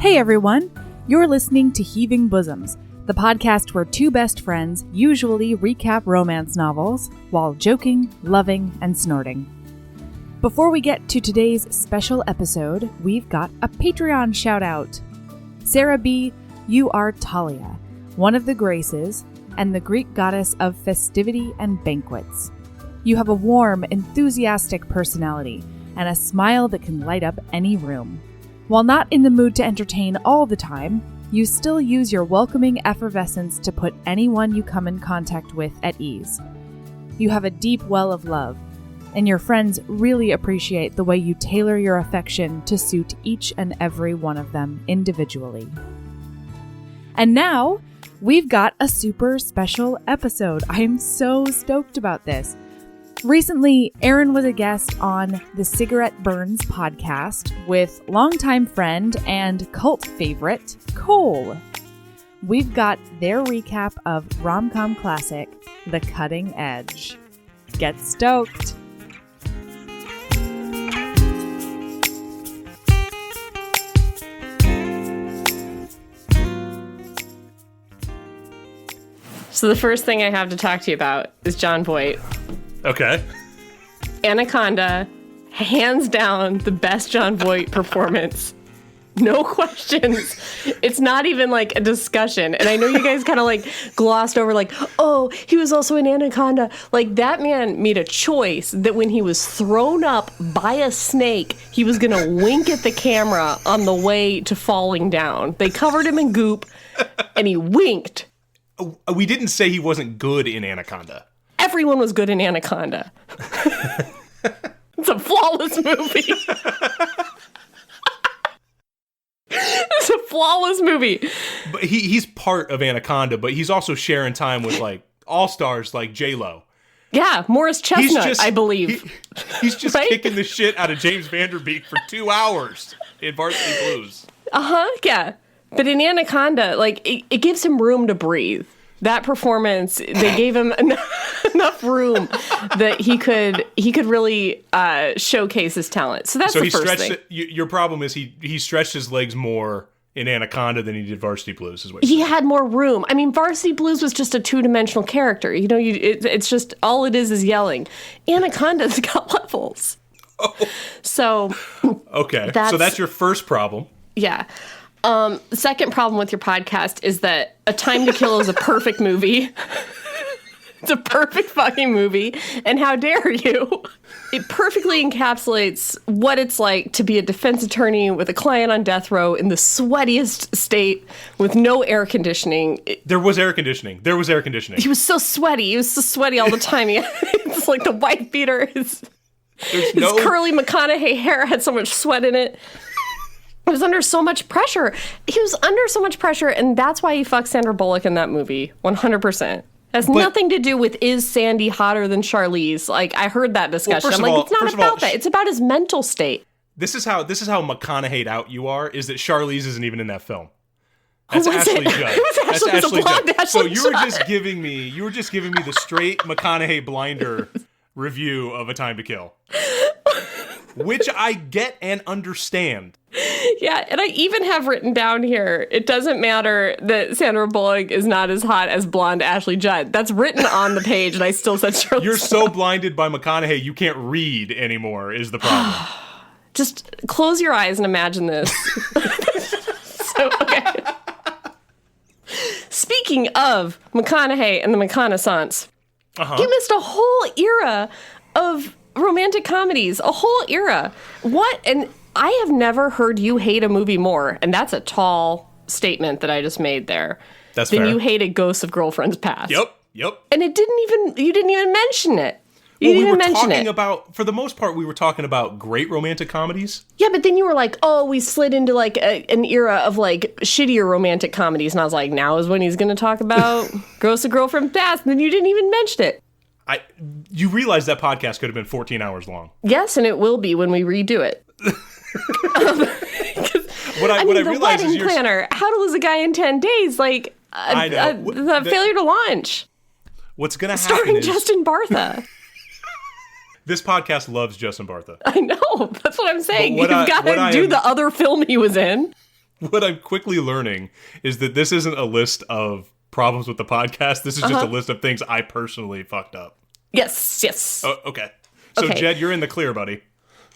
Hey everyone, you're listening to Heaving Bosoms, the podcast where two best friends usually recap romance novels while joking, loving, and snorting. Before we get to today's special episode, we've got a Patreon shout out. Sarah B., you are Thalia, one of the Graces, and the Greek goddess of Festivity and Banquets. You have a warm, enthusiastic personality and a smile that can light up any room. While not in the mood to entertain all the time, you still use your welcoming effervescence to put anyone you come in contact with at ease. You have a deep well of love, and your friends really appreciate the way you tailor your affection to suit each and every one of them individually. And now, we've got a super special episode. I am so stoked about this. Recently, Erin was a guest on the Cigarette Burns podcast with longtime friend and cult favorite, Cole. We've got their recap of rom-com classic, The Cutting Edge. Get stoked! So the first thing I have to talk to you about is Jon Voight. Okay. Anaconda, hands down the best Jon Voight performance. No questions. It's not even like a discussion. And I know you guys kind of like glossed over like, oh, he was also in Anaconda. Like that man made a choice that when he was thrown up by a snake, he was going to wink at the camera on the way to falling down. They covered him in goop and he winked. We didn't say he wasn't good in Anaconda. Everyone was good in Anaconda. It's a flawless movie. It's a flawless movie. But he's part of Anaconda, but he's also sharing time with like all-stars like J-Lo. Yeah, Morris Chestnut, I believe. He's just right? kicking the shit out of James Vanderbeek for 2 hours in Varsity Blues. Yeah. But in Anaconda, like, it gives him room to breathe. That performance, they gave him enough room that he could really showcase his talent. So that's the first thing. Your problem is he stretched his legs more in Anaconda than he did Varsity Blues. Is what he had more room. I mean, Varsity Blues was just a two-dimensional character. You know, it's just all it is yelling. Anaconda's got levels. Oh. So okay, so that's your first problem. Yeah. The second problem with your podcast is that A Time to Kill is a perfect movie. It's a perfect fucking movie. And how dare you? It perfectly encapsulates what it's like to be a defense attorney with a client on death row in the sweatiest state with no air conditioning. There was air conditioning. He was so sweaty. All the time. It's like the white beater. His curly McConaughey hair had so much sweat in it. He was under so much pressure. And that's why he fucked Sandra Bullock in that movie, 100%. Has nothing to do with is Sandy hotter than Charlize. Like, I heard that discussion. I'm like, it's not about that. It's about his mental state. This is how McConaughey out you are, is that Charlize isn't even in that film. That's Who was Ashley it? Judd. It was Ashley Judd. So you were just giving me the straight McConaughey blinder review of A Time to Kill. Which I get and understand. Yeah, and I even have written down here, it doesn't matter that Sandra Bullock is not as hot as blonde Ashley Judd. That's written on the page, and I still said Charlize. You're so blinded by McConaughey, you can't read anymore, is the problem. Just close your eyes and imagine this. Okay. Speaking of McConaughey and the McConaissance, you missed a whole era of romantic comedies, a whole era. What? And I have never heard you hate a movie more, and that's a tall statement that I just made there. That's fair. Then you hated Ghosts of Girlfriends Past. Yep. And you didn't even mention it. For the most part, we were talking about great romantic comedies. Yeah, but then you were like, oh, we slid into like an era of like shittier romantic comedies, and I was like, now is when he's going to talk about Ghosts of Girlfriends Past, and then you didn't even mention it. You realize that podcast could have been 14 hours long. Yes, and it will be when we redo it. What I realize wedding is planner. How to lose a guy in 10 days? Like the failure to launch. What's going to happen? Starring Justin Bartha. This podcast loves Justin Bartha. I know. That's what I'm saying. You've got to do the other film he was in. what I'm quickly learning is that this isn't a list of problems with the podcast. This is just a list of things I personally fucked up. Yes. Oh, okay. So Okay. Jed, you're in the clear, buddy.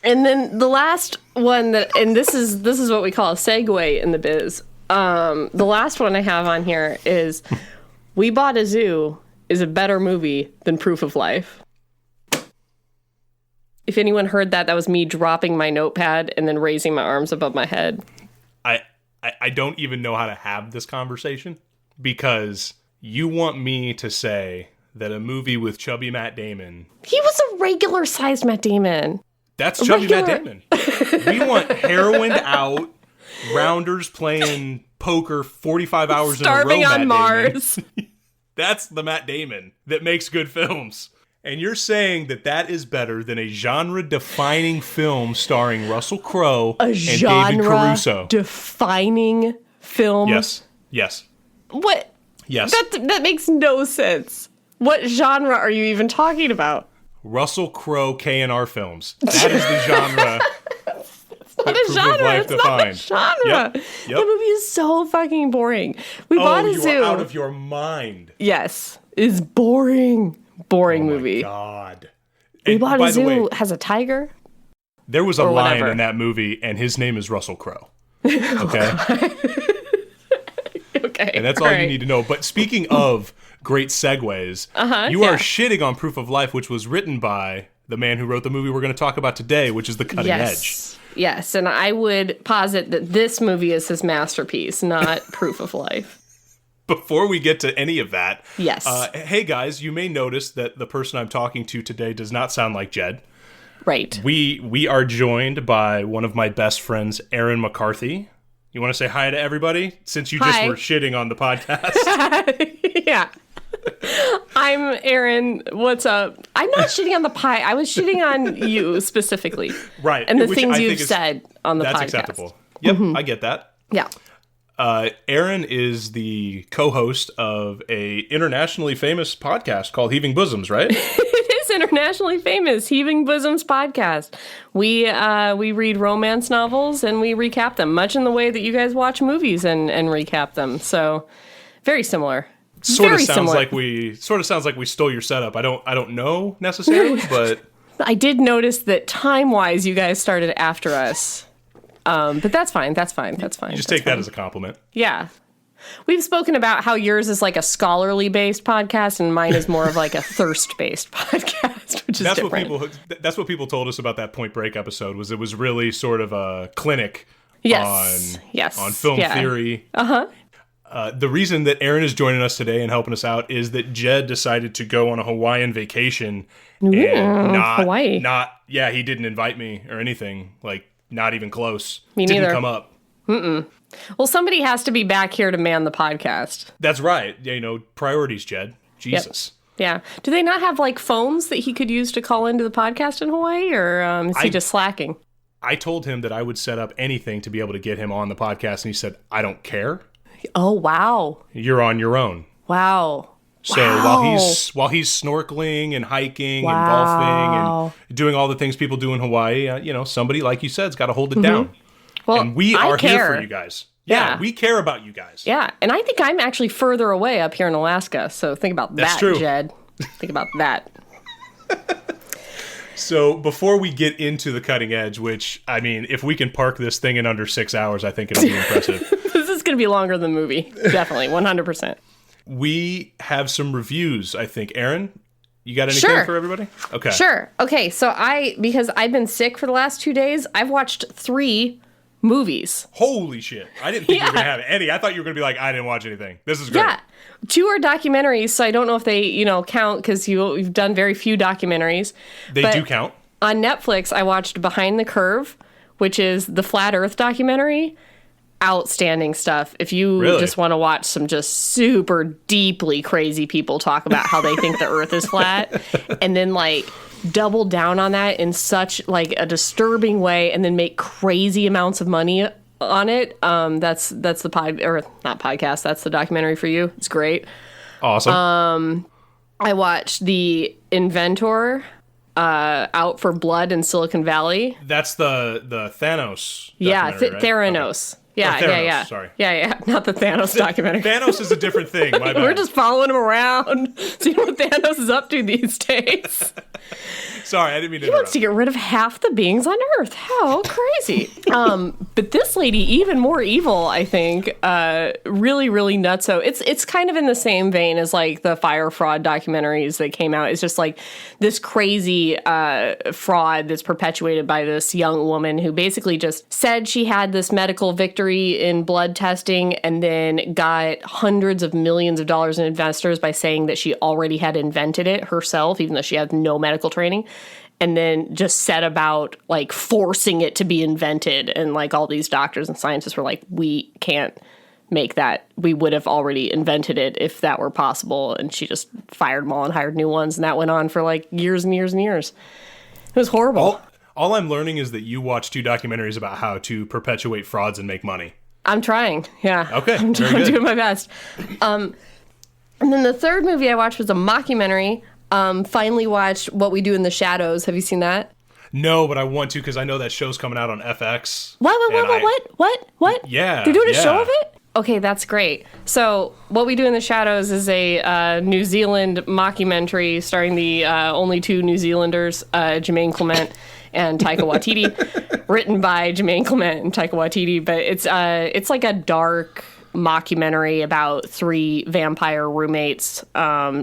And then the last one and this is what we call a segue in the biz. The last one I have on here is We Bought a Zoo is a better movie than Proof of Life. If anyone heard that was me dropping my notepad and then raising my arms above my head. I don't even know how to have this conversation because you want me to say that a movie with chubby Matt Damon... He was a regular-sized Matt Damon. That's chubby Matt Damon. We want heroined out, rounders playing poker 45 hours Starving in a row, on Mars. That's the Matt Damon that makes good films. And you're saying that is better than a genre-defining film starring Russell Crowe and David Caruso. Genre-defining film? Yes. What? Yes. That makes no sense. What genre are you even talking about? Russell Crowe K&R films. That is the genre. What a genre. It's not a genre. Yep. The movie is so fucking boring. We bought a zoo. You are out of your mind. Yes. It's boring. Boring movie. Oh, my God. We Bought a Zoo has a tiger. There was a lion in that movie, and his name is Russell Crowe. Okay? Okay. And that's all you need to know. But speaking of great segues, you are shitting on Proof of Life, which was written by the man who wrote the movie we're going to talk about today, which is The Cutting Edge. Yes, and I would posit that this movie is his masterpiece, not Proof of Life. Before we get to any of that, yes. Hey guys, you may notice that the person I'm talking to today does not sound like Jed. Right. We are joined by one of my best friends, Erin McCarthy. You want to say hi to everybody since you just were shitting on the podcast? Yeah. I'm Erin. What's up? I'm not shitting on the pie. I was shitting on you specifically. Right. And the things you've said on the podcast. That's acceptable. Yep, I get that. Yeah. Erin is the co-host of a internationally famous podcast called Heaving Bosoms, right? It is internationally famous, Heaving Bosoms podcast. We read romance novels and we recap them, much in the way that you guys watch movies and recap them. So very similar. Sort of sounds like we stole your setup. I don't know necessarily, but I did notice that time-wise you guys started after us. But that's fine. You just take that as a compliment. Yeah. We've spoken about how yours is like a scholarly-based podcast and mine is more of like a thirst-based podcast, which is different. That's what people told us about that Point Break episode, was it was really sort of a clinic on film theory. The reason that Erin is joining us today and helping us out is that Jed decided to go on a Hawaiian vacation. And Hawaii. He didn't invite me or anything, like, not even close. Me neither. Didn't come up. Well, somebody has to be back here to man the podcast. That's right. Priorities, Jed. Jesus. Yep. Yeah. Do they not have, like, phones that he could use to call into the podcast in Hawaii, or is he just slacking? I told him that I would set up anything to be able to get him on the podcast, and he said, I don't care. Oh, wow. You're on your own. Wow. So while he's snorkeling and hiking and golfing and doing all the things people do in Hawaii, somebody, like you said, has got to hold it down. Well, and we are here for you guys. Yeah, we care about you guys. Yeah, and I think I'm actually further away up here in Alaska, so think about that, Jed. Think about that. So before we get into The Cutting Edge, which, I mean, if we can park this thing in under 6 hours, I think it'll be impressive. This is going to be longer than the movie. Definitely, 100%. We have some reviews, I think. Erin, you got anything for everybody? Okay. Sure. Okay, so because I've been sick for the last 2 days, I've watched 3 movies. Holy shit. I didn't think you were going to have any. I thought you were going to be like, I didn't watch anything. This is great. Yeah. 2 are documentaries, so I don't know if they, count because you've done very few documentaries. They do count. On Netflix, I watched Behind the Curve, which is the Flat Earth documentary. Outstanding stuff. If you just want to watch some just super deeply crazy people talk about how they think the Earth is flat, and then like double down on that in such like a disturbing way, and then make crazy amounts of money on it. That's the not podcast. That's the documentary for you. It's great. Awesome. I watched The Inventor. Out for Blood in Silicon Valley. That's the Thanos. Yeah, right? Theranos. Okay. Yeah, Theranos, sorry. Yeah. Not the Thanos documentary. Thanos is a different thing, my bad. We're just following him around, seeing what Thanos is up to these days. Sorry, I didn't mean to He wants to get rid of half the beings on Earth. How crazy. But this lady, even more evil, I think. Really, really nutso. It's kind of in the same vein as like the fire fraud documentaries that came out. It's just like this crazy fraud that's perpetuated by this young woman who basically just said she had this medical victory in blood testing and then got hundreds of millions of dollars in investors by saying that she already had invented it herself, even though she had no medical training. And then just set about like forcing it to be invented. And like all these doctors and scientists were like, we can't make that. We would have already invented it if that were possible. And she just fired them all and hired new ones. And that went on for like years and years and years. It was horrible. All I'm learning is that you watch 2 documentaries about how to perpetuate frauds and make money. I'm trying. Yeah. Okay. I'm doing my best. And then the third movie I watched was a mockumentary. Finally watched What We Do in the Shadows. Have you seen that? No, but I want to because I know that show's coming out on FX. What? Yeah. They're doing a show of it? Okay, that's great. So, What We Do in the Shadows is a New Zealand mockumentary starring the only 2 New Zealanders, Jermaine Clement and Taika Waititi, written by Jermaine Clement and Taika Waititi. But it's like a dark mockumentary about 3 vampire roommates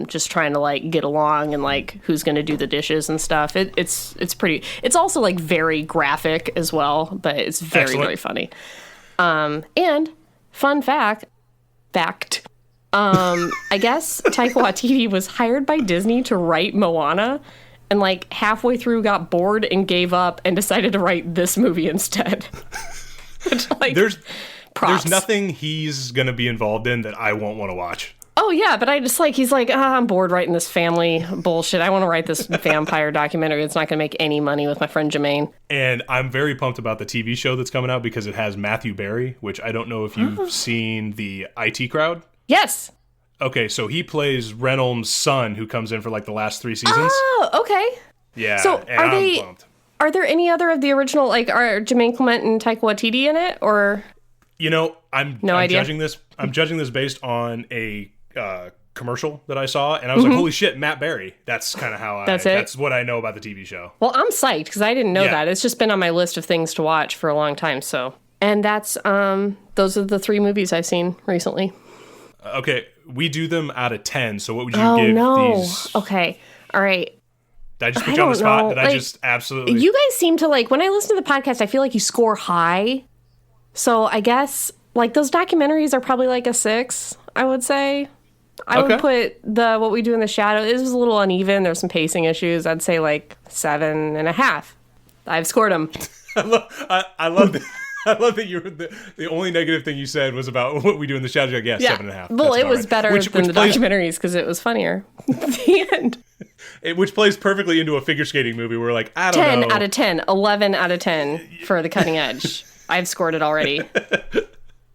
just trying to like get along and like who's going to do the dishes and stuff. It's pretty. It's also like very graphic as well, but it's very Excellent. Very funny. And fun fact, I guess Taika Waititi was hired by Disney to write Moana, and like halfway through got bored and gave up and decided to write this movie instead. Which, like, There's nothing he's going to be involved in that I won't want to watch. Oh, yeah, but I just like, he's like, I'm bored writing this family bullshit. I want to write this vampire documentary. It's not going to make any money with my friend Jermaine. And I'm very pumped about the TV show that's coming out because it has Matthew Berry, which I don't know if you've seen the IT Crowd. Yes. Okay, so he plays Reynolds' son who comes in for like the last 3 seasons. Oh, okay. Yeah, so and I'm pumped. Are there any other of the original, like, are Jermaine Clement and Taika Waititi in it, or... You know, I'm idea. judging this. I'm judging this based on a commercial that I saw, and I was like, "Holy shit, Matt Berry!" That's kind of how that's what I know about the TV show. Well, I'm psyched because I didn't know that. It's just been on my list of things to watch for a long time. So, and that's those are the 3 movies I've seen recently. Okay, we do them out of 10. So, what would you give these? Okay, all right. Did I just put you on the spot? Did like, I just absolutely? You guys seem to like when I listen to the podcast. I feel like you score high. So I guess, like, those documentaries are probably like a 6, I would say. I would put the What We Do in the Shadow. It was a little uneven. There's some pacing issues. I'd say, like, 7.5. I've scored them. I love that. I love that the only negative thing you said was about What We Do in the Shadows. Like, 7.5. Well, it was better than the documentaries because it was funnier. The end. Which plays perfectly into a figure skating movie where, like, I don't know. 10 out of 10. 11 out of 10 for the cutting edge. I've scored it already.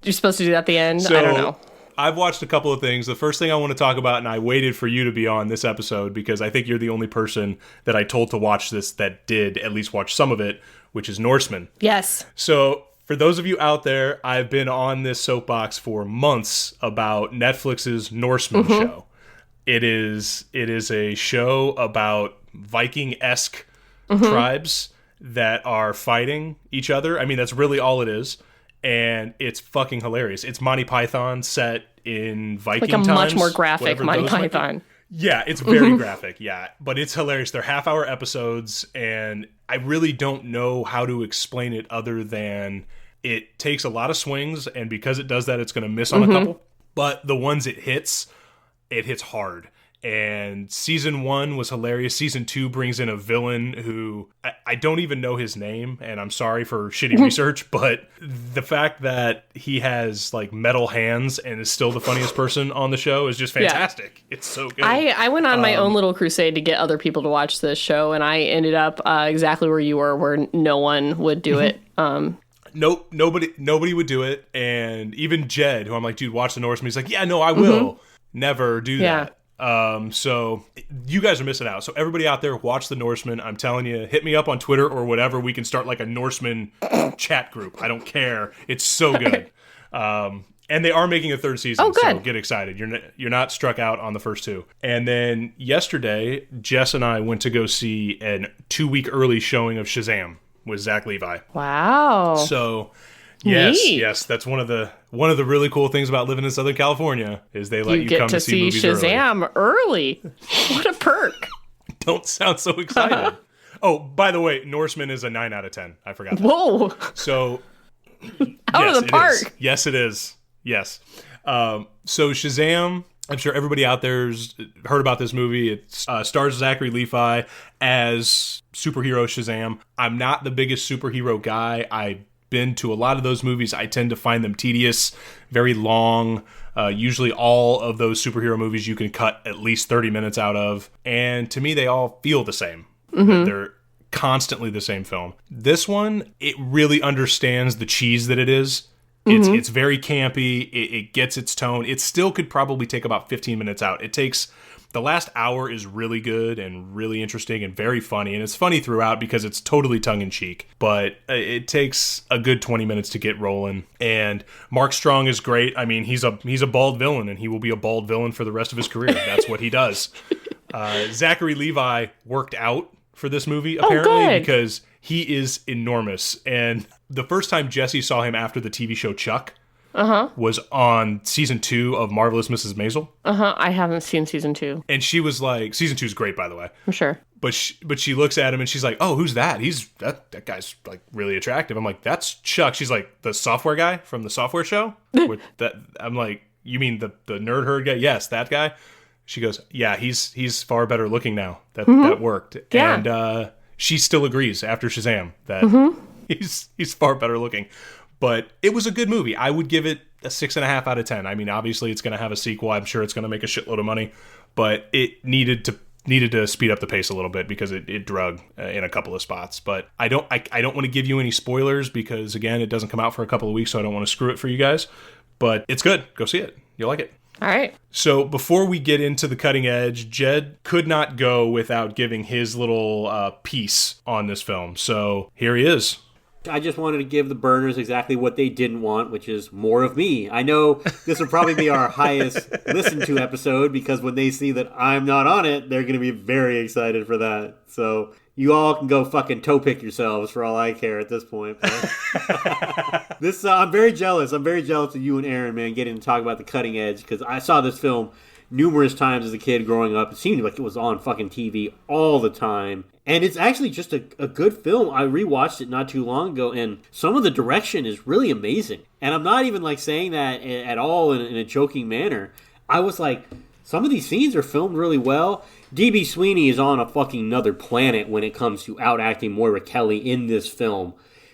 You're supposed to do that at the end? So, I don't know. I've watched a couple of things. The first thing I want to talk about, and I waited for you to be on this episode because I think you're the only person that I told to watch this that did at least watch some of it, which is Norseman. Yes. So for those of you out there, I've been on this soapbox for months about Netflix's Norseman show. It is a show about Viking-esque tribes that are fighting each other. I mean, that's really all it is. And it's fucking hilarious. It's Monty Python set in Viking times. Like a much more graphic Monty Python. Yeah, it's very graphic, yeah. But it's hilarious. They're half-hour episodes, and I really don't know how to explain it other than it takes a lot of swings, and because it does that, it's going to miss on a couple. But the ones it hits hard. And season 1 was hilarious. Season 2 brings in a villain who I don't even know his name, and I'm sorry for shitty research, but the fact that he has like metal hands and is still the funniest person on the show is just fantastic. Yeah. It's so good. I went on my own little crusade to get other people to watch this show, and I ended up exactly where you were, where no one would do it. Nope, nobody would do it, and even Jed, who I'm like, dude, watch The Norseman. He's like, yeah, no, I will. Never do that. So you guys are missing out. So everybody out there, watch The Norseman. I'm telling you, hit me up on Twitter or whatever. We can start like a Norseman chat group. I don't care. It's so good. And they are making a third season, so get excited. You're not struck out on the first two. And then yesterday, Jess and I went to go see a 2-week early showing of Shazam with Zach Levi. Wow. So yes, that's one of the really cool things about living in Southern California is they let you come to see movies Shazam early. What a perk. Don't sound so excited. Oh, by the way, Norseman is a 9 out of 10. I forgot that. Whoa. So out of the park. Yes, it is. Yes. So Shazam, I'm sure everybody out there's heard about this movie. It stars Zachary Levi as superhero Shazam. I'm not the biggest superhero guy. I've been to a lot of those movies. I tend to find them tedious, very long. Usually all of those superhero movies you can cut at least 30 minutes out of. And to me, they all feel the same. Mm-hmm. They're constantly the same film. This one, it really understands the cheese that it is. It's very campy. It gets its tone. It still could probably take about 15 minutes out. The last hour is really good and really interesting and very funny. And it's funny throughout because it's totally tongue-in-cheek. But it takes a good 20 minutes to get rolling. And Mark Strong is great. I mean, he's a bald villain, and he will be a bald villain for the rest of his career. That's what he does. Zachary Levi worked out for this movie, apparently, because he is enormous. And the first time Jesse saw him after the TV show Chuck was on season 2 of Marvelous Mrs. Maisel. I haven't seen season 2. And she was like, season 2 is great, by the way. I'm sure. But she looks at him and she's like, oh, who's that? That guy's like really attractive. I'm like, that's Chuck. She's like, the software guy from the software show? I'm like, you mean the nerd herd guy? Yes, that guy. She goes, yeah, he's far better looking now. That worked. Yeah. And she still agrees after Shazam that he's far better looking. But it was a good movie. I would give it a 6.5 out of 10. I mean, obviously it's going to have a sequel. I'm sure it's going to make a shitload of money, but it needed to speed up the pace a little bit because it drug in a couple of spots. But I don't want to give you any spoilers because again, it doesn't come out for a couple of weeks, so I don't want to screw it for you guys. But it's good. Go see it. You'll like it. All right. So before we get into the cutting edge, Jed could not go without giving his little piece on this film. So here he is. I just wanted to give the burners exactly what they didn't want, which is more of me. I know this will probably be our highest listened to episode because when they see that I'm not on it, they're going to be very excited for that. So you all can go fucking toe pick yourselves for all I care at this point. I'm very jealous. I'm very jealous of you and Erin, man, getting to talk about the cutting edge because I saw this film numerous times as a kid growing up. It seemed like it was on fucking TV all the time. And it's actually just a good film. I rewatched it not too long ago, and some of the direction is really amazing. And I'm not even like saying that at all in a joking manner. I was like, some of these scenes are filmed really well. D.B. Sweeney is on a fucking another planet when it comes to out-acting Moira Kelly in this film.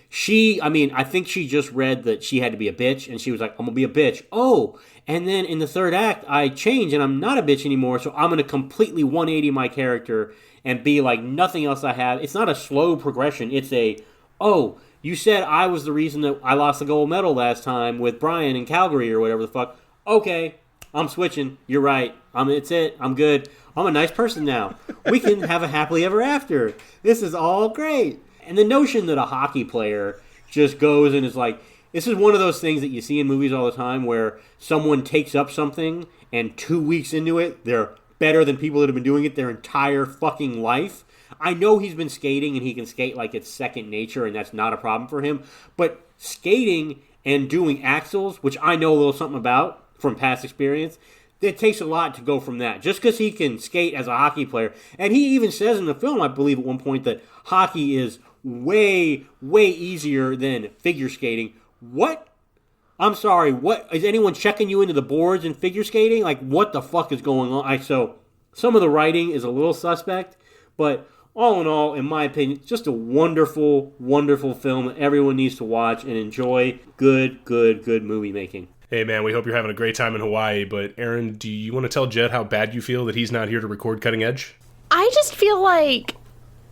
I think she just read that she had to be a bitch, and she was like, I'm going to be a bitch. Oh, and then in the third act, I change, and I'm not a bitch anymore, so I'm going to completely 180 my character and be like nothing else I have. It's not a slow progression. It's you said I was the reason that I lost the gold medal last time with Brian in Calgary or whatever the fuck. Okay, I'm switching. You're right. It's it. I'm good. I'm a nice person now. We can have a happily ever after. This is all great. And the notion that a hockey player just goes and is like, this is one of those things that you see in movies all the time where someone takes up something and 2 weeks into it, they're better than people that have been doing it their entire fucking life. I know he's been skating and he can skate like it's second nature and that's not a problem for him. But skating and doing axles, which I know a little something about from past experience, it takes a lot to go from that. Just because he can skate as a hockey player. And he even says in the film, I believe at one point, that hockey is way, way easier than figure skating. What? I'm sorry, what? Is anyone checking you into the boards in figure skating? Like, what the fuck is going on? So, some of the writing is a little suspect, but all in all, in my opinion, just a wonderful, wonderful film that everyone needs to watch and enjoy. Good movie making. Hey, man, we hope you're having a great time in Hawaii, but Erin, do you want to tell Jed how bad you feel that he's not here to record Cutting Edge? I just feel like,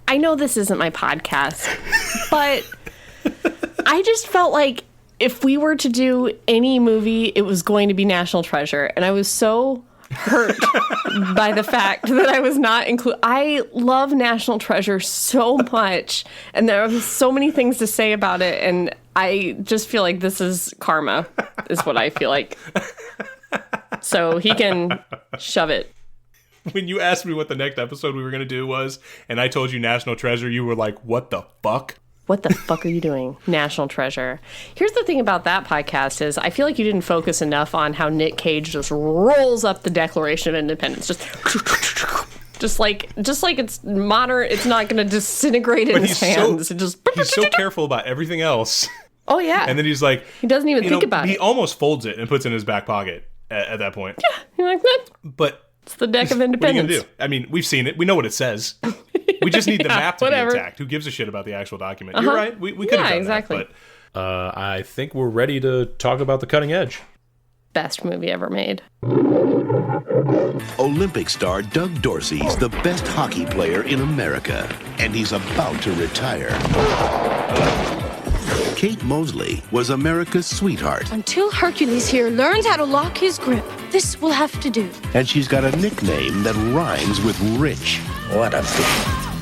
I know this isn't my podcast, but I just felt like if we were to do any movie, it was going to be National Treasure. And I was so hurt by the fact that I was not included. I love National Treasure so much, and there are so many things to say about it, and I just feel like this is karma, is what I feel like. So he can shove it. When you asked me what the next episode we were going to do was, and I told you National Treasure, you were like, what the fuck? What the fuck are you doing? National Treasure. Here's the thing about that podcast is I feel like you didn't focus enough on how Nick Cage just rolls up the Declaration of Independence. Just like it's modern, it's not going to disintegrate in his hands. He's so careful about everything else. Oh, yeah. And then he's like... He doesn't even think about it. He almost folds it and puts it in his back pocket at that point. Yeah. You're like, that. But... It's the Deck of Independence. What are you going to do? I mean, we've seen it. We know what it says. We just need the map to be intact. Who gives a shit about the actual document? You're right. We could have done exactly. that. But I think we're ready to talk about The Cutting Edge. Best movie ever made. Olympic star Doug Dorsey's the best hockey player in America, and he's about to retire. Kate Mosley was America's sweetheart. Until Hercules here learns how to lock his grip, this will have to do. And she's got a nickname that rhymes with rich. What a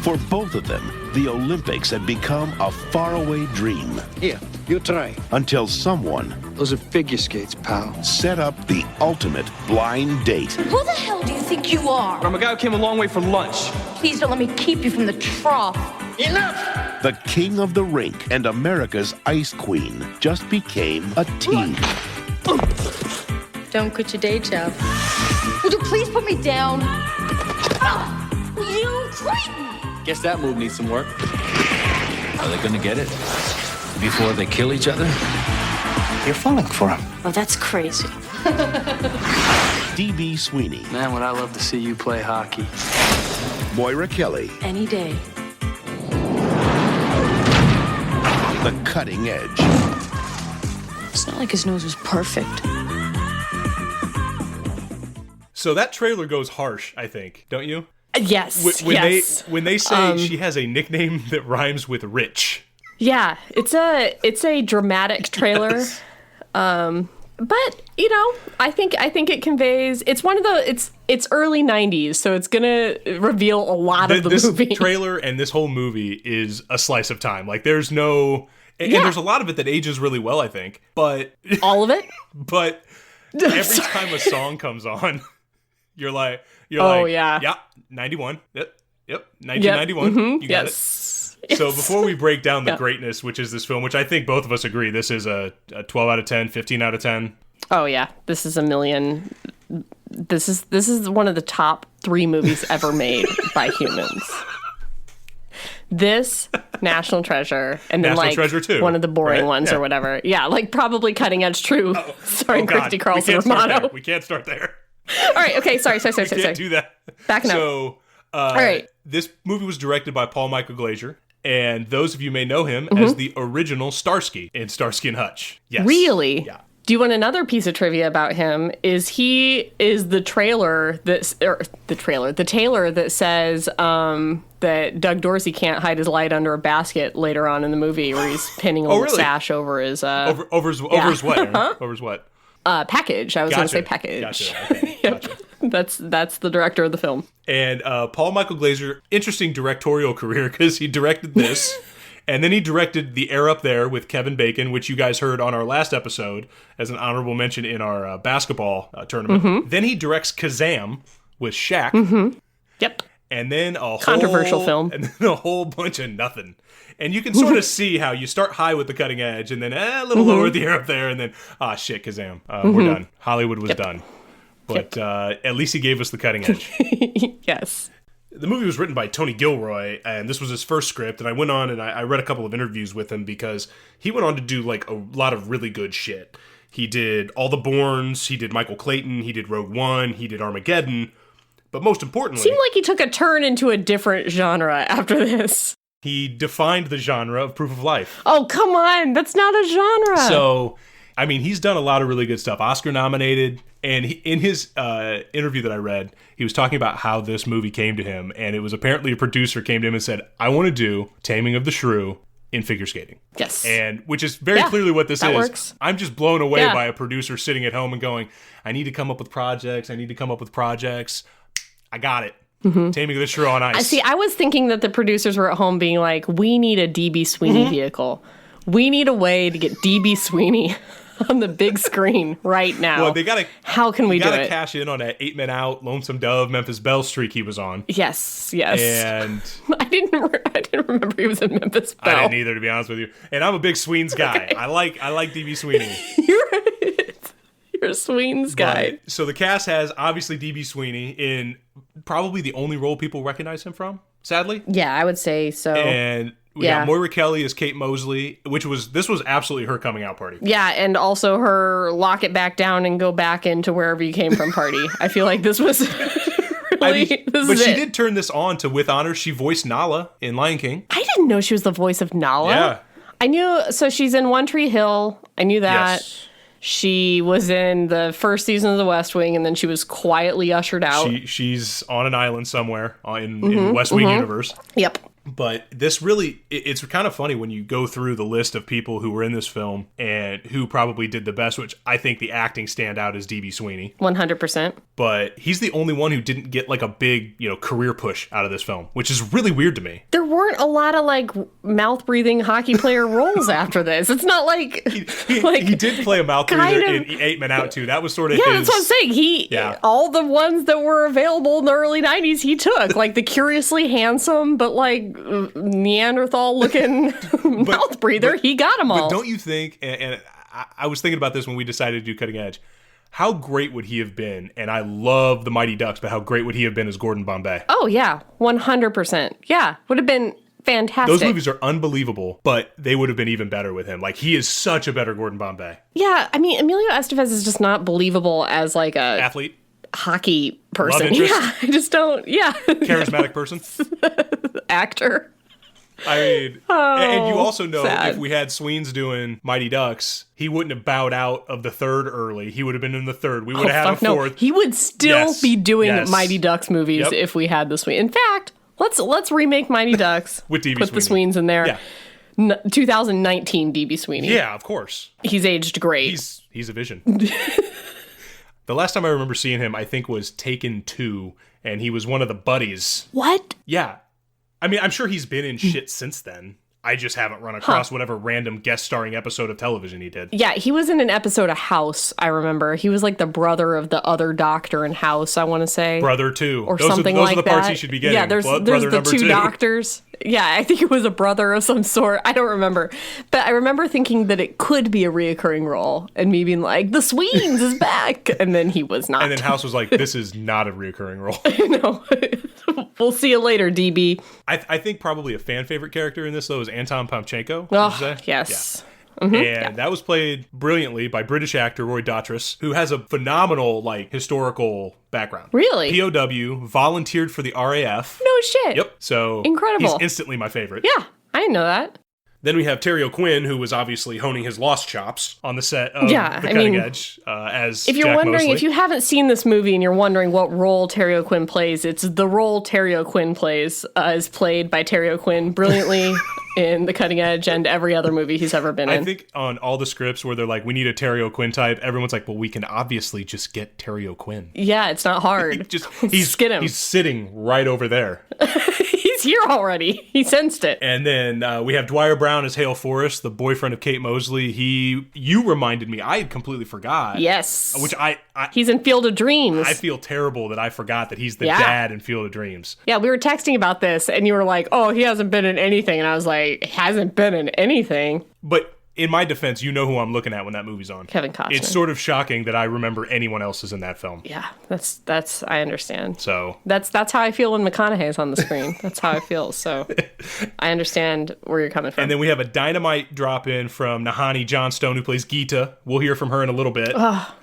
For both of them, the Olympics had become a faraway dream. Here, you try. Until someone... Those are figure skates, pal. ...set up the ultimate blind date. Who the hell do you think you are? I'm a guy who came a long way for lunch. Please don't let me keep you from the trough. Enough! The king of the rink and America's ice queen just became a team. Don't quit your day job. Would you please put me down? You cretin! Guess that move needs some work. Are they gonna get it? Before they kill each other? You're falling for him. Oh, that's crazy. D.B. Sweeney. Man, would I love to see you play hockey. Moira Kelly. Any day. The Cutting Edge. It's not like his nose was perfect. So that trailer goes harsh, I think, don't you? Yes. When they say she has a nickname that rhymes with rich. Yeah, it's a dramatic trailer. Yes. But I think it conveys. It's one of the. It's early '90s, so it's gonna reveal a lot of the movie. This trailer and this whole movie is a slice of time. Like there's no, and there's a lot of it that ages really well, I think. But all of it. But every time a song comes on, you're like, yeah, 91, yep, 1991. Yep. Mm-hmm. You got it. So before we break down the greatness, which is this film, which I think both of us agree, this is a 12 out of 10, 15 out of 10. Oh yeah, this is a million. This is one of the top 3 movies ever made by humans. This, National Treasure, and then National Treasure 2, one of the boring ones yeah. or whatever. Yeah, like probably Cutting Edge True, starring Christy Carlson Romano. We can't start there. All right, okay, sorry. We can't do that. Backing up. So, all right. This movie was directed by Paul Michael Glaser. And those of you may know him as the original Starsky in Starsky and Hutch. Yes. Really? Yeah. Do you want another piece of trivia about him? He is the tailor that says that Doug Dorsey can't hide his light under a basket later on in the movie, where he's pinning a little sash over his over his what? Aaron? Over his what? Package. I was going to say package. Gotcha. Okay. Yep. Gotcha. That's the director of the film. And Paul Michael Glaser, interesting directorial career, because he directed this, and then he directed The Air Up There with Kevin Bacon, which you guys heard on our last episode as an honorable mention in our basketball tournament. Mm-hmm. Then he directs Kazam with Shaq. Mm-hmm. Yep. And then controversial film. And then a whole bunch of nothing. And you can sort of see how you start high with The Cutting Edge, and then a little lower at The Air Up There, and then, shit, Kazam. We're done. Hollywood was done. But at least he gave us The Cutting Edge. Yes. The movie was written by Tony Gilroy, and this was his first script. And I went on and I read a couple of interviews with him, because he went on to do like a lot of really good shit. He did All the Bournes, he did Michael Clayton, he did Rogue One, he did Armageddon. But most importantly... Seemed like he took a turn into a different genre after this. He defined the genre of Proof of Life. Oh, come on. That's not a genre. So, I mean, he's done a lot of really good stuff. Oscar nominated. And in his interview that I read, he was talking about how this movie came to him. And it was apparently a producer came to him and said, I want to do Taming of the Shrew in figure skating. Yes. And which is very clearly what this is. Works. I'm just blown away by a producer sitting at home and going, I need to come up with projects. I got it. Taming of the Shrew on Ice. I was thinking that the producers were at home being like, we need a DB Sweeney vehicle. We need a way to get DB Sweeney on the big screen right now. Well, they gotta. How can we do it? Gotta cash in on that 8 Men Out, Lonesome Dove, Memphis Belle streak he was on. Yes. And I didn't remember he was in Memphis Belle. I didn't either, to be honest with you. And I'm a big Sweens guy. Okay. I like DB Sweeney. You're a Sweens guy. So the cast has obviously DB Sweeney in probably the only role people recognize him from. Sadly. Yeah, I would say so. And we got Moira Kelly as Kate Mosley, this was absolutely her coming out party. Yeah, and also her lock it back down and go back into wherever you came from party. I feel like this was really. But she did turn this on to With Honor. She voiced Nala in Lion King. I didn't know she was the voice of Nala. Yeah. I knew. So she's in One Tree Hill. I knew that. Yes. She was in the first season of The West Wing, and then she was quietly ushered out. She's on an island somewhere in West Wing universe. Yep. But this really, it's kind of funny when you go through the list of people who were in this film and who probably did the best, which I think the acting standout is DB Sweeney. 100%. But he's the only one who didn't get like a big, career push out of this film, which is really weird to me. There weren't a lot of like mouth-breathing hockey player roles after this. It's not like... He did play a mouth breather in 8 Men Out too. That was sort of his... Yeah, that's what I'm saying. All the ones that were available in the early 90s, he took. Like the curiously handsome, but like Neanderthal looking mouth breather, he got them all. But don't you think, and I was thinking about this when we decided to do Cutting Edge, how great would he have been, and I love the Mighty Ducks, but how great would he have been as Gordon Bombay? Oh yeah, 100%. Yeah, would have been fantastic. Those movies are unbelievable, but they would have been even better with him. Like, he is such a better Gordon Bombay. Yeah, I mean, Emilio Estevez is just not believable as like a... athlete? Hockey person. Love interest? Yeah, I just don't, Charismatic person? Actor. I mean, and you also know if we had Sweens doing Mighty Ducks, he wouldn't have bowed out of the third early. He would have been in the third. We would have had a fourth. No. He would still be doing Mighty Ducks movies if we had the Sweens. In fact, let's remake Mighty Ducks. With DB Put Sweeney. the Sweens in there. Yeah. 2019 DB Sweeney. Yeah, of course. He's aged great. He's a vision. The last time I remember seeing him, I think, was Taken 2, and he was one of the buddies. What? Yeah. I mean, I'm sure he's been in shit since then. I just haven't run across whatever random guest starring episode of television he did. Yeah, he was in an episode of House, I remember. He was like the brother of the other doctor in House, I want to say. Brother 2. Or something like that. Those are the parts he should be getting. Yeah, there's the two doctors. Yeah, I think it was a brother of some sort. I don't remember. But I remember thinking that it could be a reoccurring role, and me being like, the Sweens is back! And then he was not. And then House was like, this is not a reoccurring role. I know. We'll see you later, DB. I think probably a fan favorite character in this, though, is Anton Pamchenko. Oh, yes. Yeah. Mm-hmm. And that was played brilliantly by British actor Roy Dotrice, who has a phenomenal, historical background. Really? POW, volunteered for the RAF. No shit. Yep. So incredible. He's instantly my favorite. Yeah, I didn't know that. Then we have Terry O'Quinn, who was obviously honing his lost chops on the set of The Cutting Edge as if you're Jack wondering, Mosley. if you haven't seen this movie and you're wondering what role Terry O'Quinn plays, it's the role Terry O'Quinn plays is played by Terry O'Quinn brilliantly in The Cutting Edge and every other movie he's ever been in. I think on all the scripts where they're like, we need a Terry O'Quinn type, everyone's like, well, we can obviously just get Terry O'Quinn. Yeah, it's not hard. He's sitting right over there. He's here already. He sensed it. And then we have Dwyer Brown as Hale Forrest, the boyfriend of Kate Mosley. You reminded me. I had completely forgot. Yes. Which he's in Field of Dreams. I feel terrible that I forgot that he's the dad in Field of Dreams. Yeah, we were texting about this, and you were like, oh, he hasn't been in anything. And I was like, hasn't been in anything. But in my defense, you know who I'm looking at when that movie's on. Kevin Costner. It's sort of shocking that I remember anyone else is in that film. Yeah, that's I understand. So that's how I feel when McConaughey's on the screen. That's how I feel. So I understand where you're coming from. And then we have a dynamite drop in from Nahani Johnstone, who plays Geeta. We'll hear from her in a little bit.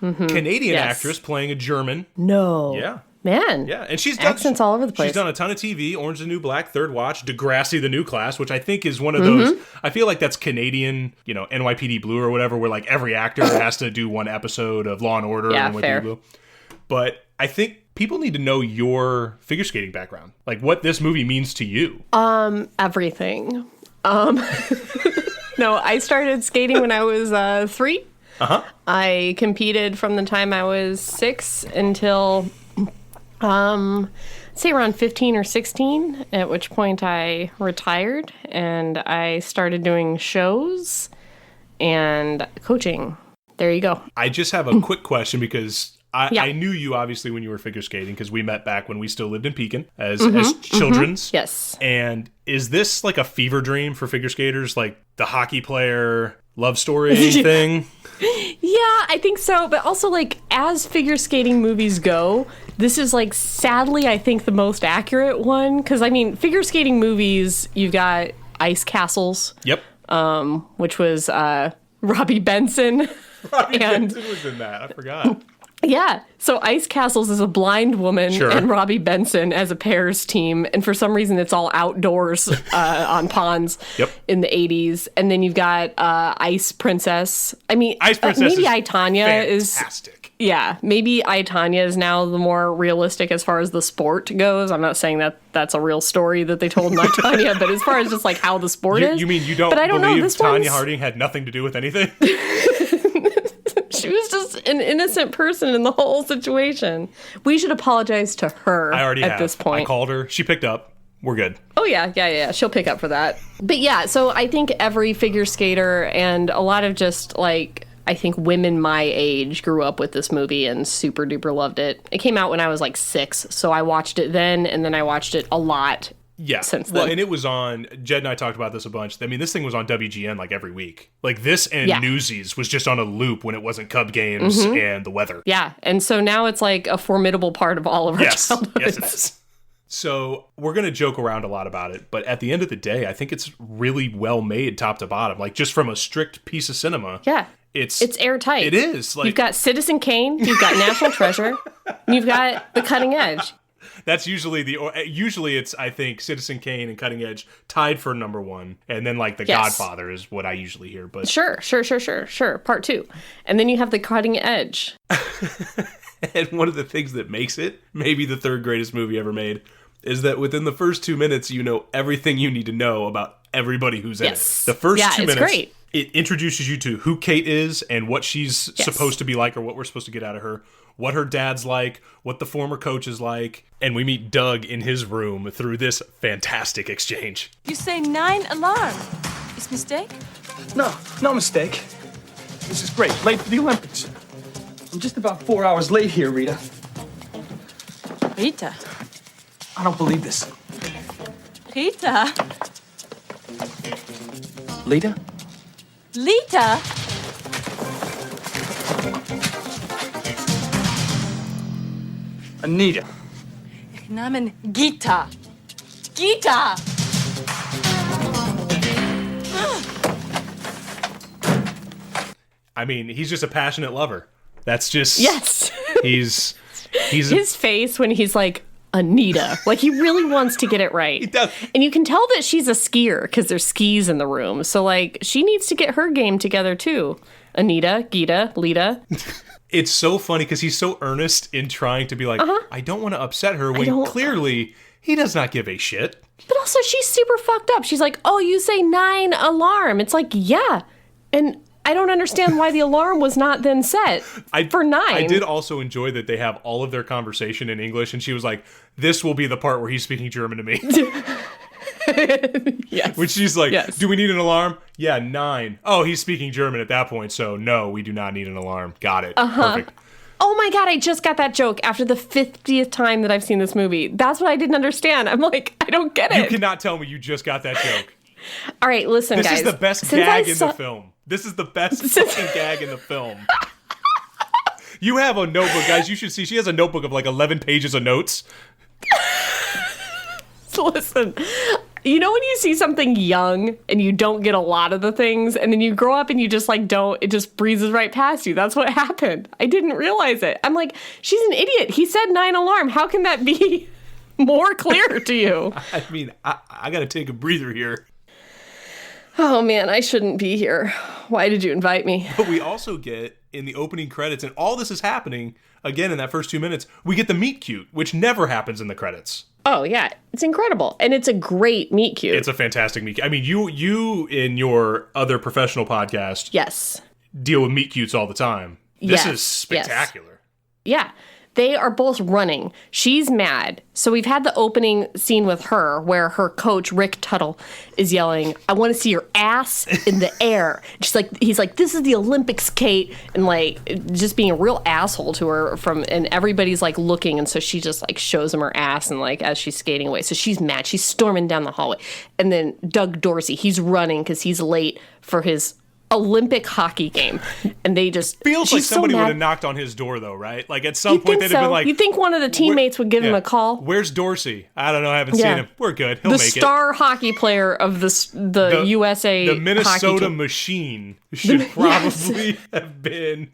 Canadian actress playing a German. No. Yeah. Man. Yeah, and she's done accents all over the place. She's done a ton of TV, Orange is the New Black, Third Watch, Degrassi, The New Class, which I think is one of those, I feel like that's Canadian, NYPD Blue or whatever, where like every actor has to do one episode of Law and Order and NYPD Blue. But I think people need to know your figure skating background, like what this movie means to you. Everything. No, I started skating when I was 3. I competed from the time I was 6 until Say around 15 or 16, at which point I retired and I started doing shows and coaching. There you go. I just have a quick question because I knew you obviously when you were figure skating because we met back when we still lived in Pekin as children's. Yes. And is this like a fever dream for figure skaters, like the hockey player love story thing? Yeah, I think so. But also, like, as figure skating movies go, this is, like, sadly, I think the most accurate one. Because, I mean, figure skating movies, you've got Ice Castles. Yep. Which was Robbie Benson. Robbie Benson was in that. I forgot. Yeah. So Ice Castles is a blind woman and Robbie Benson as a pairs team. And for some reason, it's all outdoors on ponds in the 80s. And then you've got Ice Princess. I mean, Ice Princess maybe I, Tonya is fantastic. Yeah. Maybe I, Tonya is now the more realistic as far as the sport goes. I'm not saying that that's a real story that they told in I, Tonya, but as far as just like how the sport is. You mean you don't believe Tonya Harding had nothing to do with anything? She was just an innocent person in the whole situation. We should apologize to her at this point. I called her. She picked up. We're good. Oh, yeah. She'll pick up for that. But yeah, so I think every figure skater and a lot of just like, I think women my age grew up with this movie and super duper loved it. It came out when I was like 6, so I watched it then, and then I watched it a lot. Yeah. Since then. Well, and it was on, Jed and I talked about this a bunch. I mean, this thing was on WGN like every week. Like this and Newsies was just on a loop when it wasn't Cub games and the weather. Yeah. And so now it's like a formidable part of all of our childhoods. Yes, it is. So we're going to joke around a lot about it. But at the end of the day, I think it's really well made top to bottom. Like just from a strict piece of cinema. Yeah. It's airtight. It is. Like, you've got Citizen Kane. You've got National Treasure. And you've got The Cutting Edge. That's usually it's, I think, Citizen Kane and Cutting Edge tied for number 1. And then, like, The Godfather is what I usually hear. But Sure. Part 2. And then you have The Cutting Edge. And one of the things that makes it maybe the 3rd greatest movie ever made is that within the first 2 minutes, you know everything you need to know about everybody who's in it. The first 2 minutes, great. It introduces you to who Kate is and what she's supposed to be like or what we're supposed to get out of her. What her dad's like, what the former coach is like, and we meet Doug in his room through this fantastic exchange. You say 9 alarm. Is mistake? No mistake. This is great. Late for the Olympics. I'm just about 4 hours late here, Rita. Rita? I don't believe this. Rita? Lita? Lita? Anita. Ich Namen Gita. Gita! I mean, he's just a passionate lover. That's just... Yes. He's his face when he's like, Anita. Like, he really wants to get it right. He does. And you can tell that she's a skier because there's skis in the room. So, like, she needs to get her game together, too. Anita, Gita, Lita. It's so funny because he's so earnest in trying to be like, I don't want to upset her when clearly he does not give a shit. But also, she's super fucked up. She's like, oh, you say 9 alarm. It's like, yeah. And I don't understand why the alarm was not then set for 9. I did also enjoy that they have all of their conversation in English, and she was like, this will be the part where he's speaking German to me. Yes. When she's like, do we need an alarm? Yeah, 9. Oh, he's speaking German at that point, so no, we do not need an alarm. Got it. Perfect. Oh my God, I just got that joke after the 50th time that I've seen this movie. That's what I didn't understand. I'm like, I don't get it. You cannot tell me you just got that joke. All right, listen, guys. This is the best gag in the film. This is the best fucking gag in the film. You have a notebook, guys. You should see. She has a notebook of like 11 pages of notes. So listen, you know when you see something young and you don't get a lot of the things, and then you grow up and you just like don't, it just breezes right past you. That's what happened. I didn't realize it. I'm like, she's an idiot. He said 9 alarm. How can that be more clear to you? I mean, I got to take a breather here. Oh man, I shouldn't be here. Why did you invite me? But we also get in the opening credits, and all this is happening again in that first 2 minutes, we get the meet cute, which never happens in the credits. Oh yeah, it's incredible. And it's a great meet cute. It's a fantastic meet cute. I mean, you in your other professional podcast yes, deal with meet cutes all the time. This is spectacular. Yes. Yeah. They are both running. She's mad. So we've had the opening scene with her where her coach, Rick Tuttle, is yelling, I want to see your ass in the air. He's like, this is the Olympics, Kate. And like, just being a real asshole to her and everybody's like looking. And so she just like shows him her ass and like, as she's skating away. So she's mad. She's storming down the hallway. And then Doug Dorsey, he's running because he's late for his Olympic hockey game, and they just feels like somebody would have knocked on his door, though, right? Like at some point they'd have been like, "You think one of the teammates would give him a call?" Where's Dorsey? I don't know. I haven't seen him. We're good. He'll make it. The star hockey player of the USA, the Minnesota Machine should probably have been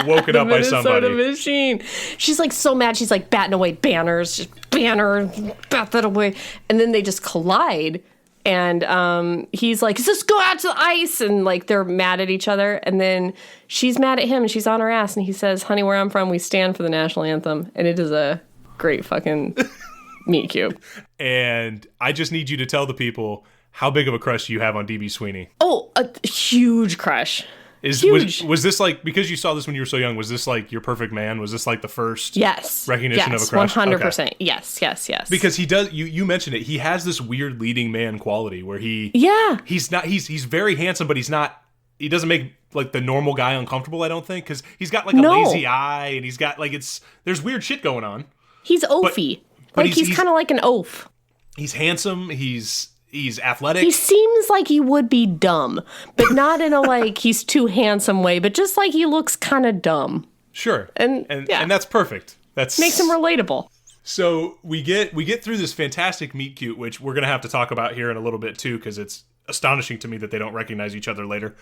woken up by somebody. Minnesota Machine. She's like so mad. She's like batting away banners, just banner, bat that away, and then they just collide. And he's like, just go out to the ice. And like, they're mad at each other. And then she's mad at him and she's on her ass. And he says, honey, where I'm from, we stand for the national anthem. And it is a great fucking meet cute. And I just need you to tell the people how big of a crush you have on DB Sweeney. Oh, a huge crush. Was this like, because you saw this when you were so young, was this like your perfect man? Was this like the first recognition of a crush? 100%. Okay. Yes. Because he does, you mentioned it, he has this weird leading man quality where he's very handsome, but he doesn't make like the normal guy uncomfortable, I don't think, because he's got like a lazy eye and he's got like, there's weird shit going on. He's oafy. But he's kind of like an oaf. He's handsome, he's athletic. He seems like he would be dumb, but not in a like he's too handsome way, but just like he looks kind of dumb. Sure. And that's perfect. That's makes him relatable. So we get through this fantastic meet cute, which we're going to have to talk about here in a little bit too, because it's astonishing to me that they don't recognize each other later.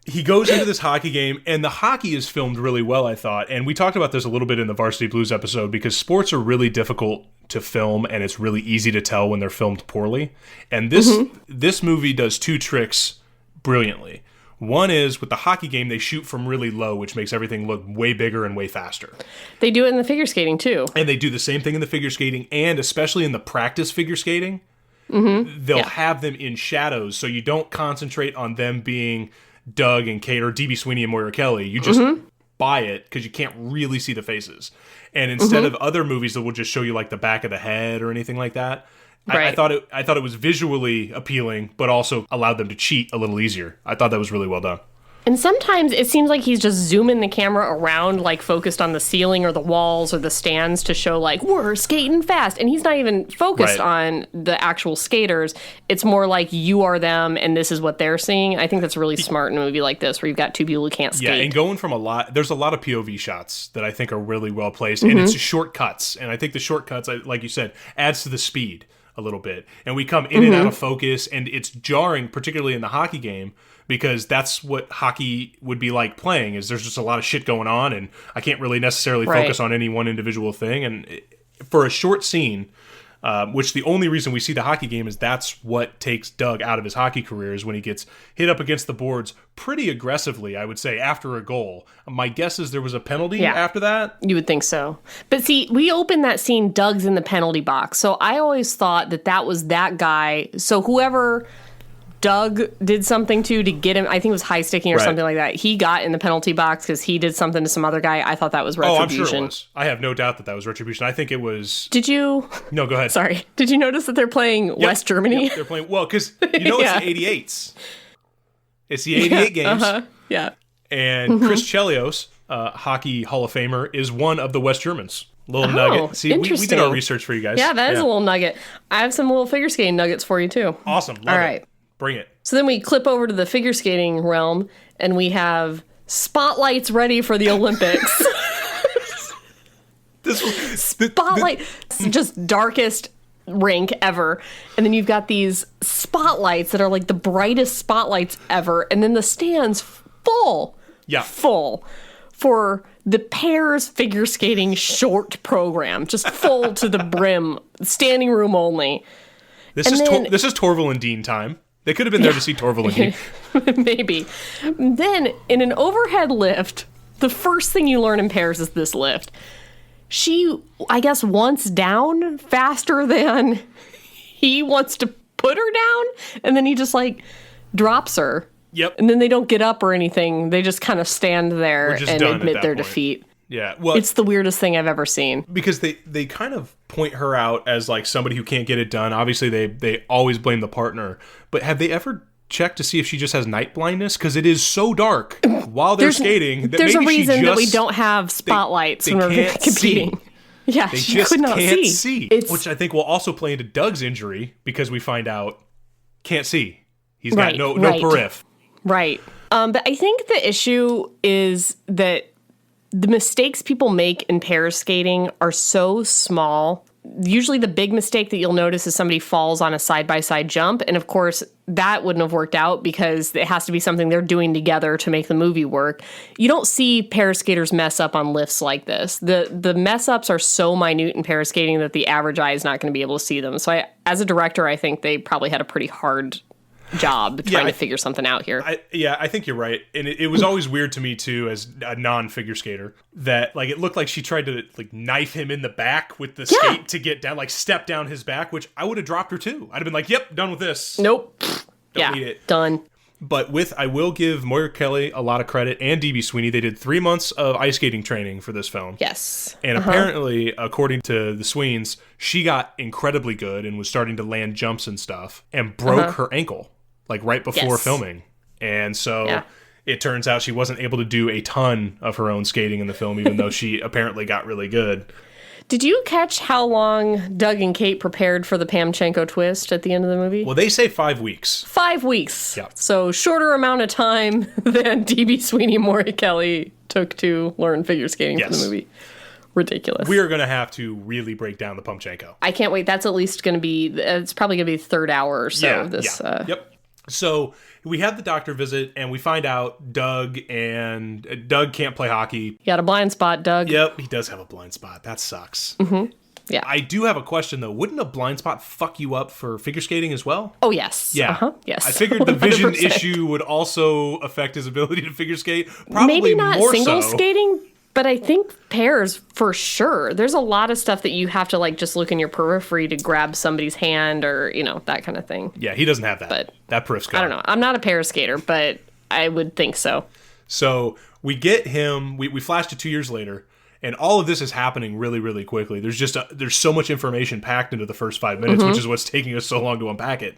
He goes into this hockey game, and the hockey is filmed really well, I thought. And we talked about this a little bit in the Varsity Blues episode, because sports are really difficult to film, and it's really easy to tell when they're filmed poorly. And this movie does two tricks brilliantly. One is, with the hockey game, they shoot from really low, which makes everything look way bigger and way faster. They do it in the figure skating, too. And they do the same thing in the figure skating, and especially in the practice figure skating, they'll have them in shadows, so you don't concentrate on them being Doug and Kate or DB Sweeney and Moira Kelly. You just buy it because you can't really see the faces. And instead of other movies that will just show you like the back of the head or anything like that, I thought it was visually appealing, but also allowed them to cheat a little easier. I thought that was really well done. And sometimes it seems like he's just zooming the camera around, like focused on the ceiling or the walls or the stands to show like, we're skating fast. And he's not even focused on the actual skaters. It's more like you are them and this is what they're seeing. I think that's really smart in a movie like this where you've got two people who can't skate. Yeah, and going from there's a lot of POV shots that I think are really well placed. And it's shortcuts. And I think the shortcuts, like you said, adds to the speed a little bit. And we come in and out of focus, and it's jarring, particularly in the hockey game, because that's what hockey would be like playing, is there's just a lot of shit going on, and I can't really necessarily focus on any one individual thing. And for a short scene, which the only reason we see the hockey game is that's what takes Doug out of his hockey career, is when he gets hit up against the boards pretty aggressively, I would say, after a goal. My guess is there was a penalty after that. You would think so. But see, we opened that scene, Doug's in the penalty box. So I always thought that was that guy. So whoever Doug did something to get him, I think it was high sticking or something like that. He got in the penalty box because he did something to some other guy. I thought that was retribution. Oh, I'm sure it was. I have no doubt that was retribution. I think it was... Did you... No, go ahead. Sorry. Did you notice that they're playing West Germany? Yep, they're playing... Well, because it's the 88s. It's the 88 games. Yeah. And Chris Chelios, hockey Hall of Famer, is one of the West Germans. Little nugget. See, we did our research for you guys. Yeah, that is a little nugget. I have some little figure skating nuggets for you, too. Awesome. Love All right. Bring it. So then we clip over to the figure skating realm, and we have spotlights ready for the Olympics. Spotlight, just darkest rink ever. And then you've got these spotlights that are like the brightest spotlights ever. And then the stands full. Yeah. Full for the pairs figure skating short program. Just full to the brim. Standing room only. This is Torval and Dean time. They could have been there to see Torval and Dean. Maybe. Then, in an overhead lift, the first thing you learn in pairs is this lift. She, I guess, wants down faster than he wants to put her down, and then he just, like, drops her. Yep. And then they don't get up or anything. They just kind of stand there and admit their defeat. Yeah. Well, it's the weirdest thing I've ever seen. Because they kind of point her out as like somebody who can't get it done. Obviously, they always blame the partner. But have they ever checked to see if she just has night blindness? Because it is so dark while they're skating. That there's maybe a reason that we just, don't have spotlights they when we're competing. Yeah, they she just could not can't see. Which I think will also play into Doug's injury because we find out can't see. He's got no periph. Right. But I think the issue is that the mistakes people make in pair skating are so small. Usually the big mistake that you'll notice is somebody falls on a side-by-side jump. And of course, that wouldn't have worked out because it has to be something they're doing together to make the movie work. You don't see pair skaters mess up on lifts like this. The mess-ups are so minute in pair skating that the average eye is not going to be able to see them. So as a director, I think they probably had a pretty hard job trying to figure something out here. I think you're right. And it was always weird to me too, as a non-figure skater, that like it looked like she tried to like knife him in the back with the skate to get down, like step down his back, which I would have dropped her too. I'd have been like, yep, done with this. Nope. Don't need it. Done. But I will give Moira Kelly a lot of credit, and DB Sweeney. They did 3 months of ice skating training for this film. Yes. And apparently, according to the Sweens, she got incredibly good and was starting to land jumps and stuff and broke her ankle, like right before filming. And so it turns out she wasn't able to do a ton of her own skating in the film, even though she apparently got really good. Did you catch how long Doug and Kate prepared for the Pamchenko Twist at the end of the movie? Well, they say 5 weeks. 5 weeks. Yeah. So shorter amount of time than DB Sweeney and Moira Kelly took to learn figure skating for the movie. Ridiculous. We are going to have to really break down the Pamchenko. I can't wait. That's at least going to be, it's probably going to be the third hour or so of this. Yep. So we have the doctor visit, and we find out Doug can't play hockey. You got a blind spot, Doug. Yep, he does have a blind spot. That sucks. Mm-hmm. Yeah. I do have a question, though. Wouldn't a blind spot fuck you up for figure skating as well? Oh, yes. Yeah. Yes. I figured the vision 100%. Issue would also affect his ability to figure skate. Probably maybe not more single so. skating, but I think pairs for sure. There's a lot of stuff that you have to like just look in your periphery to grab somebody's hand or, that kind of thing. Yeah, he doesn't have that. But that periff's gone. I don't know. I'm not a pair skater, but I would think so. So we get him, we flash to 2 years later, and all of this is happening really, really quickly. There's so much information packed into the first 5 minutes, which is what's taking us so long to unpack it.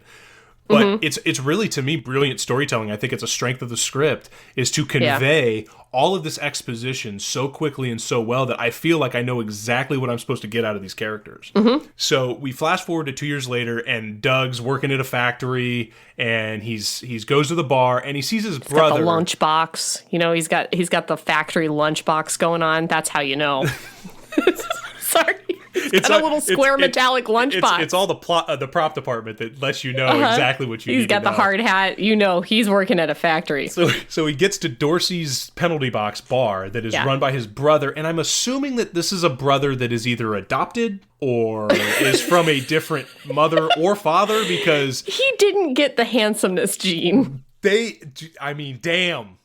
But it's really, to me, brilliant storytelling. I think it's a strength of the script, is to convey all of this exposition so quickly and so well that I feel like I know exactly what I'm supposed to get out of these characters. So we flash forward to 2 years later, and Doug's working at a factory, and he's goes to the bar, and he sees his brother. Got the lunchbox. He's got the factory lunchbox going on. That's how you know. Sorry. It's got a little square metallic lunchbox. It's all the prop department that lets you know exactly what you need. He's got the hard hat. He's working at a factory. So he gets to Dorsey's penalty box bar that is run by his brother, and I'm assuming that this is a brother that is either adopted or is from a different mother or father, because he didn't get the handsomeness gene. Damn.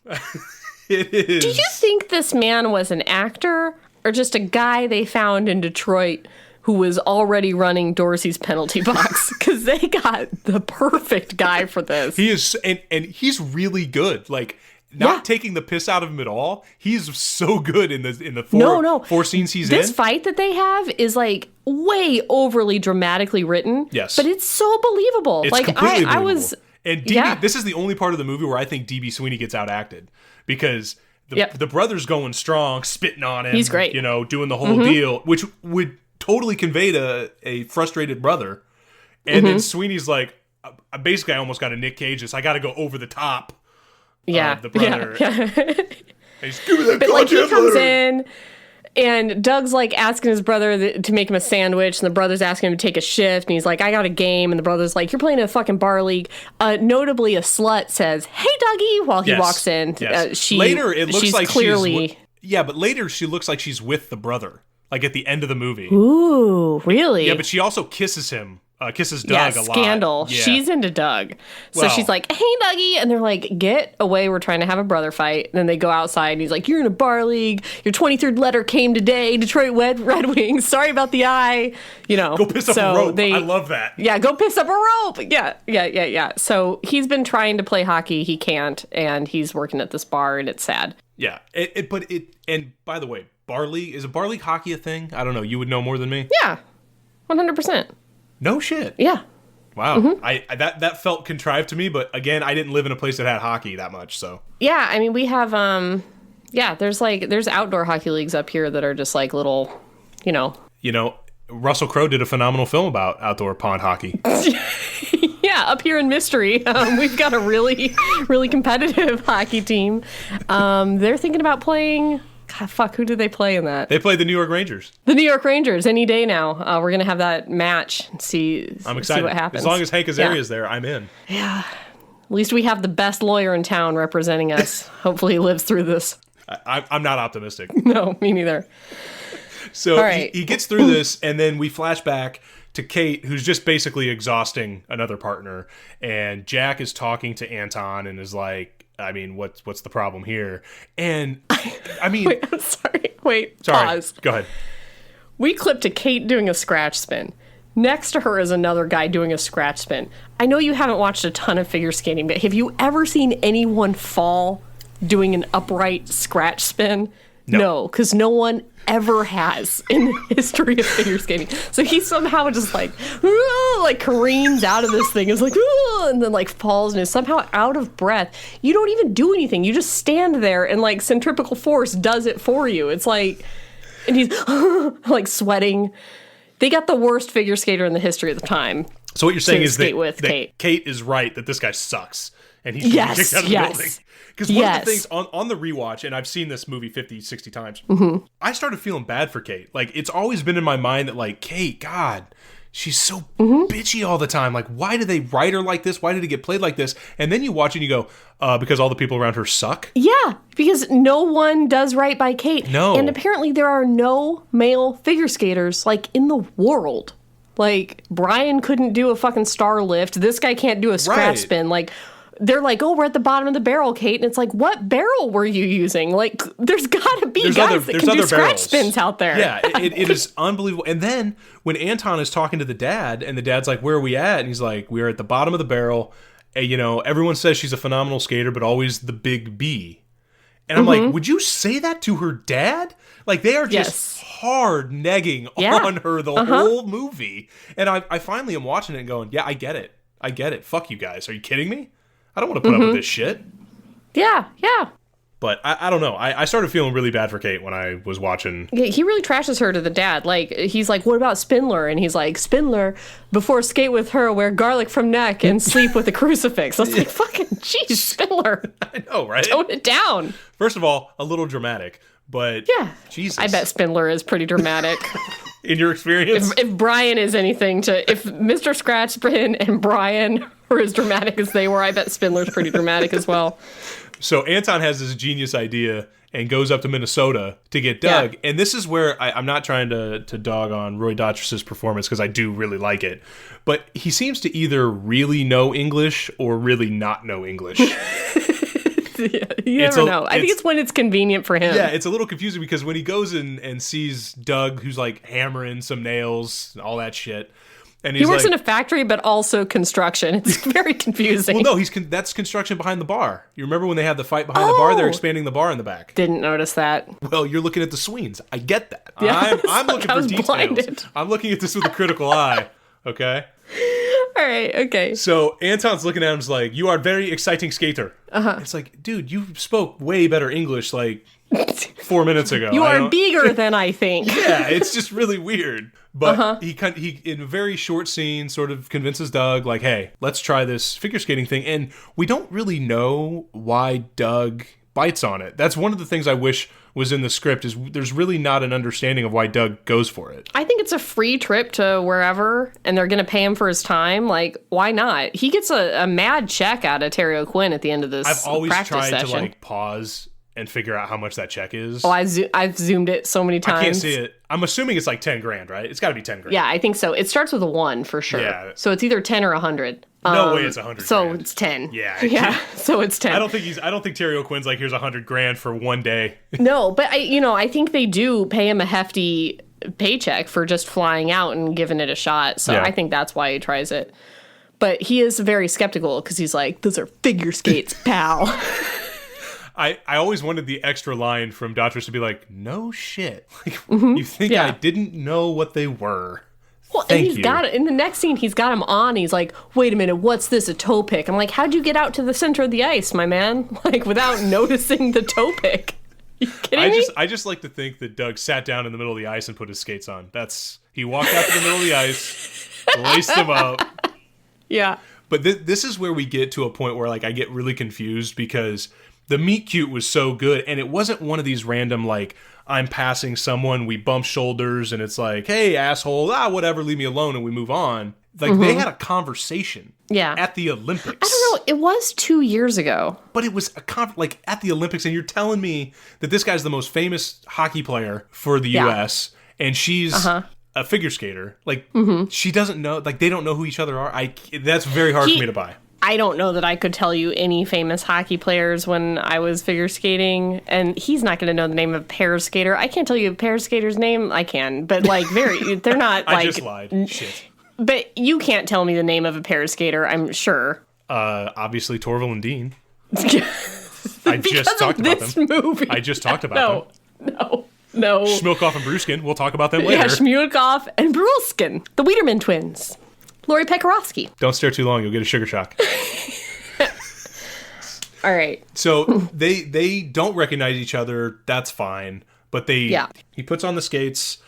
It is. Do you think this man was an actor? Or just a guy they found in Detroit who was already running Dorsey's penalty box? Because they got the perfect guy for this. He is, and he's really good. Like, not taking the piss out of him at all. He's so good in the four scenes he's in. This fight that they have is like way overly dramatically written. Yes, but it's so believable. It's like completely believable. I was. And DB, this is the only part of the movie where I think DB Sweeney gets outacted, because the brother's going strong, spitting on him. He's great. Doing the whole deal, which would totally convey to a frustrated brother. And then Sweeney's like, basically, I almost got a Nick Cage. I got to go over the top of the brother. Yeah. He's, give me that but he comes in, and Doug's like asking his brother to make him a sandwich, and the brother's asking him to take a shift, and he's like, I got a game, and the brother's like, you're playing a fucking bar league. Notably, a slut says, hey, Dougie, while he walks in. Yes. Later, it looks like clearly... but later she looks like she's with the brother, like at the end of the movie. Ooh, really? Yeah, but she also kisses him. Kisses Doug a lot. Scandal. Yeah. She's into Doug. So she's like, hey, Dougie. And they're like, get away. We're trying to have a brother fight. And then they go outside, and he's like, you're in a bar league. Your 23rd letter came today. Detroit Red Wings. Sorry about the eye. Go piss up a rope. I love that. Yeah, go piss up a rope. Yeah. So he's been trying to play hockey. He can't. And he's working at this bar, and it's sad. Yeah. And by the way, bar league. Is a bar league hockey a thing? I don't know. You would know more than me. Yeah, 100%. No shit. Yeah. Wow. Mm-hmm. That felt contrived to me, but again, I didn't live in a place that had hockey that much, so. Yeah, I mean, we have there's outdoor hockey leagues up here that are just like little, you know. You know, Russell Crowe did a phenomenal film about outdoor pond hockey. Yeah, up here in Mystery, we've got a really, really competitive hockey team. They're thinking about playing. God, fuck, who did they play in that? They played the New York Rangers. The New York Rangers, any day now. We're going to have that match and I'm excited. See what happens. As long as Hank Azaria is there, I'm in. Yeah. At least we have the best lawyer in town representing us. Hopefully he lives through this. I'm not optimistic. No, me neither. So right. he gets through this, and then we flash back to Kate, who's just basically exhausting another partner. And Jack is talking to Anton and is like, I mean, what's the problem here? And I mean, wait, I'm sorry. Wait, pause. Go ahead. We clipped to Kate doing a scratch spin. Next to her is another guy doing a scratch spin. I know you haven't watched a ton of figure skating, but have you ever seen anyone fall doing an upright scratch spin? No, because no one ever has in the history of figure skating. So he somehow just like careens out of this thing. It's like, and then like falls and is somehow out of breath. You don't even do anything. You just stand there and like centripetal force does it for you. It's like, and he's like sweating. They got the worst figure skater in the history of the time. So what you're saying is that Kate is right, that this guy sucks. And he's getting kicked out of the building. Because one of the things on the rewatch, and I've seen this movie 50, 60 times, I started feeling bad for Kate. Like, it's always been in my mind that, like, Kate, God, she's so bitchy all the time. Like, why did they write her like this? Why did it get played like this? And then you watch it and you go, because all the people around her suck? Yeah, because no one does right by Kate. No. And apparently there are no male figure skaters, like, in the world. Like, Brian couldn't do a fucking star lift. This guy can't do a scratch spin. Like, they're like, oh, we're at the bottom of the barrel, Kate. And it's like, what barrel were you using? Like, there's got to be guys that can do scratch spins out there. Yeah, it is unbelievable. And then when Anton is talking to the dad, and the dad's like, where are we at? And he's like, we're at the bottom of the barrel. And, you know, everyone says she's a phenomenal skater, but always the big B. And I'm like, would you say that to her dad? Like, they are just hard negging on her the whole movie. And I finally am watching it and going, yeah, I get it. I get it. Fuck you guys. Are you kidding me? I don't want to put up with this shit. Yeah, yeah. But I don't know. I started feeling really bad for Kate when I was watching. Yeah, he really trashes her to the dad. Like, he's like, what about Spindler? And he's like, Spindler, before skate with her, wear garlic from neck and sleep with a crucifix. I was like, fucking jeez, Spindler. I know, right? Tone it down. First of all, a little dramatic. But yeah, Jesus. I bet Spindler is pretty dramatic. In your experience? If Brian is anything if Mr. Scratchspin and Brian were as dramatic as they were, I bet Spindler's pretty dramatic as well. So Anton has this genius idea and goes up to Minnesota to get Doug. Yeah. And this is where I'm not trying to dog on Roy Dotrice's performance because I do really like it. But he seems to either really know English or really not know English. Yeah, you never know. I think it's when it's convenient for him. Yeah, it's a little confusing because when he goes in and sees Doug, who's like hammering some nails, all that shit. And he works in a factory, but also construction. It's very confusing. Well, no, that's construction behind the bar. You remember when they had the fight behind the bar? They're expanding the bar in the back. Didn't notice that. Well, you're looking at the Sweens. I get that. Yeah, I'm looking for details. Blinded. I'm looking at this with a critical eye. Okay? All right, okay. So Anton's looking at him and is like, you are a very exciting skater. It's like, dude, you spoke way better English like 4 minutes ago. You are bigger than I think. Yeah, it's just really weird. But he in a very short scene sort of convinces Doug, like, hey, let's try this figure skating thing. And we don't really know why Doug bites on it. That's one of the things I wish was in the script, is there's really not an understanding of why Doug goes for it. I think it's a free trip to wherever, and they're going to pay him for his time. Like, why not? He gets a mad check out of Terry O'Quinn at the end of this I've always tried session. to, like, pause and figure out how much that check is. Oh, I've zoomed it so many times. I can't see it. I'm assuming it's like 10 grand, right? It's got to be 10 grand. Yeah, I think so. It starts with a 1 for sure. Yeah. So it's either 10 or 100. No way it's 100 So grand. it's 10. Yeah. So it's 10. I don't think Terry O'Quinn's like, here's 100 grand for one day. No, but I think they do pay him a hefty paycheck for just flying out and giving it a shot. So I think that's why he tries it. But he is very skeptical because he's like, those are figure skates, pal. I always wanted the extra line from Daughters to be like, no shit. Like, you think I didn't know what they were? Well, Thank and you. got it in the next scene. He's got him on. He's like, "Wait a minute, what's this? A toe pick?" I'm like, "How'd you get out to the center of the ice, my man? Like without noticing the toe pick?" You kidding me? I just like to think that Doug sat down in the middle of the ice and put his skates on. He walked out to the middle of the ice, laced them up. Yeah. But this is where we get to a point where like I get really confused because the meet cute was so good, and it wasn't one of these random like I'm passing someone, we bump shoulders, and it's like, hey, asshole, whatever, leave me alone, and we move on. Like, they had a conversation at the Olympics. I don't know. It was 2 years ago. But it was like at the Olympics, and you're telling me that this guy's the most famous hockey player for the U.S., and she's a figure skater. Like, she doesn't know, like, they don't know who each other are. That's very hard for me to buy. I don't know that I could tell you any famous hockey players when I was figure skating, and he's not going to know the name of a pair skater. I can't tell you a pair skater's name. I can, but like they're not like. I just lied. Shit. But you can't tell me the name of a pair skater, I'm sure. Obviously Torvill and Dean. I just talked about them. Movie. I just talked about them. No. Schmilkoff and Bruskin. We'll talk about them later. Yeah, Schmilkoff and Bruskin, the Wiederman twins. Lori Pekarofsky. Don't stare too long. You'll get a sugar shock. All right. So they don't recognize each other. That's fine. But he puts on the skates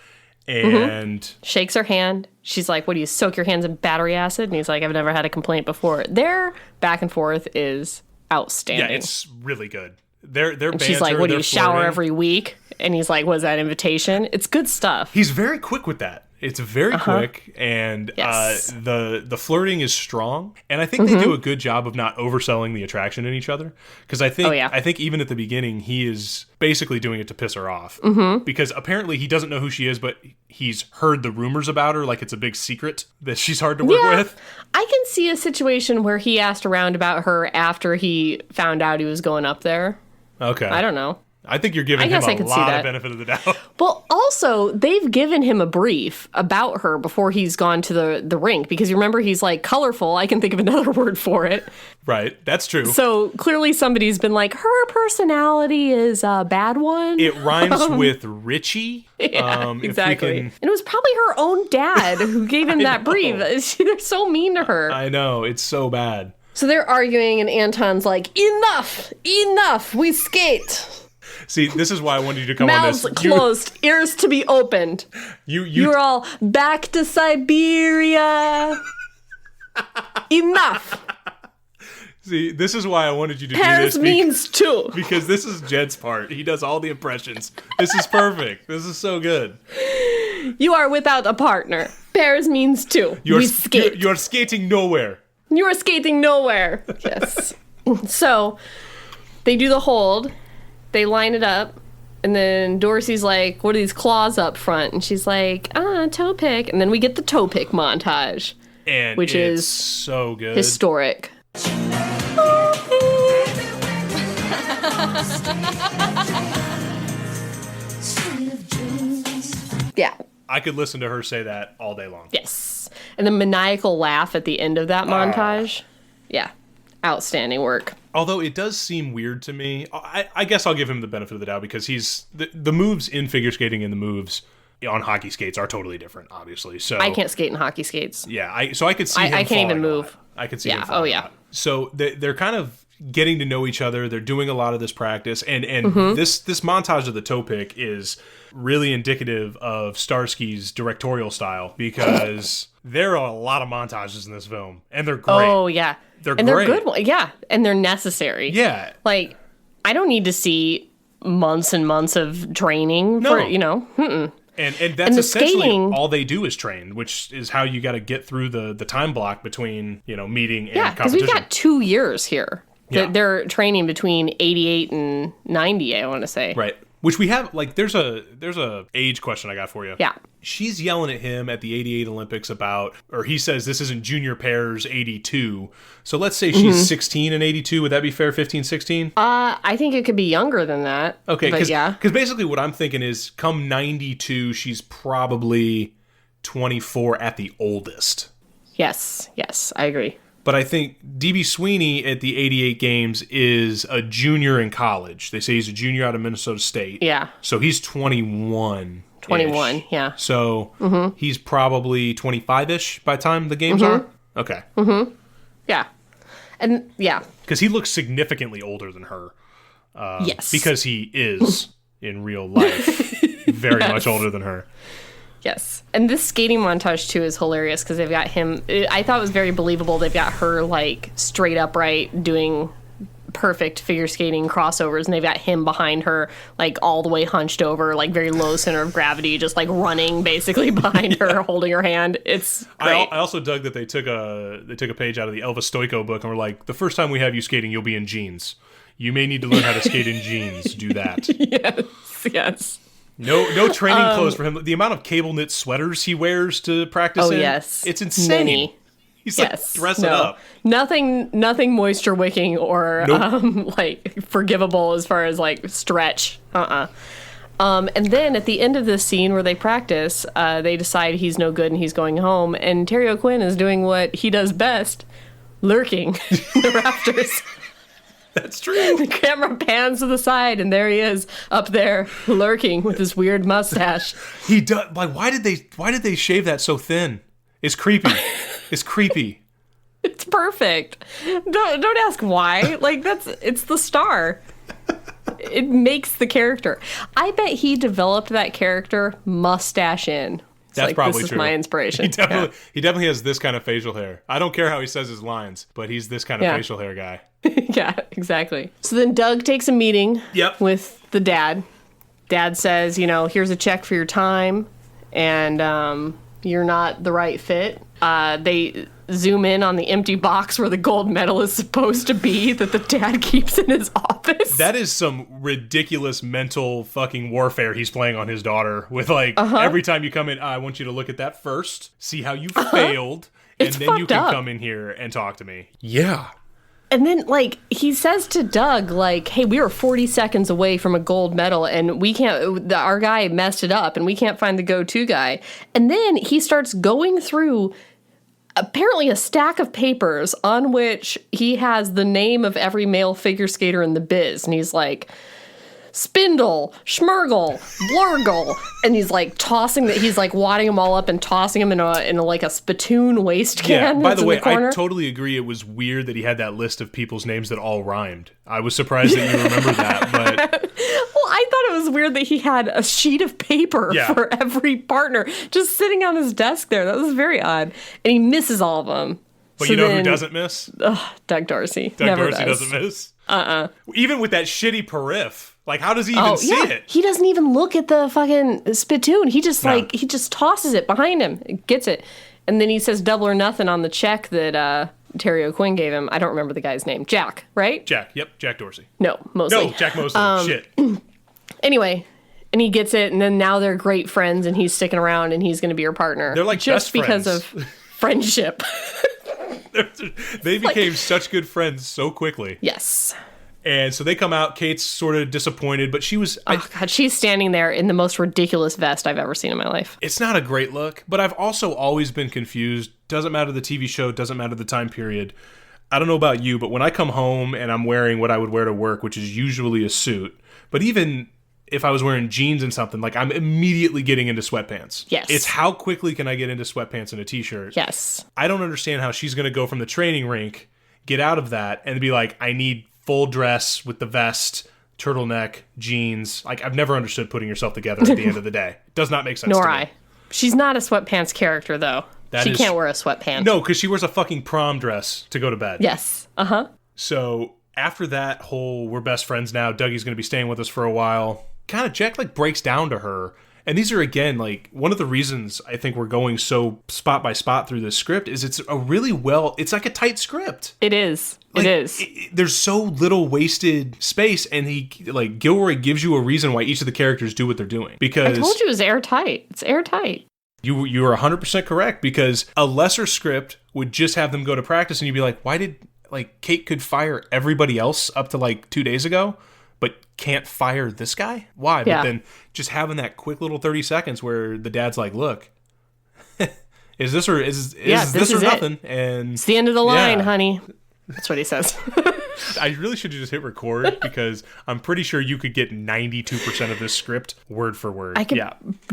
and shakes her hand. She's like, what do you soak your hands in battery acid? And he's like, I've never had a complaint before. Their back and forth is outstanding. Yeah, it's really good. Their banter, she's like, what do you shower flirting. every week? And he's like, was that invitation? It's good stuff. He's very quick with that. It's very quick, and Yes. the flirting is strong, and I think they do a good job of not overselling the attraction in each other. Because I think even at the beginning, he is basically doing it to piss her off. Because apparently he doesn't know who she is, but he's heard the rumors about her, like it's a big secret that she's hard to work with. I can see a situation where he asked around about her after he found out he was going up there. Okay, I don't know. I think you're giving him a lot of benefit of the doubt. Well, also, they've given him a brief about her before he's gone to the rink, because you remember he's like colorful. I can think of another word for it. Right, that's true. So clearly somebody's been like, her personality is a bad one. It rhymes with Richie. Yeah, exactly. And it was probably her own dad who gave him that brief. They're so mean to her. I know, it's so bad. So they're arguing, and Anton's like, enough, we skate. See, this is why I wanted you to come Mouths on this. Closed, ears to be opened. You're all back to Siberia. Enough. See, this is why I wanted you to do Paris this. means two. Because this is Jed's part. He does all the impressions. This is perfect. This is so good. You are without a partner. Paris means two. We skate. You're skating nowhere. You are skating nowhere. Yes. So they do the hold. They line it up, and then Dorsey's like, what are these claws up front? And she's like, toe pick. And then we get the toe pick montage, which is so good. Historic. Yeah. I could listen to her say that all day long. Yes. And the maniacal laugh at the end of that montage. Yeah. Outstanding work. Although it does seem weird to me. I guess I'll give him the benefit of the doubt because he's the moves in figure skating and the moves on hockey skates are totally different, obviously. So I can't skate in hockey skates. Yeah, I could see him I can't even move. I could see him falling a lot. So they're kind of getting to know each other. They're doing a lot of this practice, and this montage of the toe pick is really indicative of Starsky's directorial style because there are a lot of montages in this film, and they're great. Oh yeah, they're good. Yeah, and they're necessary. Yeah, like I don't need to see months and months of training for And that's essentially skating, all they do is train, which is how you got to get through the time block between meeting and competition. Yeah, because we've got 2 years here. Yeah. They're training between 88 and 90, I want to say. Right. Which we have, like, there's a age question I got for you. Yeah. She's yelling at him at the 88 Olympics about, or he says this isn't junior pairs 82. So let's say she's 16 and 82. Would that be fair, 15, 16? I think it could be younger than that. Okay, because basically what I'm thinking is come 92, she's probably 24 at the oldest. Yes, I agree. But I think D.B. Sweeney at the 88 games is a junior in college. They say he's a junior out of Minnesota State. Yeah. So he's 21. 21, yeah. So he's probably 25-ish by the time the games are? Okay. Yeah. And, yeah. Because he looks significantly older than her. Yes. Because he is, in real life, very much older than her. Yes. And this skating montage, too, is hilarious because they've got him... I thought it was very believable. They've got her, like, straight upright doing perfect figure skating crossovers, and they've got him behind her, like, all the way hunched over, like, very low center of gravity, just, like, running, basically, behind her, holding her hand. It's great. I also dug that they took a page out of the Elvis Stoico book and were like, the first time we have you skating, you'll be in jeans. You may need to learn how to skate in jeans. Do that. Yes. No training clothes for him. The amount of cable knit sweaters he wears to practice in, it's insane. Many. He's like dressing up. Nothing moisture wicking or like forgivable as far as like stretch. And then at the end of this scene where they practice, they decide he's no good and he's going home. And Terry O'Quinn is doing what he does best, lurking in the rafters. That's true. The camera pans to the side, and there he is up there lurking with his weird mustache. He does. Like, why did they shave that so thin? It's creepy. It's creepy. It's perfect. Don't ask why. Like it's the star. It makes the character. I bet he developed that character mustache in. That's probably this true. Is my inspiration. He definitely has this kind of facial hair. I don't care how he says his lines, but he's this kind of facial hair guy. Yeah, exactly. So then Doug takes a meeting with the dad. Dad says, here's a check for your time, and you're not the right fit. They zoom in on the empty box where the gold medal is supposed to be that the dad keeps in his office. That is some ridiculous mental fucking warfare he's playing on his daughter with every time you come in, I want you to look at that first, see how you failed, and then you can come in here and talk to me. Yeah. And then, he says to Doug, hey, we were 40 seconds away from a gold medal, and we can't, our guy messed it up, and we can't find the go-to guy. And then he starts going through, apparently, a stack of papers on which he has the name of every male figure skater in the biz. And he's like, Spindle, Schmergle, Blurgle, and he's tossing that. He's wadding them all up and tossing them in a spittoon waste can. Yeah. By the way, I totally agree. It was weird that he had that list of people's names that all rhymed. I was surprised that you remember that. But well, I thought it was weird that he had a sheet of paper for every partner just sitting on his desk there. That was very odd, and he misses all of them. But so who doesn't miss? Doug Dorsey. Doug Dorsey doesn't miss. Even with that shitty periph. How does he even see it? He doesn't even look at the fucking spittoon. He just he just tosses it behind him, gets it, and then he says double or nothing on the check that Terry O'Quinn gave him. I don't remember the guy's name. Jack, right? Jack. Yep, Jack Dorsey. No, Mosley. No, Jack Mosley. Shit. Anyway, and he gets it, and then now they're great friends, and he's sticking around, and he's going to be her partner. They're just best friends. because of friendship. They became such good friends so quickly. Yes. And so they come out. Kate's sort of disappointed, but she was... God, she's standing there in the most ridiculous vest I've ever seen in my life. It's not a great look, but I've also always been confused. Doesn't matter the TV show, doesn't matter the time period. I don't know about you, but when I come home and I'm wearing what I would wear to work, which is usually a suit, but even if I was wearing jeans and something, I'm immediately getting into sweatpants. Yes. It's how quickly can I get into sweatpants and a t-shirt? Yes. I don't understand how she's going to go from the training rink, get out of that, and be like, I need full dress with the vest, turtleneck, jeans. I've never understood putting yourself together at the end of the day. It does not make sense to me. Nor I. She's not a sweatpants character, though. She can't wear a sweatpants. No, because she wears a fucking prom dress to go to bed. Yes. Uh-huh. So after that whole we're best friends now, Dougie's going to be staying with us for a while, kind of Jack breaks down to her. And these are, again, one of the reasons I think we're going so spot by spot through this script is it's it's like a tight script. It is. It is. There's so little wasted space, and Gilroy gives you a reason why each of the characters do what they're doing. Because I told you it was airtight. It's airtight. You are 100% correct, because a lesser script would just have them go to practice, and you'd be like, why did, Kate could fire everybody else up to 2 days ago, but can't fire this guy? Why? Yeah. But then just having that quick little 30 seconds where the dad's like, look, Is this or is this or nothing? And it's the end of the line, honey. That's what he says. I really should have just hit record because I'm pretty sure you could get 92% of this script word for word. I could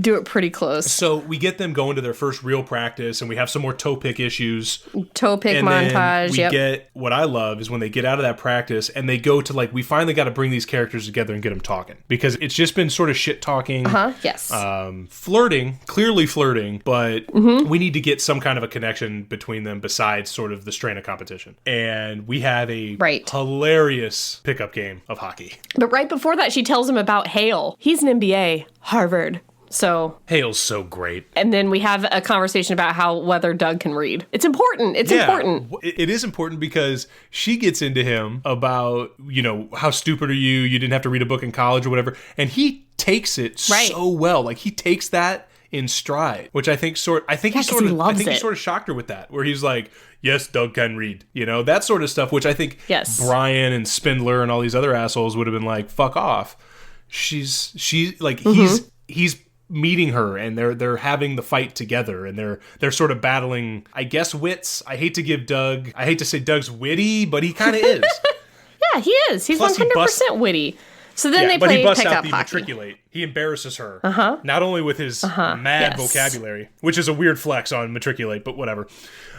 do it pretty close. So we get them going to their first real practice, and we have some more toe pick issues. Toe pick montage. We get what I love is when they get out of that practice and they go to we finally got to bring these characters together and get them talking because it's just been sort of shit talking. Yes. Flirting, clearly flirting, but we need to get some kind of a connection between them besides sort of the strain of competition. And we have a hilarious pickup game of hockey. But right before that, she tells him about Hale. He's an MBA, Harvard. So Hale's so great. And then we have a conversation about whether Doug can read. It's important. It's important. It is important because she gets into him about, how stupid are you? You didn't have to read a book in college or whatever. And he takes it so well. Like he takes that in stride, which I think he sort of shocked her with that, where he's like, yes, Doug can read, that sort of stuff, which I think Brian and Spindler and all these other assholes would have been like, fuck off. He's meeting her and they're having the fight together and they're sort of battling, I guess, wits. I hate to say Doug's witty, but he kind of is. Yeah, he is. He's 100% witty. So then they play pickup hockey. He matriculate. He embarrasses her. Not only with his mad vocabulary, which is a weird flex on matriculate, but whatever.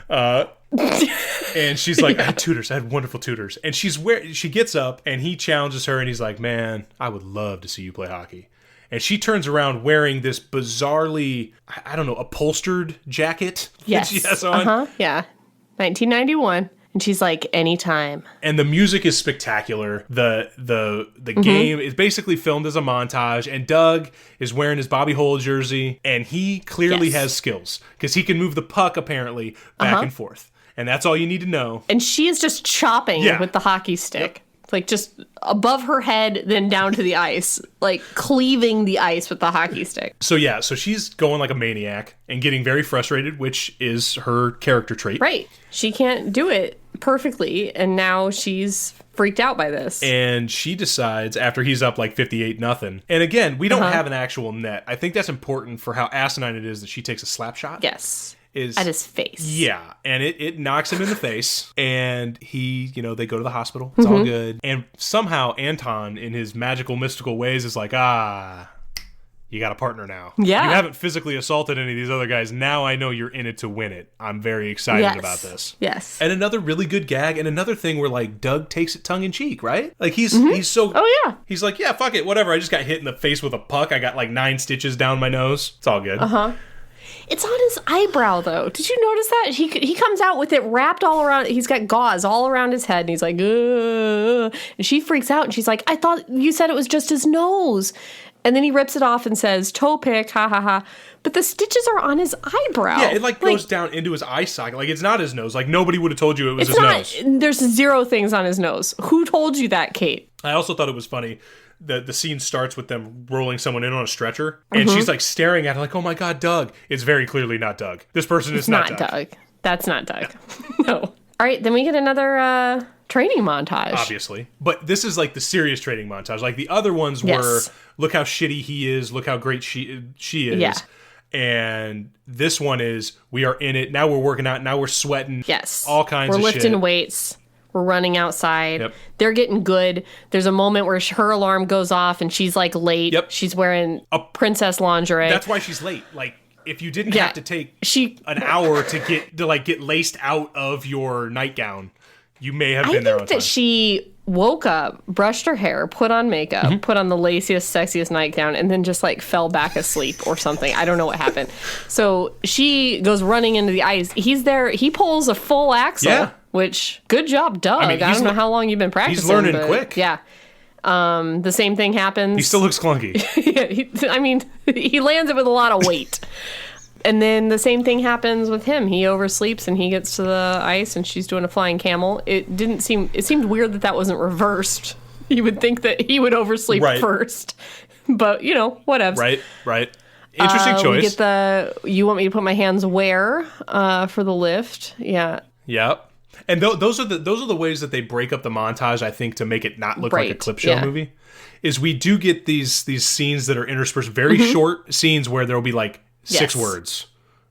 And she's like, I had wonderful tutors. And she gets up and he challenges her and he's like, man, I would love to see you play hockey. And she turns around wearing this bizarrely, I don't know, upholstered jacket that she has on. Yeah. 1991. And she's like, anytime. And the music is spectacular. The game is basically filmed as a montage. And Doug is wearing his Bobby Hole jersey. And he clearly has skills. Because he can move the puck, apparently, back and forth. And that's all you need to know. And she is just chopping with the hockey stick. Like just above her head, then down to the ice. Like cleaving the ice with the hockey stick. So she's going like a maniac and getting very frustrated, which is her character trait. Right. She can't do it perfectly, and now she's freaked out by this. And she decides after he's up like 58-0. And again, we don't have an actual net. I think that's important for how asinine it is that she takes a slap shot. Yes. At his face. Yeah, and it knocks him in the face, and he, they go to the hospital. It's all good. And somehow Anton, in his magical, mystical ways, is like, you got a partner now. Yeah. You haven't physically assaulted any of these other guys. Now I know you're in it to win it. I'm very excited about this. Yes. And another really good gag, and another thing where, like, Doug takes it tongue-in-cheek, right? Like, he's so... Oh, yeah. He's like, yeah, fuck it, whatever. I just got hit in the face with a puck. I got, like, 9 stitches down my nose. It's all good. It's on his eyebrow, though. Did you notice that? He comes out with it wrapped all around. He's got gauze all around his head, and he's like, ugh. And she freaks out, and she's like, I thought you said it was just his nose. And then he rips it off and says, toe pick, ha, ha, ha. But the stitches are on his eyebrow. Yeah, it, goes down into his eye socket. Like, it's not his nose. Like, nobody would have told you it was his nose. There's 0 things on his nose. Who told you that, Kate? I also thought it was funny. The scene starts with them rolling someone in on a stretcher, and she's like staring at it like, oh my God, Doug. It's very clearly not Doug. This person is not Doug. That's not Doug. No. All right, then we get another training montage. Obviously. But this is like the serious training montage. Like the other ones were, look how shitty he is, look how great she is. Yeah. And this one is, we are in it. Now we're working out. Now we're sweating. Yes. All kinds of shit. We're lifting weights. We're running outside. Yep. They're getting good. There's a moment where her alarm goes off and she's like late. Yep. She's wearing a princess lingerie. That's why she's late. Like, if you didn't have to take an hour to get laced out of your nightgown, you may have been there on time. I think that she woke up, brushed her hair, put on makeup, put on the laciest, sexiest nightgown, and then just like fell back asleep or something. I don't know what happened. So she goes running into the ice. He's there. He pulls a full axle. Yeah. Which, good job, Doug. I don't know how long you've been practicing. He's learning quick. Yeah. The same thing happens. He still looks clunky. He lands it with a lot of weight. And then the same thing happens with him. He oversleeps and he gets to the ice and she's doing a flying camel. It seemed weird that wasn't reversed. You would think that he would oversleep first. But, whatever. Right. Interesting choice. We get you want me to put my hands where for the lift. Yeah. Yep. And those are the ways that they break up the montage, I think, to make it not look like a clip show movie. Is we do get these scenes that are interspersed, very short scenes where there will be like 6 words.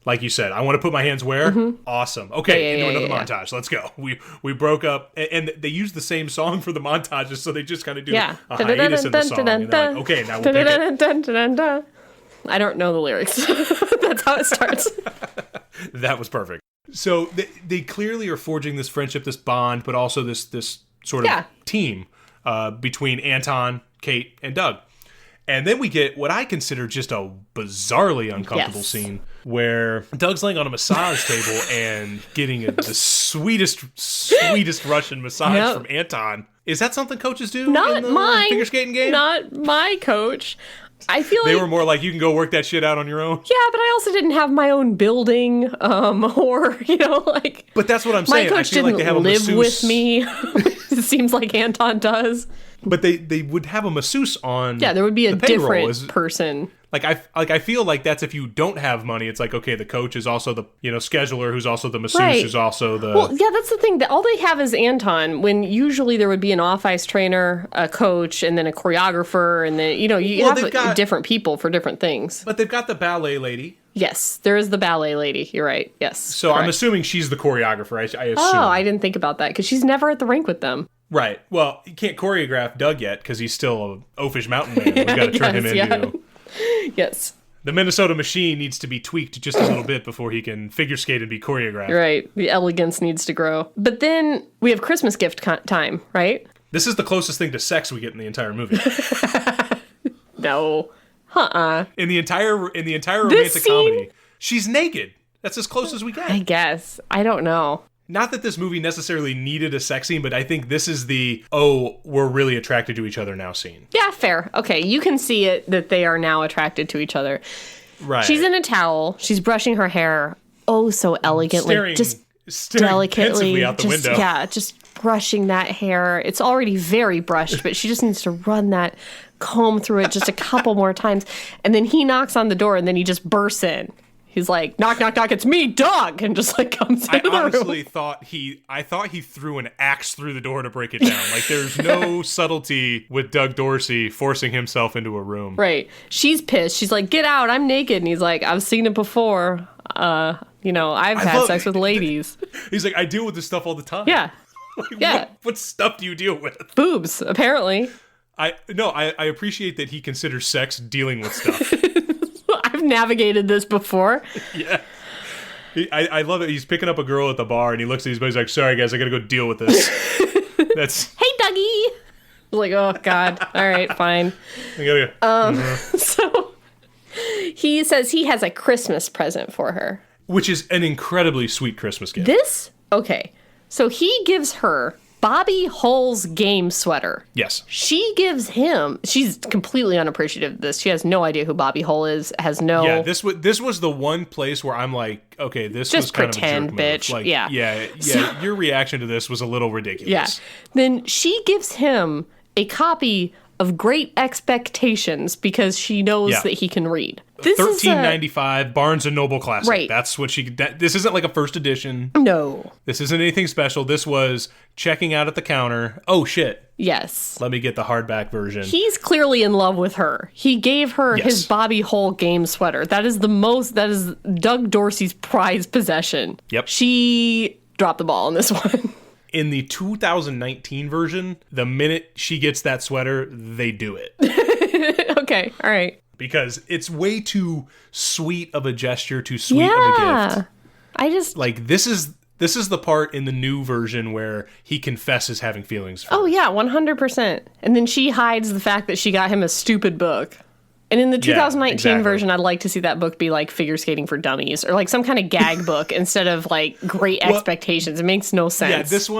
Like you said, I want to put my hands where? Mm-hmm. Awesome. Okay, into another montage. Let's go. We broke up, and they use the same song for the montages, so they just kind of do a hiatus in the song. And they're like, okay, now we'll pick it. I don't know the lyrics. That's how it starts. That was perfect. So they clearly are forging this friendship, this bond, but also this sort of team between Anton, Kate, and Doug. And then we get what I consider just a bizarrely uncomfortable scene where Doug's laying on a massage table and getting the sweetest Russian massage from Anton. Is that something coaches do? Not in the mine. Figure skating game? Not my coach. I feel they were more like, you can go work that shit out on your own. Yeah, but I also didn't have my own building, or like. But that's what I'm saying. My coach didn't live with me. It seems like Anton does. But they would have a masseuse on. Yeah, there would be a different person. I feel like that's if you don't have money. It's like, okay, the coach is also the scheduler, who's also the masseuse, who's also the. Well, yeah, that's the thing. All they have is Anton. When usually there would be an off-ice trainer, a coach, and then a choreographer, and then you have different people for different things. But they've got the ballet lady. Yes, there is the ballet lady. You're right. Yes. So correct. I'm assuming she's the choreographer. I assume. Oh, I didn't think about that because she's never at the rink with them. Right. Well, you can't choreograph Doug yet because he's still an oafish mountain man. We've got to turn him into. Yes. The Minnesota Machine needs to be tweaked just a little bit before he can figure skate and be choreographed. Right. The elegance needs to grow. But then we have Christmas gift time, right? This is the closest thing to sex we get in the entire movie. No. In the entire romantic comedy, she's naked. That's as close as we get. I guess. I don't know. Not that this movie necessarily needed a sex scene, but I think this is we're really attracted to each other now scene. Yeah, fair. Okay, you can see it that they are now attracted to each other. Right. She's in a towel. She's brushing her hair. Oh, so elegantly. Staring delicately out the window. Yeah, just brushing that hair. It's already very brushed, but she just needs to run that comb through it just a couple more times. And then he knocks on the door, and then he just bursts in. He's like, knock, knock, knock, it's me, Doug, and just like comes into the room. I honestly thought he threw an axe through the door to break it down. Like, there's no subtlety with Doug Dorsey forcing himself into a room. Right. She's pissed. She's like, get out, I'm naked. And he's like, I've seen it before. I've had sex with ladies. He's like, I deal with this stuff all the time. Yeah. Like, what stuff do you deal with? Boobs, apparently. I appreciate that he considers sex dealing with stuff. I've navigated this before. Yeah. I love it. He's picking up a girl at the bar and he looks at his buddies like, sorry guys, I gotta go deal with this. Hey Dougie! I'm like, oh God. All right, fine. So he says he has a Christmas present for her. Which is an incredibly sweet Christmas gift. Okay. So he gives her Bobby Hull's game sweater. Yes. She gives him, she's completely unappreciative of this. She has no idea who Bobby Hull is, has no... Yeah, this was the one place where I'm like, okay, this was kind of a jerk move. Bitch. Like, yeah. So, your reaction to this was a little ridiculous. Yeah. Then she gives him a copy of Great Expectations because she knows that he can read. This $13.95 Barnes & Noble Classic. Right. That's what this isn't like a first edition. No. This isn't anything special. This was checking out at the counter. Oh, shit. Yes. Let me get the hardback version. He's clearly in love with her. He gave her his Bobby Hull game sweater. That is Doug Dorsey's prized possession. Yep. She dropped the ball on this one. In the 2019 version, the minute she gets that sweater, they do it. Okay, all right. Because it's way too sweet of a gesture, too sweet of a gift. I just... Like, this is the part in the new version where he confesses having feelings for her. Oh, yeah, 100%. And then she hides the fact that she got him a stupid book. And in the 2019 version, I'd like to see that book be like Figure Skating for Dummies or like some kind of gag book instead of like Great Expectations. It makes no sense. Yeah, this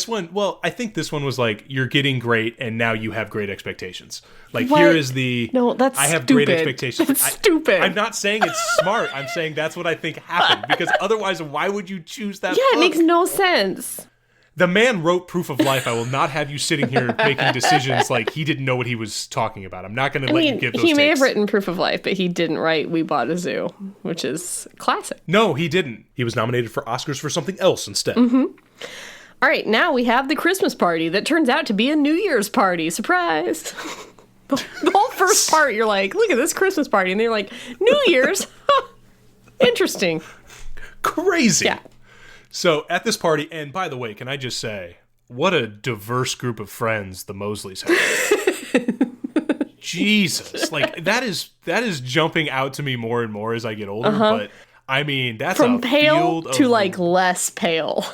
one, well, I think this one was like, you're getting great and now you have great expectations. Like, what? Here is the... No, that's I have stupid. great expectations. That's stupid. I'm not saying it's smart. I'm saying that's what I think happened. Because otherwise, why would you choose that book? It makes no sense. The man wrote Proof of Life. I will not have you sitting here making decisions like he didn't know what he was talking about. I'm not going to let you give those He may takes. have written Proof of Life, but he didn't write We Bought a Zoo, which is classic. No, he didn't. He was nominated for Oscars for something else instead. Mm-hmm. All right, now we have the Christmas party that turns out to be a New Year's party. Surprise. The whole first part, you're like, look at this Christmas party. And they're like, New Year's? Interesting. Crazy. Yeah. So at this party, and by the way, can I just say, what a diverse group of friends the Mosleys have. Jesus. Like, that is jumping out to me more and more as I get older, but I mean, that's from a pale field to of, like less pale.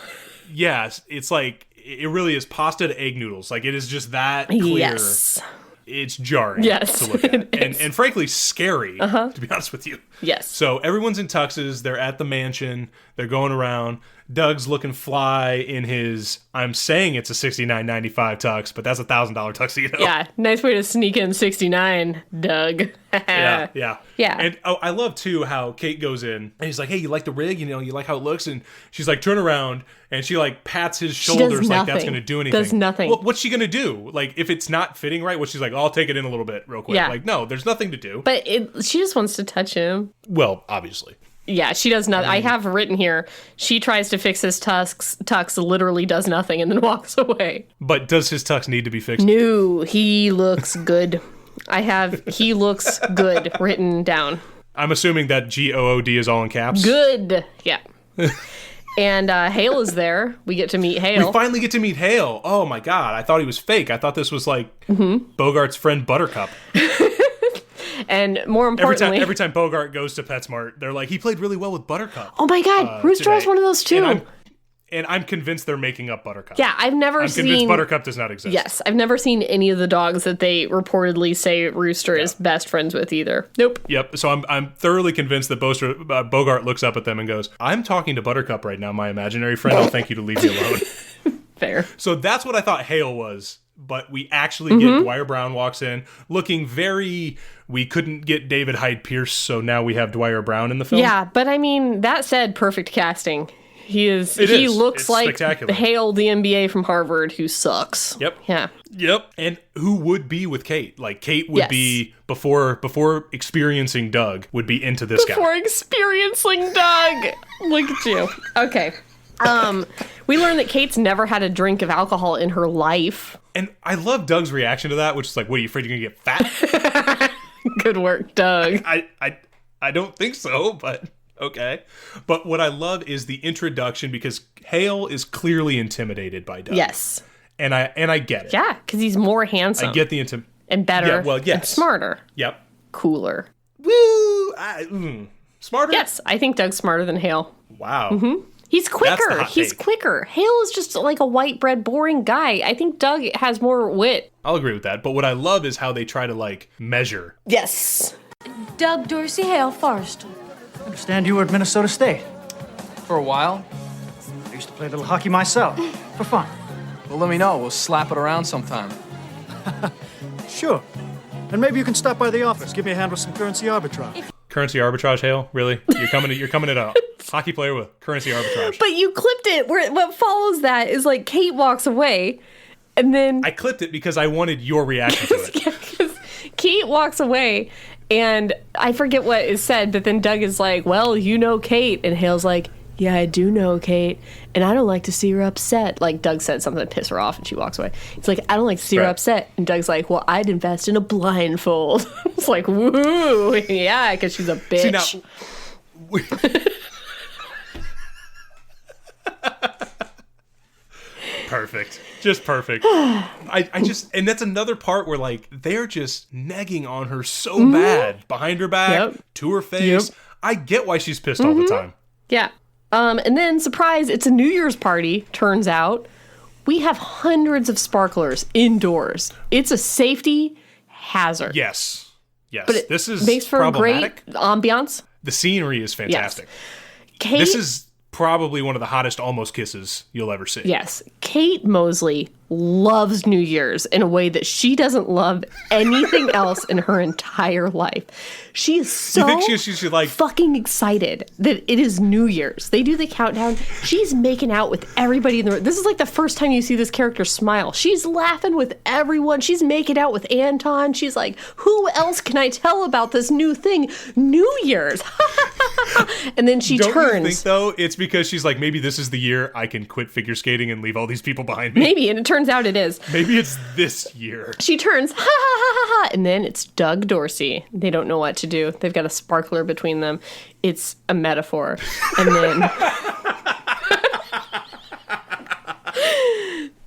Yes, it's like, it really is pasta to egg noodles. Like, it is just that clear. Yes. It's jarring Yes, to look at. And frankly, scary, to be honest with you. Yes. So everyone's in tuxes. They're at the mansion. They're going around. Doug's looking fly in his, I'm saying it's a $69.95 tux, but that's $1,000 tuxedo. Yeah, nice way to sneak in 69, Doug. Yeah. Yeah. And I love, too, how Kate goes in, and he's like, hey, you like the rig? You know, you like how it looks? And she's like, turn around, and she, like, pats his shoulders like that's going to do anything. Does nothing. Well, what's she going to do? Like, if it's not fitting right, she's like, I'll take it in a little bit real quick. Yeah. Like, no, there's nothing to do. But she just wants to touch him. Well, obviously. Yeah, she does not. I have written here, she tries to fix his tux, literally does nothing, and then walks away. But does his tux need to be fixed? No, he looks good. I have, he looks good written down. I'm assuming that G-O-O-D is all in caps. Good. Yeah. And Hale is there. We get to meet Hale. We finally get to meet Hale. Oh my God. I thought he was fake. I thought this was like Bogart's friend Buttercup. And more importantly, every time Bogart goes to PetSmart, they're like, he played really well with Buttercup. Oh my God, Rooster has one of those too. And I'm convinced they're making up Buttercup. Yeah, I'm convinced Buttercup does not exist. Yes, I've never seen any of the dogs that they reportedly say Rooster is best friends with either. Nope. Yep. So I'm thoroughly convinced that Bogart looks up at them and goes, I'm talking to Buttercup right now, my imaginary friend. I'll thank you to leave me alone. Fair. So that's what I thought Hale was. But we actually get Dwyer Brown walks in looking very, we couldn't get David Hyde Pierce, so now we have Dwyer Brown in the film. Yeah, but I mean, that said, perfect casting. He looks like Hale, the MBA from Harvard, who sucks. Yep. Yeah. Yep. And who would be with Kate? Like, Kate would be, before experiencing Doug, would be into this guy. Before experiencing Doug. Look at you. Okay. We learned that Kate's never had a drink of alcohol in her life. And I love Doug's reaction to that, which is like, what, are you afraid you're going to get fat? Good work, Doug. I don't think so, but okay. But what I love is the introduction, because Hale is clearly intimidated by Doug. Yes. And I get it. Yeah, because he's more handsome. I get the and better. Yeah, well, yes. And smarter. Yep. Cooler. Woo! Smarter? Yes, I think Doug's smarter than Hale. Wow. Mm-hmm. He's quicker. He's quicker. Hale is just like a white bread, boring guy. I think Doug has more wit. I'll agree with that. But what I love is how they try to, like, measure. Yes. Doug Dorsey, Hale Forrest. I understand you were at Minnesota State. For a while. I used to play a little hockey myself. For fun. Well, let me know. We'll slap it around sometime. Sure. And maybe you can stop by the office. Give me a hand with some currency arbitrage. Currency arbitrage, Hale? Really? You're coming at a hockey player with currency arbitrage. But you clipped it. What follows that is like Kate walks away, and then I clipped it because I wanted your reaction to it. Because Kate walks away, and I forget what is said, but then Doug is like, well, you know Kate. And Hale's like, yeah, I do know Kate, and I don't like to see her upset. Like, Doug said something that pissed her off, and she walks away. It's like, I don't like to see her upset. And Doug's like, well, I'd invest in a blindfold. It's like, woo, yeah, because she's a bitch. See, now, perfect. Just perfect. I just, and that's another part where, like, they're just negging on her so bad. Behind her back, to her face. I get why she's pissed all the time. Yeah. And then, surprise, it's a New Year's party, turns out. We have hundreds of sparklers indoors. It's a safety hazard. Yes. Yes. But this is makes for a great ambiance. The scenery is fantastic. Yes. Kate, this is probably one of the hottest almost kisses you'll ever see. Yes. Kate Mosley loves New Year's in a way that she doesn't love anything else in her entire life. She is so like fucking excited that it is New Year's. They do the countdown. She's making out with everybody in the room. This is like the first time you see this character smile. She's laughing with everyone. She's making out with Anton. She's like, who else can I tell about this new thing? New Year's. And then she turns. Don't you think, though, it's because she's like, maybe this is the year I can quit figure skating and leave all these people behind me? Maybe, and it turns out it is. Maybe it's this year. She turns, ha ha ha ha ha, and then it's Doug Dorsey. They don't know what to do. They've got a sparkler between them. It's a metaphor. And then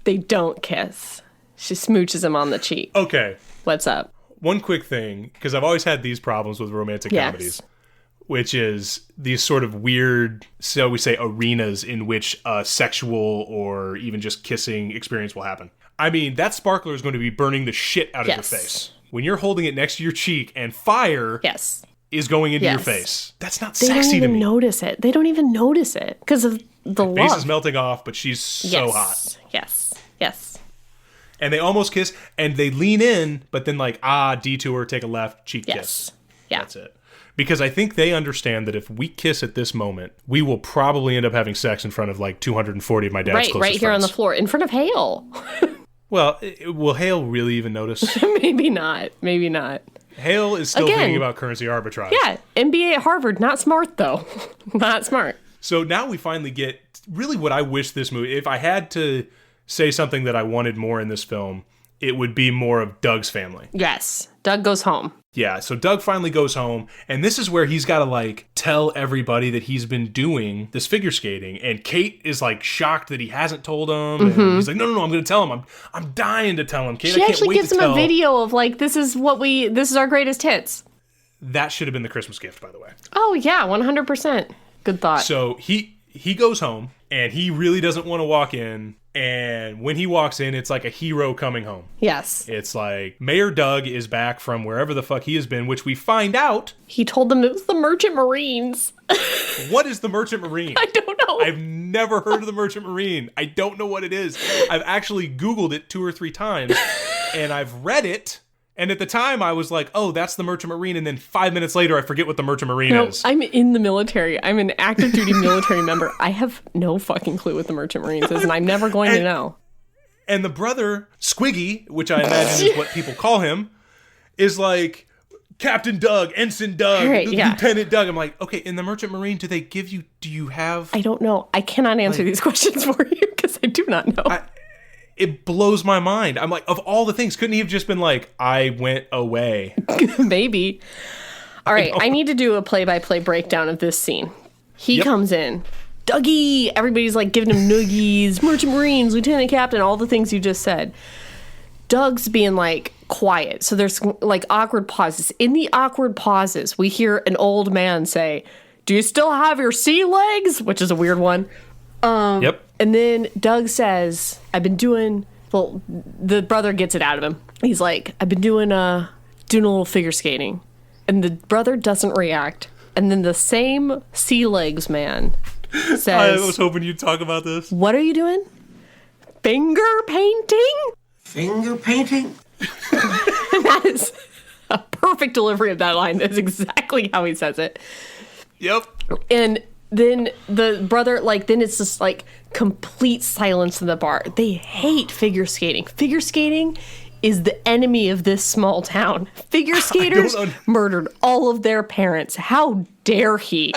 they don't kiss. She smooches him on the cheek. Okay. What's up? One quick thing, because I've always had these problems with romantic comedies, which is these sort of weird, so we say, arenas in which a sexual or even just kissing experience will happen. I mean, that sparkler is going to be burning the shit out of your face. When you're holding it next to your cheek and fire is going into your face. That's not sexy to me. They don't even notice it. They don't even notice it because of the love. Face is melting off, but she's so hot. Yes. And they almost kiss, and they lean in, but then like, detour, take a left, cheek kiss. Yeah. That's it. Because I think they understand that if we kiss at this moment, we will probably end up having sex in front of like 240 of my dad's closest friends. Right here on the floor, in front of Hale. Well, will Hale really even notice? Maybe not. Hale is still thinking about currency arbitrage. Yeah, MBA at Harvard. Not smart, though. Not smart. So now we finally get really what I wish this movie, if I had to say something that I wanted more in this film, it would be more of Doug's family. Yes. Doug goes home. Yeah, so Doug finally goes home, and this is where he's got to, like, tell everybody that he's been doing this figure skating, and Kate is, like, shocked that he hasn't told him, and he's like, no, I'm going to tell him. I'm dying to tell him, Kate, She actually gives him a video of, like, this is our greatest hits. That should have been the Christmas gift, by the way. Oh, yeah, 100%. Good thought. So he goes home, and he really doesn't want to walk in. And when he walks in, it's like a hero coming home. Yes. It's like Mayor Doug is back from wherever the fuck he has been, which we find out. He told them it was the Merchant Marines. What is the Merchant Marine? I don't know. I've never heard of the Merchant Marine. I don't know what it is. I've actually Googled it 2 or 3 times, and I've read it. And at the time, I was like, oh, that's the Merchant Marine. And then 5 minutes later, I forget what the Merchant Marine is. I'm in the military. I'm an active duty military member. I have no fucking clue what the Merchant Marines is, and I'm never going to know. And the brother, Squiggy, which I imagine is what people call him, is like, Captain Doug, Ensign Doug, Lieutenant Doug. I'm like, okay, in the Merchant Marine, do you have... I don't know. I cannot answer these questions for you because I do not know. It blows my mind. I'm like, of all the things, couldn't he have just been like, I went away? Maybe. All right, I need to do a play-by-play breakdown of this scene. He comes in. Dougie! Everybody's like giving him noogies, Merchant Marines, Lieutenant Captain, all the things you just said. Doug's being like quiet. So there's like awkward pauses. In the awkward pauses, we hear an old man say, do you still have your sea legs? Which is a weird one. And then Doug says, the brother gets it out of him. He's like, I've been doing a little figure skating. And the brother doesn't react. And then the same sea legs man says, I was hoping you'd talk about this. What are you doing? Finger painting? Finger painting? That is a perfect delivery of that line. That's exactly how he says it. Yep. And then the brother, then it's just complete silence in the bar. They hate figure skating. Figure skating is the enemy of this small town. Figure skaters murdered all of their parents. How dare he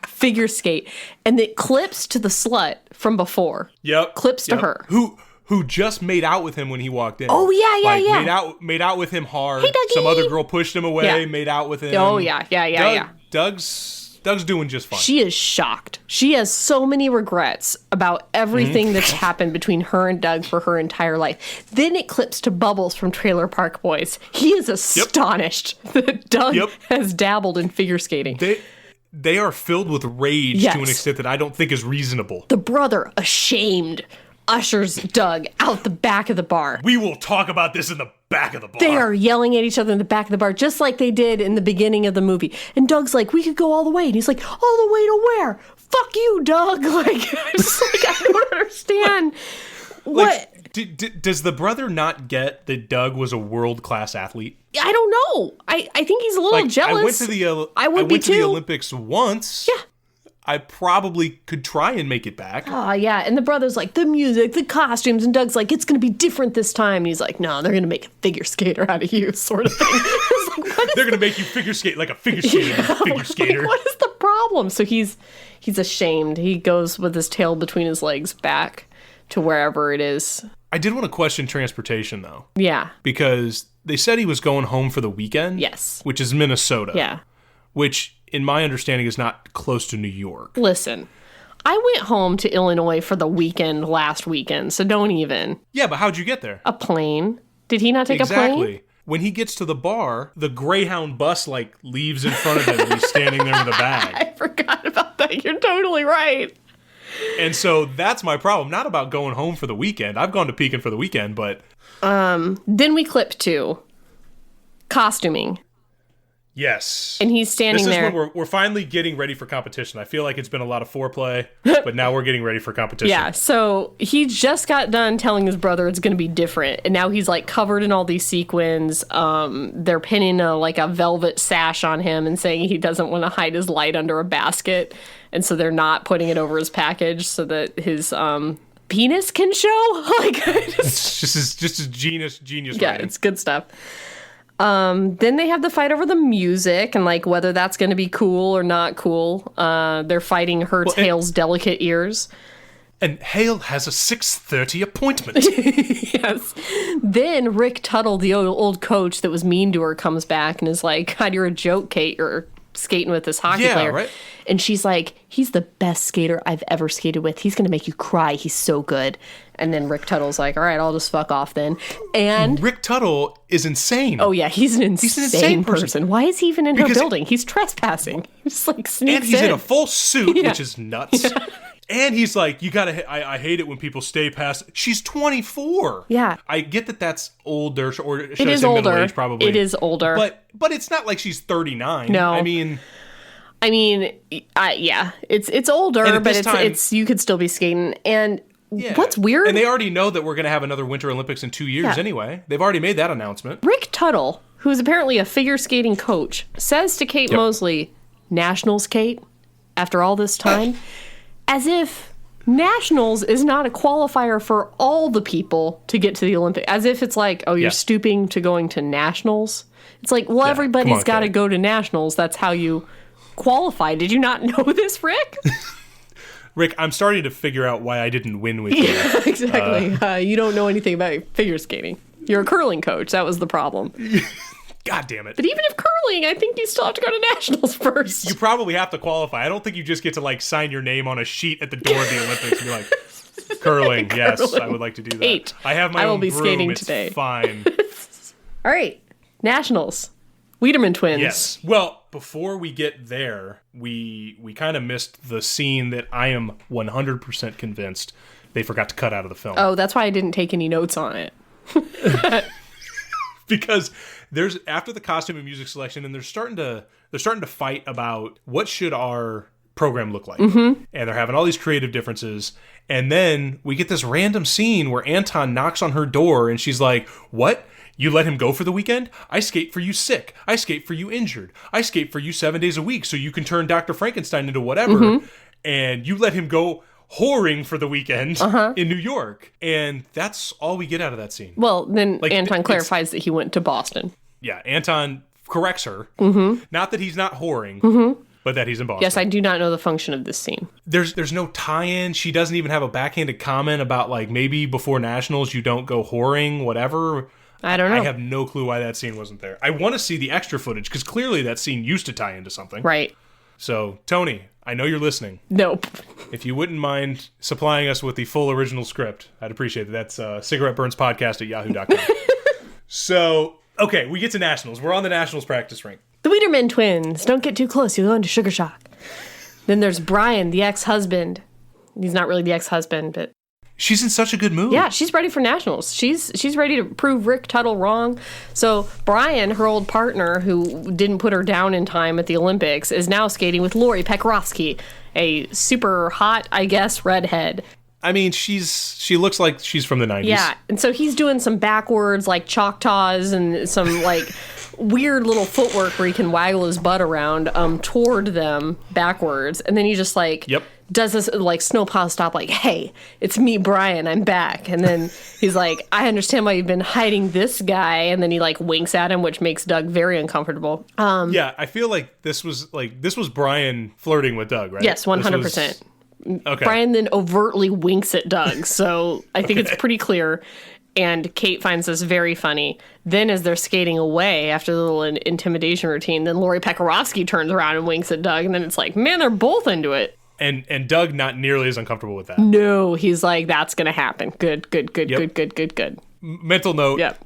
figure skate? And it clips to the slut from before. Yep. Clips to her. Who just made out with him when he walked in. Oh, yeah. Made out with him hard. Hey, Dougie. Some other girl pushed him away, made out with him. Oh, yeah. Doug's doing just fine. She is shocked. She has so many regrets about everything that's happened between her and Doug for her entire life. Then it clips to Bubbles from Trailer Park Boys. He is astonished that Doug has dabbled in figure skating. They are filled with rage to an extent that I don't think is reasonable. The brother, ashamed, ushers Doug out the back of the bar. We will talk about this in the back of the bar. They are yelling at each other in the back of the bar, just like they did in the beginning of the movie. And Doug's like, we could go all the way. And he's like, all the way to where? Fuck you, Doug. I don't understand. What? Does the brother not get that Doug was a world-class athlete? I don't know. I think he's a little jealous. I went to the Olympics once. Yeah. I probably could try and make it back. Oh, yeah. And the brother's like, the music, the costumes. And Doug's like, it's going to be different this time. And he's like, no, they're going to make a figure skater out of you, sort of thing. They're going to make you figure skate like a figure skater, figure skater. What is the problem? problem. So he's ashamed. He goes with his tail between his legs back to wherever it is. I did want to question transportation, though. Yeah. Because they said he was going home for the weekend. Yes. Which is Minnesota. Yeah. Which, in my understanding, is not close to New York. Listen, I went home to Illinois for the weekend last weekend, so don't even. Yeah, but how'd you get there? A plane. Did he not take a plane? Exactly. When he gets to the bar, the Greyhound bus, like, leaves in front of him and he's standing there with a bag. I forgot about that. You're totally right. And so that's my problem. Not about going home for the weekend. I've gone to Pekin for the weekend, but... Then we clip to costuming. Yes. And he's standing there. This is when we're finally getting ready for competition. I feel like it's been a lot of foreplay, but now we're getting ready for competition. Yeah, so he just got done telling his brother it's going to be different, and now he's like covered in all these sequins. They're pinning a velvet sash on him and saying he doesn't want to hide his light under a basket, and so they're not putting it over his package so that his penis can show. It's just a genius yeah, writing. It's good stuff. Then they have the fight over the music and like whether that's going to be cool or not cool. They're fighting Hale's delicate ears. And Hale has a 6:30 appointment. Yes. Then Rick Tuttle, the old coach that was mean to her, comes back and is like, God, you're a joke, Kate. You're skating with this hockey player. Right? And she's like, he's the best skater I've ever skated with. He's going to make you cry. He's so good. And then Rick Tuttle's like, all right, I'll just fuck off then. And Rick Tuttle is insane. Oh, yeah, he's an insane person. Why is he even in her building? He's trespassing. He's like sneaks And he's in a full suit, Yeah. which is nuts. Yeah. And he's like, you gotta, I hate it when people stay past. She's 24. Yeah. I get that that's older, or should It I is say older. middle age, probably. It is older. But it's not like she's 39. No. I mean, yeah, it's older, but it's you could still be skating. And what's weird? And they already know that we're going to have another Winter Olympics in 2 years anyway. They've already made that announcement. Rick Tuttle, who's apparently a figure skating coach, says to Kate Mosley, "Nationals, Kate, after all this time," as if Nationals is not a qualifier for all the people to get to the Olympics. As if it's like, oh, you're stooping to going to Nationals. It's like, well, everybody's got to go to Nationals. That's how you qualify. Did you not know this, Rick? Rick, I'm starting to figure out why I didn't win with you. Yeah, exactly. You don't know anything about figure skating. You're a curling coach. That was the problem. God damn it. But even if curling, I think you still have to go to Nationals first. You probably have to qualify. I don't think you just get to like sign your name on a sheet at the door of the Olympics and be like, curling, yes, I would like to do that. 8. I have my I will own be broom. skating It's today. fine. All right. Nationals. Wiedemann twins. Yes. Well, before we get there, we kind of missed the scene that I am 100% convinced they forgot to cut out of the film. Oh, that's why I didn't take any notes on it. Because there's after the costume and music selection, and they're starting to fight about what should our program look like. Mm-hmm. And they're having all these creative differences. And then we get this random scene where Anton knocks on her door and she's like, "What? You let him go for the weekend? I skate for you sick. I skate for you injured. I skate for you 7 days a week so you can turn Dr. Frankenstein into whatever. Mm-hmm. And you let him go whoring for the weekend in New York." And that's all we get out of that scene. Well, then Anton clarifies that he went to Boston. Yeah, Anton corrects her. Mm-hmm. Not that he's not whoring, but that he's in Boston. Yes, I do not know the function of this scene. There's no tie-in. She doesn't even have a backhanded comment about like maybe before Nationals you don't go whoring, whatever. I don't know. I have no clue why that scene wasn't there. I want to see the extra footage because clearly that scene used to tie into something. Right. So, Tony, I know you're listening. Nope. If you wouldn't mind supplying us with the full original script, I'd appreciate it. That's cigaretteburnspodcast@yahoo.com. So, okay, we get to Nationals. We're on the Nationals practice rink. The Wiedemann twins. Don't get too close. You'll go into sugar shock. Then there's Brian, the ex-husband. He's not really the ex-husband, but... She's in such a good mood. Yeah, she's ready for Nationals. She's ready to prove Rick Tuttle wrong. So Brian, her old partner, who didn't put her down in time at the Olympics, is now skating with Lori Pekrovsky, a super hot, I guess, redhead. I mean, she looks like she's from the 90s. Yeah, and so he's doing some backwards, like Choctaws and some, like, weird little footwork where he can waggle his butt around toward them backwards, and then he just like does this like snowplow stop, like, hey, it's me, Brian, I'm back. And then he's like, I understand why you've been hiding this guy, and then he like winks at him, which makes Doug very uncomfortable. Yeah, I feel like this was Brian flirting with Doug, right? Yes, 100%. Okay. Brian then overtly winks at Doug, so I think it's pretty clear. And Kate finds this very funny. Then as they're skating away after the little intimidation routine, then Lori Pekarovsky turns around and winks at Doug, and then it's like, man, they're both into it. And Doug not nearly as uncomfortable with that. No, he's like, that's going to happen. Good. Mental note,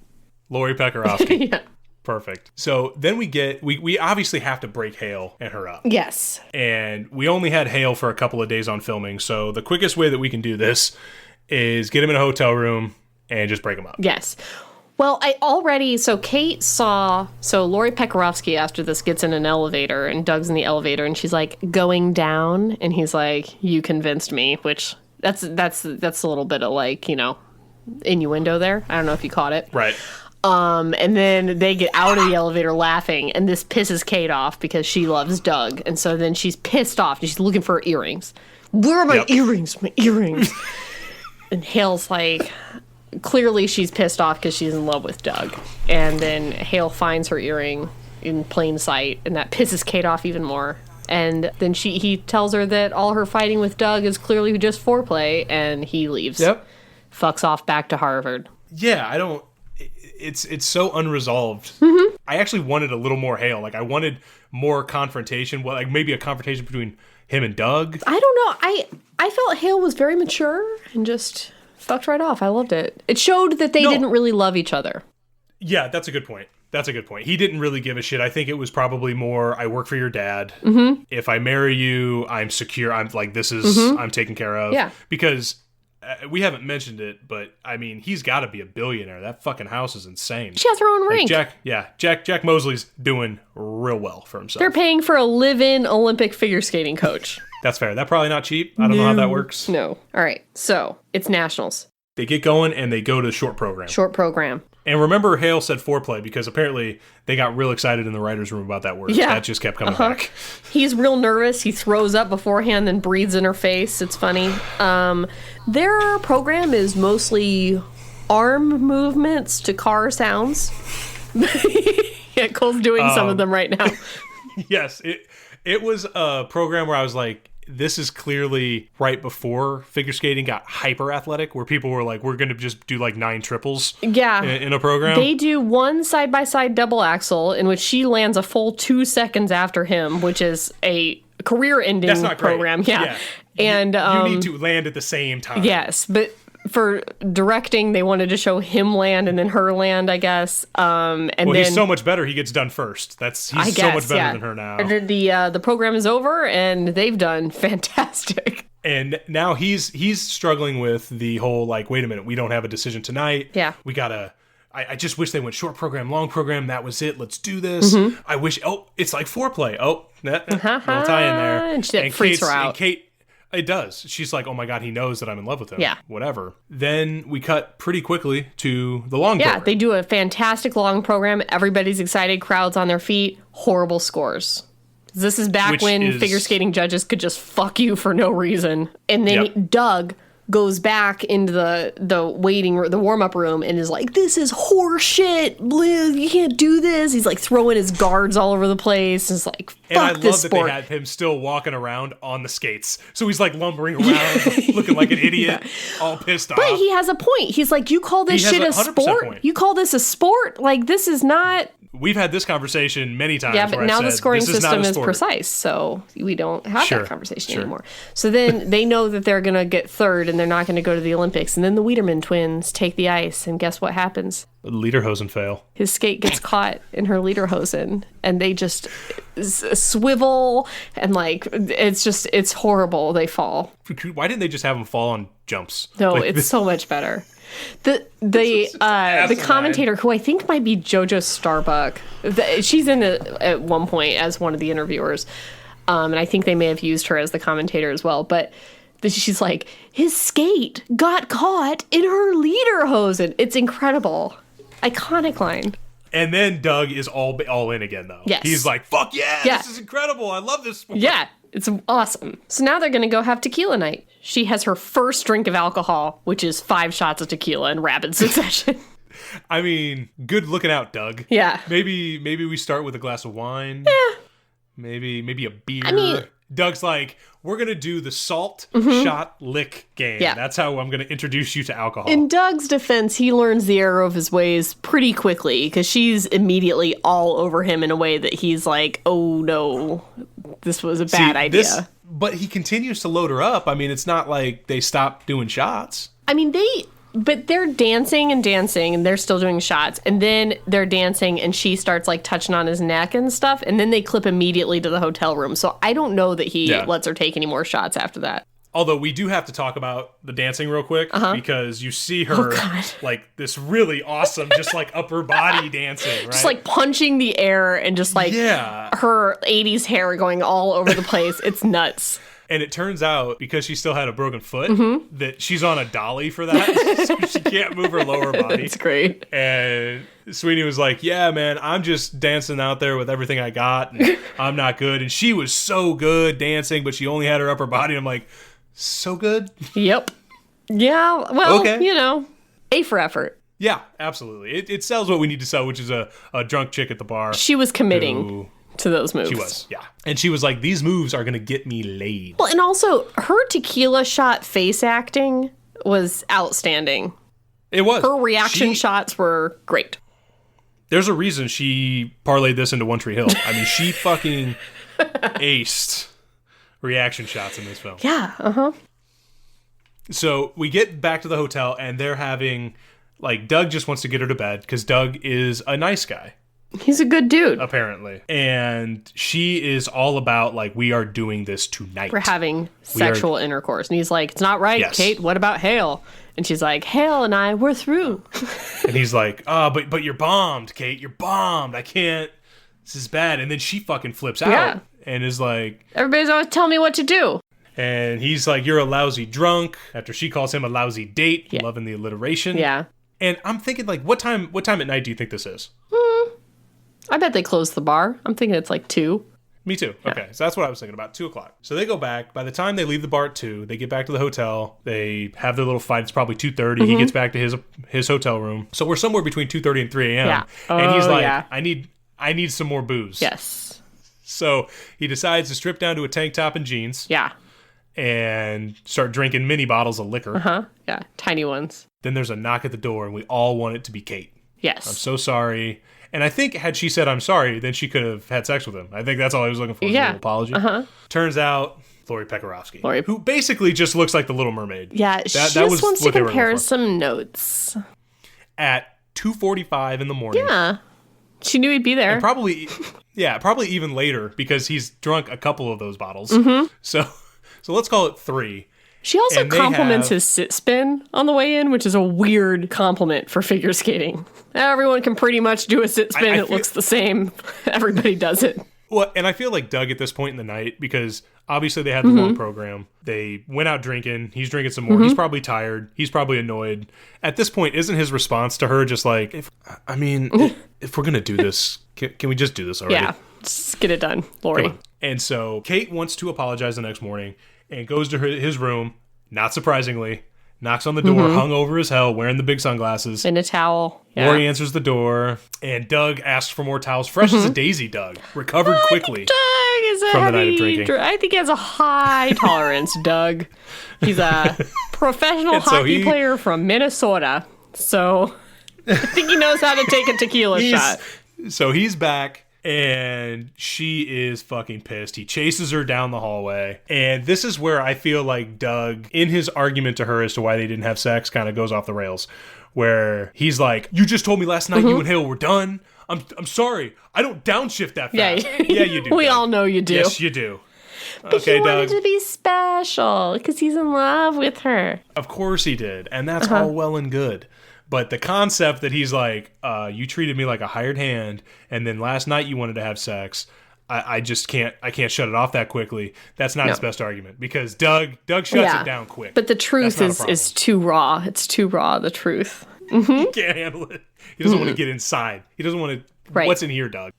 Lori Pekarovsky. Yeah. Perfect. So then we obviously have to break Hale and her up. Yes. And we only had Hale for a couple of days on filming, so the quickest way that we can do this is get him in a hotel room and just break him up. Yes. Well, Kate saw, Lori Pekarovsky after this gets in an elevator, and Doug's in the elevator, and she's like, going down, and he's like, you convinced me, which that's a little bit of like, innuendo there. I don't know if you caught it. Right. And then they get out of the elevator laughing, and this pisses Kate off because she loves Doug, and so then she's pissed off, and she's looking for her earrings. Where are my earrings? My earrings. And Hale's like, clearly she's pissed off because she's in love with Doug. And then Hale finds her earring in plain sight, and that pisses Kate off even more. And then he tells her that all her fighting with Doug is clearly just foreplay, and he leaves. Yep. Fucks off back to Harvard. Yeah, it's so unresolved. Mm-hmm. I actually wanted a little more Hale. Like, I wanted more confrontation. Well, like maybe a confrontation between him and Doug. I don't know. I felt Hale was very mature and just fucked right off. I loved it. It showed that they didn't really love each other. Yeah, that's a good point. He didn't really give a shit. I think it was probably more, I work for your dad. Mm-hmm. If I marry you, I'm secure. I'm like, this is, I'm taken care of. Yeah. Because we haven't mentioned it, but I mean, he's got to be a billionaire. That fucking house is insane. She has her own ring. Jack Mosley's doing real well for himself. They're paying for a live-in Olympic figure skating coach. That's fair. That's probably not cheap. I don't know how that works. No. All right. So it's nationals. They get going and they go to short program. And remember, Hale said foreplay because apparently they got real excited in the writer's room about that word. Yeah. That just kept coming back. He's real nervous. He throws up beforehand, then breathes in her face. It's funny. Their program is mostly arm movements to car sounds. Yeah, Cole's doing some of them right now. Yes, it was a program where I was like, this is clearly right before figure skating got hyper athletic, where people were like, we're going to just do like 9 triples in a program. They do one side-by-side double axel in which she lands a full 2 seconds after him, which is a career-ending program. Great. Yeah. And you need to land at the same time. Yes, but for directing, they wanted to show him land and then her land, I guess. He's so much better. He gets done first. He's so much better than her now. And then the program is over, and they've done fantastic. And now he's struggling with the whole like, wait a minute, we don't have a decision tonight. Yeah, we gotta. I just wish they went short program, long program. That was it. Let's do this. Mm-hmm. I wish. Oh, it's like foreplay. Oh, little tie in there. And she freaks her out. And Kate. It does. She's like, oh my God, he knows that I'm in love with him. Yeah. Whatever. Then we cut pretty quickly to the long program. Yeah, they do a fantastic long program. Everybody's excited. Crowds on their feet. Horrible scores. This is back when figure skating judges could just fuck you for no reason. And then Doug goes back into the warm-up room and is like, this is horse-shit. You can't do this. He's like throwing his guards all over the place. It's like, fuck this sport. And I love that they had him still walking around on the skates. So he's like lumbering around, looking like an idiot, all pissed off. But he has a point. He's like, you call this shit a sport? Point. You call this a sport? Like, this is not... We've had this conversation many times. Yeah, but now the scoring system is precise, so we don't have that conversation anymore. So then they know that they're going to get third and they're not going to go to the Olympics. And then the Wiederman twins take the ice, and guess what happens? Lederhosen fail. His skate gets caught in her Lederhosen, and they just swivel, and like, it's horrible. They fall. Why didn't they just have them fall on jumps? No, it's so much better. The commentator, who I think might be JoJo Starbuck, she's in it at one point as one of the interviewers, and I think they may have used her as the commentator as well. But she's like, his skate got caught in her Lederhosen. It's incredible, iconic line. And then Doug is all in again, though. Yes. He's like, fuck yeah, this is incredible. I love this sport. Yeah, it's awesome. So now they're going to go have tequila night. She has her first drink of alcohol, which is 5 shots of tequila in rapid succession. I mean, good looking out, Doug. Yeah. Maybe we start with a glass of wine. Yeah. Maybe a beer. I mean, Doug's like, we're going to do the salt shot lick game. Yeah. That's how I'm going to introduce you to alcohol. In Doug's defense, he learns the error of his ways pretty quickly because she's immediately all over him in a way that he's like, oh no, this was a bad idea. But he continues to load her up. I mean, it's not like they stopped doing shots. I mean, but they're dancing and they're still doing shots. And then they're dancing and she starts like touching on his neck and stuff. And then they clip immediately to the hotel room. So I don't know that he lets her take any more shots after that. Although we do have to talk about the dancing real quick because you see her like this really awesome, just like upper body dancing, right? Just like punching the air and just like her 80s hair going all over the place. It's nuts. And it turns out, because she still had a broken foot, that she's on a dolly for that. So she can't move her lower body. It's great. And Sweeney was like, yeah, man, I'm just dancing out there with everything I got. And I'm not good. And she was so good dancing, but she only had her upper body. I'm like, so good? Yep. Yeah, well, you know, A for effort. Yeah, absolutely. It sells what we need to sell, which is a drunk chick at the bar. She was committing to those moves. She was, yeah. And she was like, these moves are going to get me laid. Well, and also, her tequila shot face acting was outstanding. It was. Her reaction shots were great. There's a reason she parlayed this into One Tree Hill. I mean, she fucking aced reaction shots in this film. Yeah, So we get back to the hotel, and they're having, like, Doug just wants to get her to bed, because Doug is a nice guy. He's a good dude. Apparently. And she is all about, like, we are doing this tonight. We're having sexual intercourse. And he's like, it's not right, Kate. What about Hale? And she's like, Hale and I, we're through. And he's like, but you're bombed, Kate. You're bombed. I can't. This is bad. And then she fucking flips out and is like, everybody's always telling me what to do. And he's like, you're a lousy drunk. After she calls him a lousy date. Loving the alliteration. Yeah. And I'm thinking, like, what time at night do you think this is? I bet they closed the bar. I'm thinking it's like 2. Me too. Yeah. Okay, so that's what I was thinking about, 2 o'clock. So they go back. By the time they leave the bar at 2, they get back to the hotel. They have their little fight. It's probably 2:30. He gets back to his hotel room. So we're somewhere between 2:30 and 3 a.m. Yeah. And he's like, I need some more booze. Yes. So he decides to strip down to a tank top and jeans. Yeah. And start drinking mini bottles of liquor. Yeah, tiny ones. Then there's a knock at the door, and we all want it to be Kate. Yes. I'm so sorry. And I think had she said, I'm sorry, then she could have had sex with him. I think that's all he was looking for, was a little apology. Turns out, Lori Pekarovsky, who basically just looks like the Little Mermaid. Yeah, she just wants to compare some notes. At 2:45 in the morning. Yeah. She knew he'd be there. And probably even later, because he's drunk a couple of those bottles. So let's call it 3. She also compliments his sit spin on the way in, which is a weird compliment for figure skating. Everyone can pretty much do a sit spin. It looks the same. Everybody does it. Well, and I feel like Doug at this point in the night, because obviously they had the long program. They went out drinking. He's drinking some more. He's probably tired. He's probably annoyed. At this point, isn't his response to her just like, if we're going to do this, can we just do this already? Yeah, just get it done, Lori. And so Kate wants to apologize the next morning and goes to his room, not surprisingly, knocks on the door, hungover as hell, wearing the big sunglasses. In a towel. Yeah. Lori answers the door, and Doug asks for more towels. Fresh as a daisy, Doug. Recovered quickly from the night of drinking. I think he has a high tolerance, Doug. He's a professional hockey player from Minnesota, so I think he knows how to take a tequila shot. So he's back. And she is fucking pissed. He chases her down the hallway. And this is where I feel like Doug, in his argument to her as to why they didn't have sex, kind of goes off the rails. Where he's like, you just told me last night you and Hale were done. I'm sorry. I don't downshift that fast. Yeah, you do. We all know you do. Yes, you do. But he wanted to be special because he's in love with her. Of course he did. And that's all well and good. But the concept that he's like, you treated me like a hired hand, and then last night you wanted to have sex, I just can't shut it off that quickly. That's not his best argument, because Doug shuts it down quick. But the truth is too raw. It's too raw, the truth. He can't handle it. He doesn't want to get inside. He doesn't want to. Right. What's in here, Doug?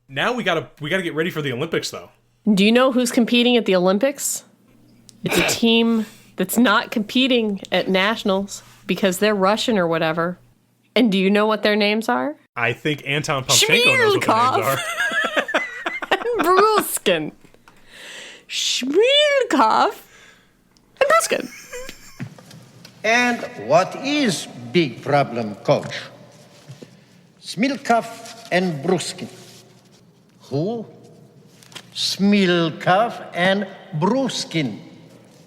Now we gotta get ready for the Olympics, though. Do you know who's competing at the Olympics? It's a team that's not competing at nationals because they're Russian or whatever. And do you know what their names are? I think Anton Pamchenko knows what their names are. Bruskin. Shmilkov and Bruskin. And what is big problem, coach? Smilkov and Bruskin. Who? Smilkov and Bruskin.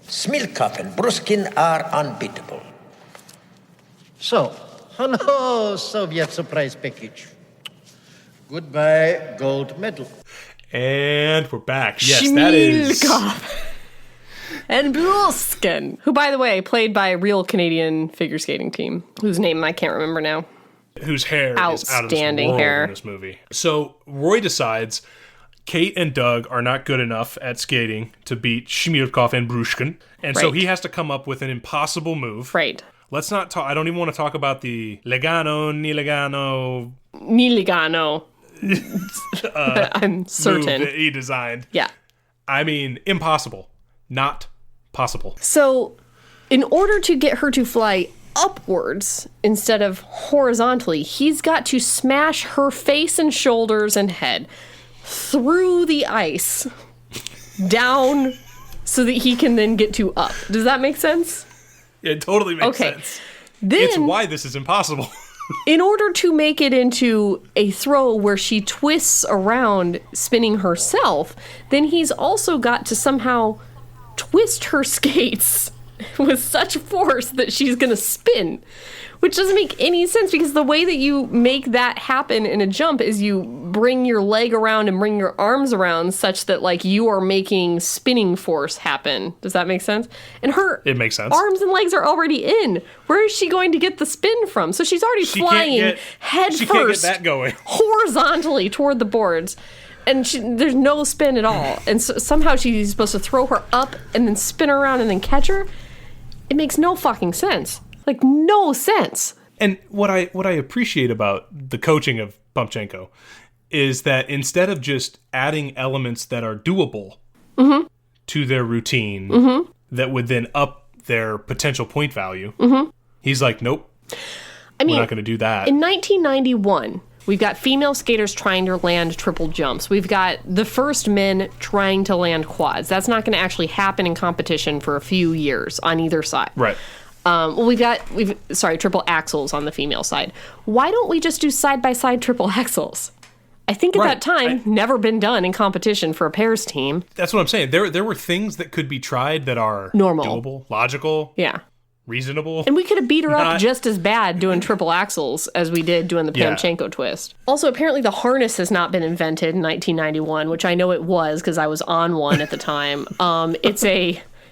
Smilkov and Bruskin are unbeatable. So, hello, Soviet surprise package. Goodbye, gold medal. And we're back. Yes, that is... And Bruskin, who, by the way, played by a real Canadian figure skating team, whose name I can't remember now. Whose hair is out of this world in this movie. So Roy decides Kate and Doug are not good enough at skating to beat Shmilkov and Bruskin, and so he has to come up with an impossible move. Right. Let's not talk. I don't even want to talk about the Legano, Nilegano. I'm certain. Move that he designed. Yeah. I mean, impossible. Not possible. So, in order to get her to fly upwards instead of horizontally, he's got to smash her face and shoulders and head through the ice down so that he can then get to up. Does that make sense? It totally makes sense. Then, it's why this is impossible. In order to make it into a throw where she twists around spinning herself, then he's also got to somehow twist her skates with such force that she's going to spin, which doesn't make any sense because the way that you make that happen in a jump is you bring your leg around and bring your arms around such that like you are making spinning force happen. Does that make sense? And it makes sense. Arms and legs are already in. Where is she going to get the spin from? So she's already flying head she first, can't get that going horizontally toward the boards. And there's no spin at all. And so somehow she's supposed to throw her up and then spin her around and then catch her. It makes no fucking sense. Like, no sense. And what I appreciate about the coaching of Pamchenko is that instead of just adding elements that are doable to their routine that would then up their potential point value, he's like, nope, we're not going to do that. In 1991... we've got female skaters trying to land triple jumps. We've got the first men trying to land quads. That's not going to actually happen in competition for a few years on either side. Right. We've triple axels on the female side. Why don't we just do side-by-side triple axels? I think at that time, never been done in competition for a pairs team. That's what I'm saying. There were things that could be tried that are normal, doable, logical. Yeah. Reasonable. And we could have beat her up just as bad doing triple axels as we did doing the Pamchenko twist. Also, apparently the harness has not been invented in 1991, which I know it was because I was on one at the time.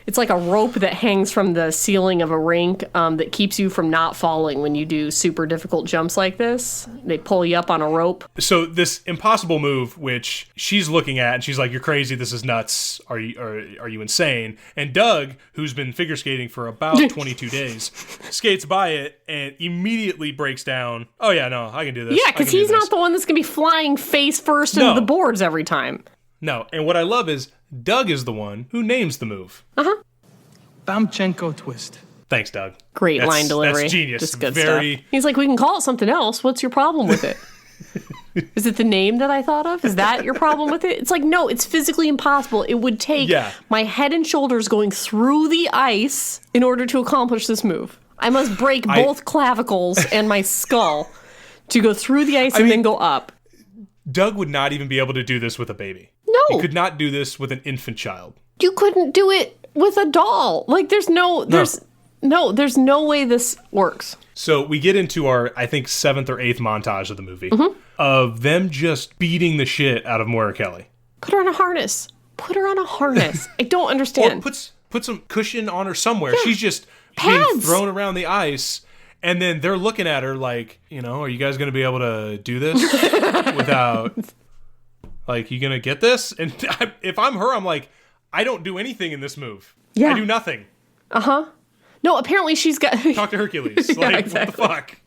It's like a rope that hangs from the ceiling of a rink that keeps you from not falling when you do super difficult jumps like this. They pull you up on a rope. So this impossible move, which she's looking at, and she's like, "You're crazy. This is nuts. Are you insane?" And Doug, who's been figure skating for about 22 days, skates by it and immediately breaks down. Oh yeah, no, I can do this. Yeah, because he's not the one that's gonna be flying face first into the boards every time. No, and what I love is Doug is the one who names the move. Pamchenko Twist. Thanks, Doug. Great line delivery. That's genius. Just good stuff. He's like, we can call it something else. What's your problem with it? Is it the name that I thought of? Is that your problem with it? It's like, no, it's physically impossible. It would take my head and shoulders going through the ice in order to accomplish this move. I must break both clavicles and my skull to go through the ice and then go up. Doug would not even be able to do this with a baby. No. He could not do this with an infant child. You couldn't do it with a doll. Like, there's no way this works. So we get into our, I think, 7th or 8th montage of the movie of them just beating the shit out of Moira Kelly. Put her on a harness. I don't understand. Or put some cushion on her somewhere. Yeah. She's just being thrown around the ice. And then they're looking at her like, are you guys going to be able to do this without, like, you going to get this? And if I'm her, I'm like, I don't do anything in this move. Yeah. I do nothing. No, apparently she's got... Talk to Hercules. Like, exactly. What the fuck?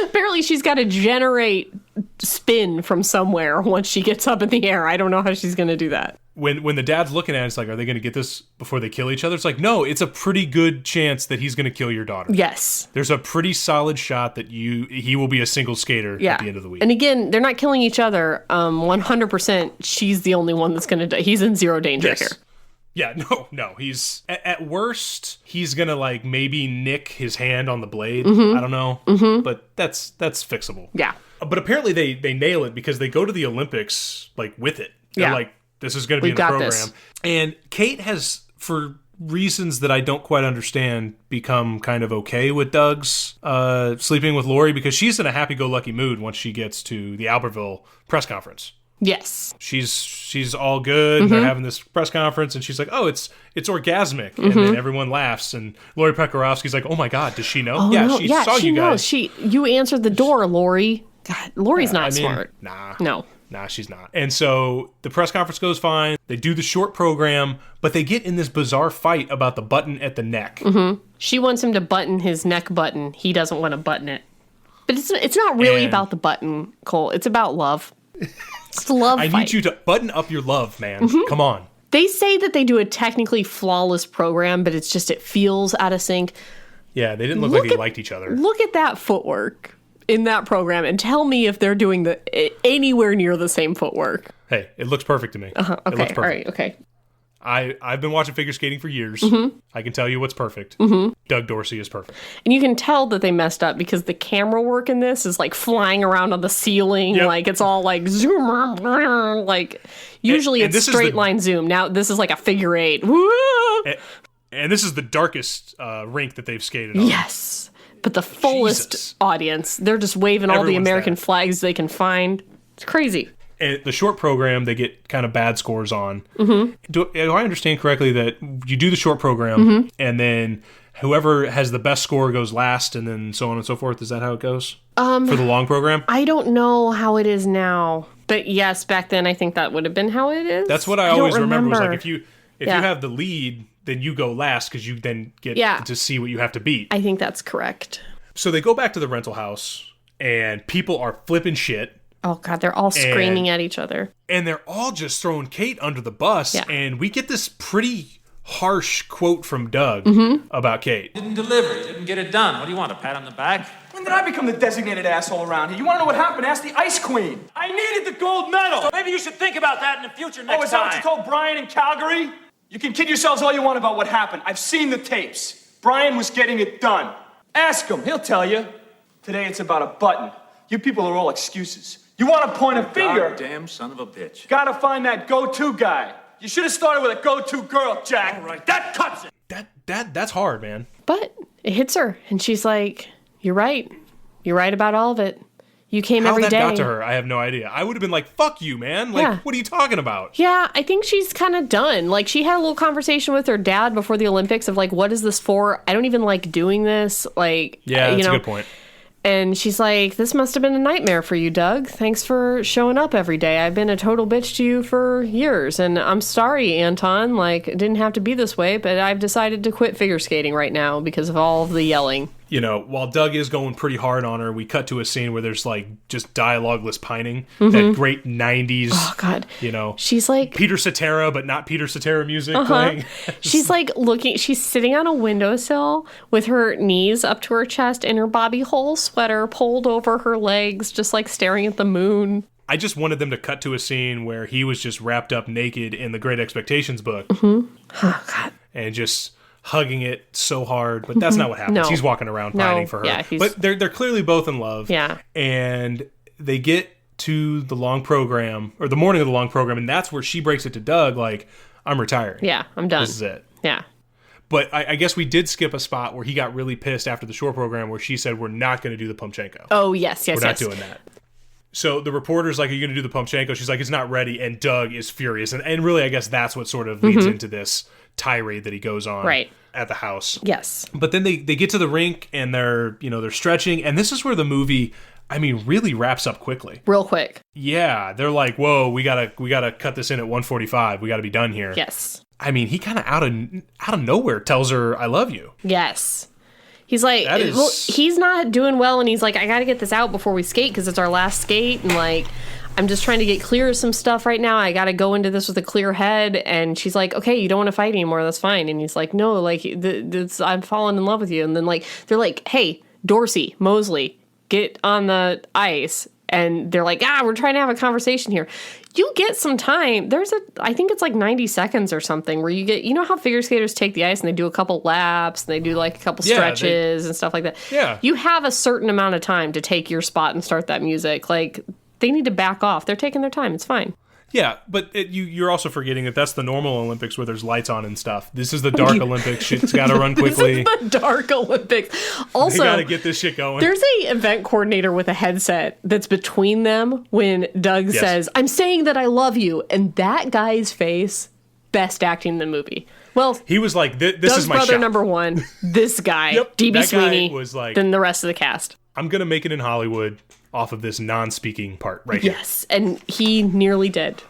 Apparently she's got to generate spin from somewhere once she gets up in the air. I don't know how she's going to do that. When the dad's looking at it, it's like, are they going to get this before they kill each other? It's like, no, it's a pretty good chance that he's going to kill your daughter. Yes. There's a pretty solid shot that he will be a single skater at the end of the week. And again, they're not killing each other. 100% she's the only one that's going to die. He's in zero danger here. Yeah, no. He's at worst, he's going to like maybe nick his hand on the blade. I don't know. But that's fixable. Yeah. But apparently they nail it because they go to the Olympics like with it. They're like, this is going to be in the program. This. And Kate has, for reasons that I don't quite understand, become kind of okay with Doug's sleeping with Lori because she's in a happy-go-lucky mood once she gets to the Albertville press conference. Yes. She's all good. They're having this press conference, and she's like, oh, it's orgasmic. And then everyone laughs, and Lori Pekarovsky's like, oh, my God, does she know? Oh, yeah, no. she saw she you guys. Knows. You answered the door, Lori. God, Lori's not smart. No. Nah, she's not. And so the press conference goes fine. They do the short program, but they get in this bizarre fight about the button at the neck. She wants him to button his neck button. He doesn't want to button it. But it's not really about the button, Cole. It's about love. It's the love I fight. need you to button up your love, man. Come on. They say that they do a technically flawless program, but it's just it feels out of sync. Yeah, they didn't look like they liked each other. Look at that footwork in that program and tell me if they're doing anywhere near the same footwork. Hey, it looks perfect to me. Okay, it looks perfect. All right, okay. I've been watching figure skating for years. I can tell you what's perfect. Doug Dorsey is perfect. And you can tell that they messed up because the camera work in this is like flying around on the ceiling. Yep. Like it's all like zoom, like usually it's straight line zoom. Now this is like a figure eight. And this is the darkest rink that they've skated on. Yes. But the fullest audience, they're just waving all the American flags they can find. It's crazy. And the short program, they get kind of bad scores on. Do I understand correctly that you do the short program, and then whoever has the best score goes last, and then so on and so forth? Is that how it goes for the long program? I don't know how it is now. But yes, back then I think that would have been how it is. That's what I always remember. Was like if you have the lead, then you go last because you then get to see what you have to beat. I think that's correct. So they go back to the rental house, and people are flipping shit. Oh, God, they're all screaming at each other. And they're all just throwing Kate under the bus. Yeah. And we get this pretty harsh quote from Doug about Kate. Didn't deliver. You didn't get it done. What do you want, a pat on the back? When did I become the designated asshole around here? You want to know what happened? Ask the Ice Queen. I needed the gold medal. So maybe you should think about that in the future next time. Oh, is that what you told Brian in Calgary? You can kid yourselves all you want about what happened. I've seen the tapes. Brian was getting it done. Ask him. He'll tell you. Today it's about a button. You people are all excuses. You want to point a finger? Goddamn son of a bitch. Gotta find that go-to guy. You should have started with a go-to girl, Jack. All right, that cuts it. That's hard, man. But it hits her, and she's like, "You're right. You're right about all of it. You came every day." How that got to her, I have no idea. I would have been like, "Fuck you, man! Like, what are you talking about?" Yeah, I think she's kind of done. Like, she had a little conversation with her dad before the Olympics of like, "What is this for? I don't even like doing this." Like, yeah, that's a good point. And she's like, this must have been a nightmare for you, Doug. Thanks for showing up every day. I've been a total bitch to you for years. And I'm sorry, Anton. Like, it didn't have to be this way, but I've decided to quit figure skating right now because of all of the yelling. You know, while Doug is going pretty hard on her, we cut to a scene where there's like just dialogueless pining. That great 90s. Oh, God. You know, she's like Peter Cetera, but not Peter Cetera music playing. She's like she's sitting on a windowsill with her knees up to her chest and her Bobby Hole sweater pulled over her legs, just like staring at the moon. I just wanted them to cut to a scene where he was just wrapped up naked in the Great Expectations book. Oh, God. And just hugging it so hard, but that's not what happens. No. He's walking around pining for her. Yeah, but they're clearly both in love. Yeah. And they get to the long program, or the morning of the long program, and that's where she breaks it to Doug, like, I'm retiring. Yeah, I'm done. This is it. Yeah. But I guess we did skip a spot where he got really pissed after the short program where she said, we're not going to do the Pamchenko. Oh, yes. We're not doing that. So the reporter's like, are you going to do the Pamchenko? She's like, it's not ready. And Doug is furious. And really, I guess that's what sort of leads into this tirade that he goes on at the house. Yes. But then they get to the rink and they're stretching. And this is where the movie, I mean, really wraps up quickly. Real quick. Yeah. They're like, whoa, we gotta cut this in at 1:45. We got to be done here. Yes. I mean, he kind of out of nowhere tells her, I love you. Yes. He's like, well, he's not doing well, and he's like, I got to get this out before we skate because it's our last skate, and like, I'm just trying to get clear of some stuff right now. I got to go into this with a clear head. And she's like, okay, you don't want to fight anymore. That's fine. And he's like, no, like, I'm falling in love with you. And then like, they're like, hey, Dorsey, Mosley, get on the ice. And they're like, we're trying to have a conversation here. You get some time. I think it's like 90 seconds or something where you get, you know how figure skaters take the ice and they do a couple laps and they do like a couple stretches and stuff like that. Yeah. You have a certain amount of time to take your spot and start that music. Like, they need to back off. They're taking their time. It's fine. Yeah, but you're also forgetting that that's the normal Olympics where there's lights on and stuff. This is the dark Olympics. Shit's got to run quickly. This is the dark Olympics. Also, they got to get this shit going. There's a event coordinator with a headset that's between them when Doug says, I'm saying that I love you. And that guy's face, best acting in the movie. Well, he was like, this Doug's is my brother shot. number one, this guy, Yep, DB that guy Sweeney, was like, then the rest of the cast. I'm going to make it in Hollywood off of this non-speaking part right here. Yes, and he nearly did.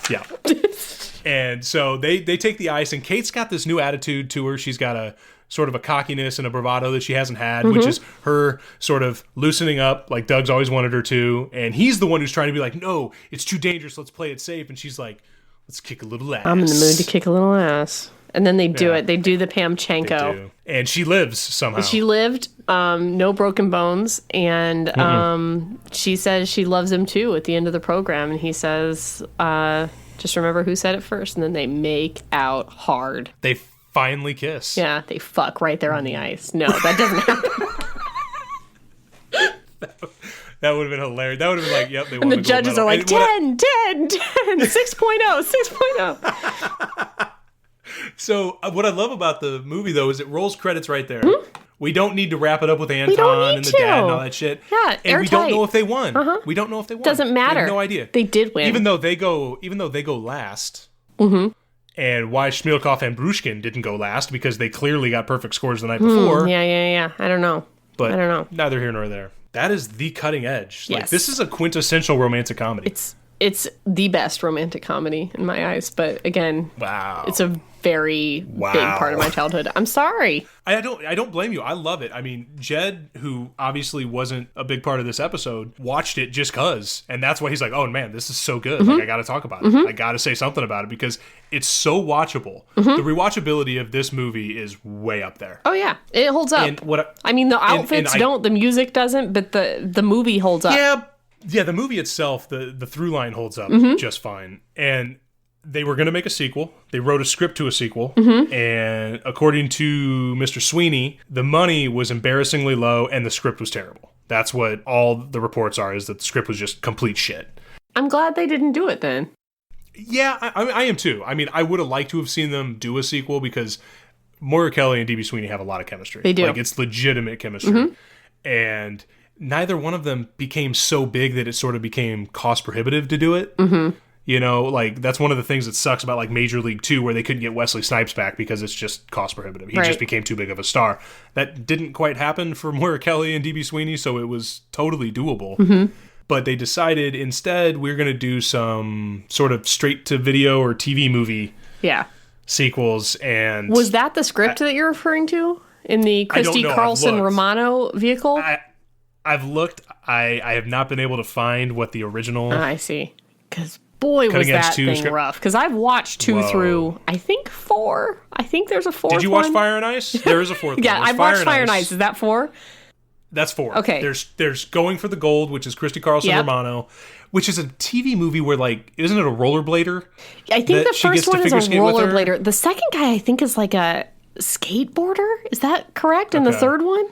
Yeah. And so they take the ice, and Kate's got this new attitude to her. She's got a sort of a cockiness and a bravado that she hasn't had, which is her sort of loosening up like Doug's always wanted her to. And he's the one who's trying to be like, no, it's too dangerous. Let's play it safe. And she's like, let's kick a little ass. I'm in the mood to kick a little ass. And then they do it. They do the Pamchenko. And she lives somehow. She lived, no broken bones. And she says she loves him too at the end of the program. And he says, just remember who said it first. And then they make out hard. They finally kiss. Yeah, they fuck right there on the ice. No, that doesn't happen. That would have been hilarious. That would have been like, yep, they won And the gold judges medal. are like, 10, 6.0. So what I love about the movie, though, is it rolls credits right there. We don't need to wrap it up with Anton and the dad and all that shit. Yeah, and we don't know if they won. We don't know if they won. Doesn't matter. We have no idea. They did win. Even though they go last. And why Shmilkov and Brushkin didn't go last, because they clearly got perfect scores the night before. Yeah. I don't know. But I don't know. Neither here nor there. That is the cutting edge. Yes. Like, this is a quintessential romantic comedy. It's the best romantic comedy in my eyes. But again, it's a very big part of my childhood. I'm sorry. I don't blame you. I love it. I mean, Jed, who obviously wasn't a big part of this episode, watched it just cause, and that's why he's like, "Oh man, this is so good! Like, I got to talk about it. I got to say something about it because it's so watchable. The rewatchability of this movie is way up there. Oh yeah, it holds up. And I mean, the outfits don't, the music doesn't, but the movie holds up. Yeah. The movie itself, the through line holds up just fine, and they were going to make a sequel. They wrote a script to a sequel. And according to Mr. Sweeney, the money was embarrassingly low and the script was terrible. That's what all the reports are, is that the script was just complete shit. I'm glad they didn't do it then. Yeah, I am too. I mean, I would have liked to have seen them do a sequel because Moira Kelly and DB Sweeney have a lot of chemistry. They do. Like, it's legitimate chemistry. And neither one of them became so big that it sort of became cost prohibitive to do it. You know, like, that's one of the things that sucks about, like, Major League 2, where they couldn't get Wesley Snipes back because it's just cost prohibitive. He just became too big of a star. That didn't quite happen for Moira Kelly and DB Sweeney, so it was totally doable. But they decided instead we're going to do some sort of straight-to-video or TV movie sequels. And was that the script that you're referring to in the Christy Carlson Romano vehicle? I've looked. I have not been able to find what the original... I see. Because... boy, was that thing rough. Because I've watched 2 through, I think 4. I think there's a 4th. Did you watch Fire and Ice? There is a 4th. Yeah, I've watched Fire and Ice. Is that 4? That's 4. Okay. There's Going for the Gold, which is Christy Carlson Romano, which is a TV movie where, like, isn't it a rollerblader? I think the first one is a rollerblader. The second guy, I think, is like a skateboarder. Is that correct? And the third one?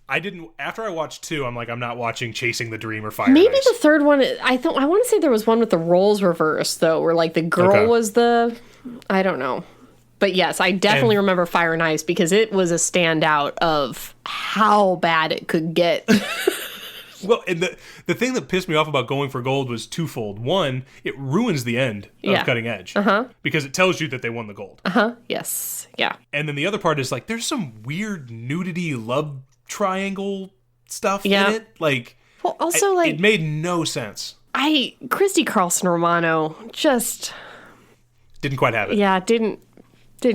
I didn't. After I watched 2, I'm like, I'm not watching Chasing the Dream or Fire. Maybe and Ice. the third one. I want to say there was one with the roles reversed though, where like the girl was the. I don't know, but yes, I definitely remember Fire and Ice because it was a standout of how bad it could get. Well, and the thing that pissed me off about Going for Gold was twofold. One, it ruins the end of Cutting Edge because it tells you that they won the gold. Yes. Yeah. And then the other part is like, there's some weird nudity love triangle stuff in it. Like, well, also it made no sense. Christy Carlson Romano just didn't quite have it. Yeah, didn't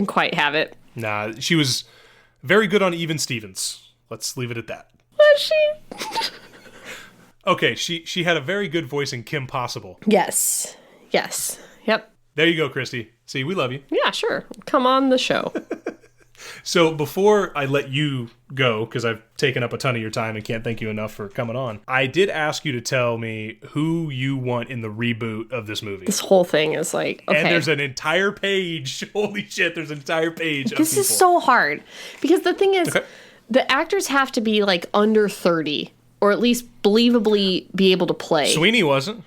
quite have it. Nah, she was Very good on Even Stevens. Let's leave it at that. Was she? Okay, she had a very good voice in Kim Possible. Yes. Yep. There you go, Christy. See, we love you. Yeah, sure. Come on the show. So before I let you go, because I've taken up a ton of your time and can't thank you enough for coming on, I did ask you to tell me who you want in the reboot of this movie. This whole thing is like, okay. And there's an entire page. Holy shit, there's an entire page. This is so hard. Because the thing is, the actors have to be like under 30, or at least believably be able to play. Sweeney wasn't.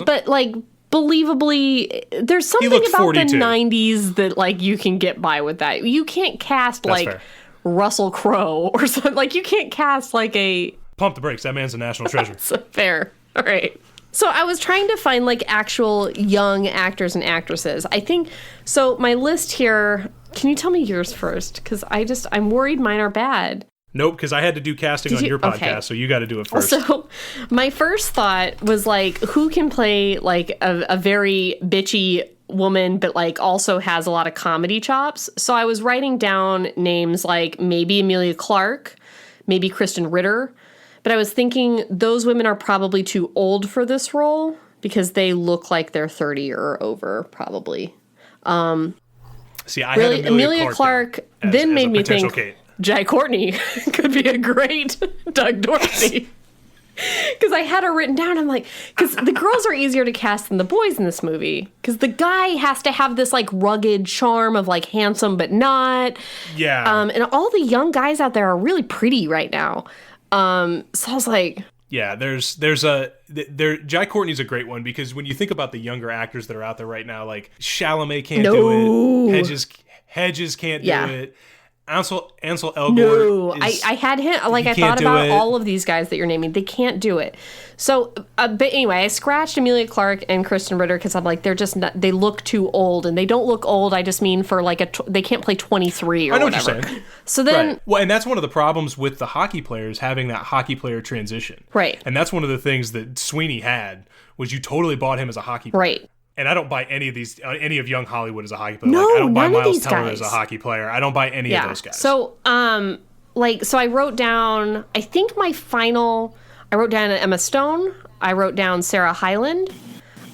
But like, believably, there's something about 42. the 90s that like you can get by with that. You can't cast That's like fair. Russell Crowe or something. Like you can't cast like a... Pump the brakes. That man's a national treasure. Fair. All right. So I was trying to find like actual young actors and actresses. I think, so my list here, can you tell me yours first? Because I'm worried mine are bad. Nope, because I had to do casting on your podcast, so you got to do it first. So my first thought was like, who can play like a very bitchy woman, but like also has a lot of comedy chops? So I was writing down names like maybe Emilia Clarke, maybe Kristen Ritter, but I was thinking those women are probably too old for this role because they look like they're 30 or over, probably. See, I really, had Emilia Clarke then made me think Kate. Jai Courtney could be a great Doug Dorsey. Because I had her written down. I'm like, because the girls are easier to cast than the boys in this movie. Because the guy has to have this like rugged charm of like handsome but not. Yeah. And all the young guys out there are really pretty right now. So I was like, yeah, Jai Courtney's a great one because when you think about the younger actors that are out there right now, like Chalamet can't do it, Hedges can't do it. Ansel Elgort. No, I had him. Like I thought about all of these guys that you're naming. They can't do it. So, but anyway, I scratched Emilia Clarke and Kristen Ritter because I'm like, they're just not, they look too old, and they don't look old. I just mean for like they can't play 23 or whatever. I know what you're saying. So then, right. Well, and that's one of the problems with the hockey players having that hockey player transition. Right. And that's one of the things that Sweeney had was you totally bought him as a hocky player. Right. And I don't buy any of young Hollywood as a hocky player. No, like, I don't buy none of Miles these Teller guys. as a hockey player. I don't buy any of those guys. So, so I wrote down, I think I wrote down Emma Stone. I wrote down Sarah Hyland.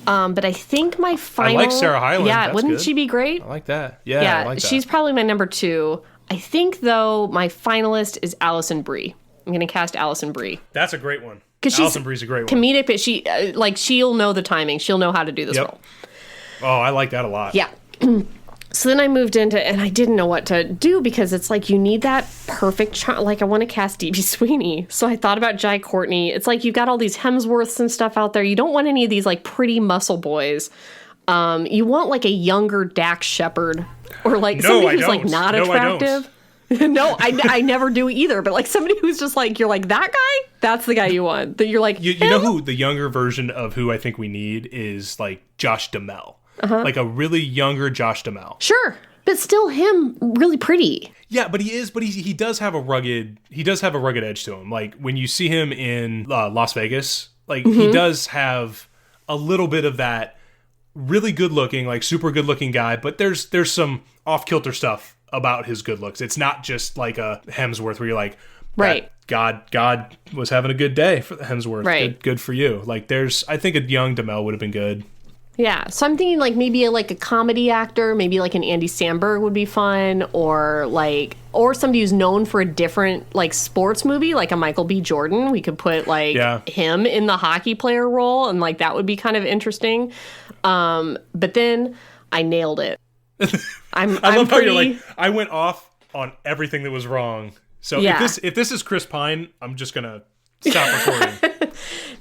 But I think my final... I like Sarah Hyland. Yeah, That's wouldn't good. she be great? I like that. Yeah, I like that. She's probably my number 2. I think, though, my finalist is Alison Brie. I'm going to cast Alison Brie. That's a great one. Because Alison Brie's a great one. Comedic, but she'll know the timing. She'll know how to do this role. Oh, I like that a lot. Yeah. So then I moved into, and I didn't know what to do because it's like you need that perfect charm. Like I want to cast D.B. Sweeney. So I thought about Jai Courtney. It's like you've got all these Hemsworths and stuff out there. You don't want any of these like pretty muscle boys. You want like a younger Dax Shepard or like somebody who's like not attractive. No, I never do either. But like somebody who's just like, you're like, that guy? That's the guy you want. That you're like, you know who the younger version of who I think we need is like Josh Duhamel. Like a really younger Josh Duhamel. Sure, but still him really pretty. Yeah, but he does have a rugged edge to him. Like when you see him in Las Vegas, like he does have a little bit of that really good looking, like super good looking guy, but there's some off kilter stuff about his good looks. It's not just like a Hemsworth where you're like, right. God was having a good day for the Hemsworth. Right. Good for you. Like I think a young Duhamel would have been good. Yeah, so I'm thinking like maybe a comedy actor, maybe like an Andy Samberg would be fun, or somebody who's known for a different like sports movie, like a Michael B. Jordan. We could put him in the hockey player role, and like that would be kind of interesting. But then I nailed it. I love how you're like, I went off on everything that was wrong. So if this is Chris Pine, I'm just gonna stop recording.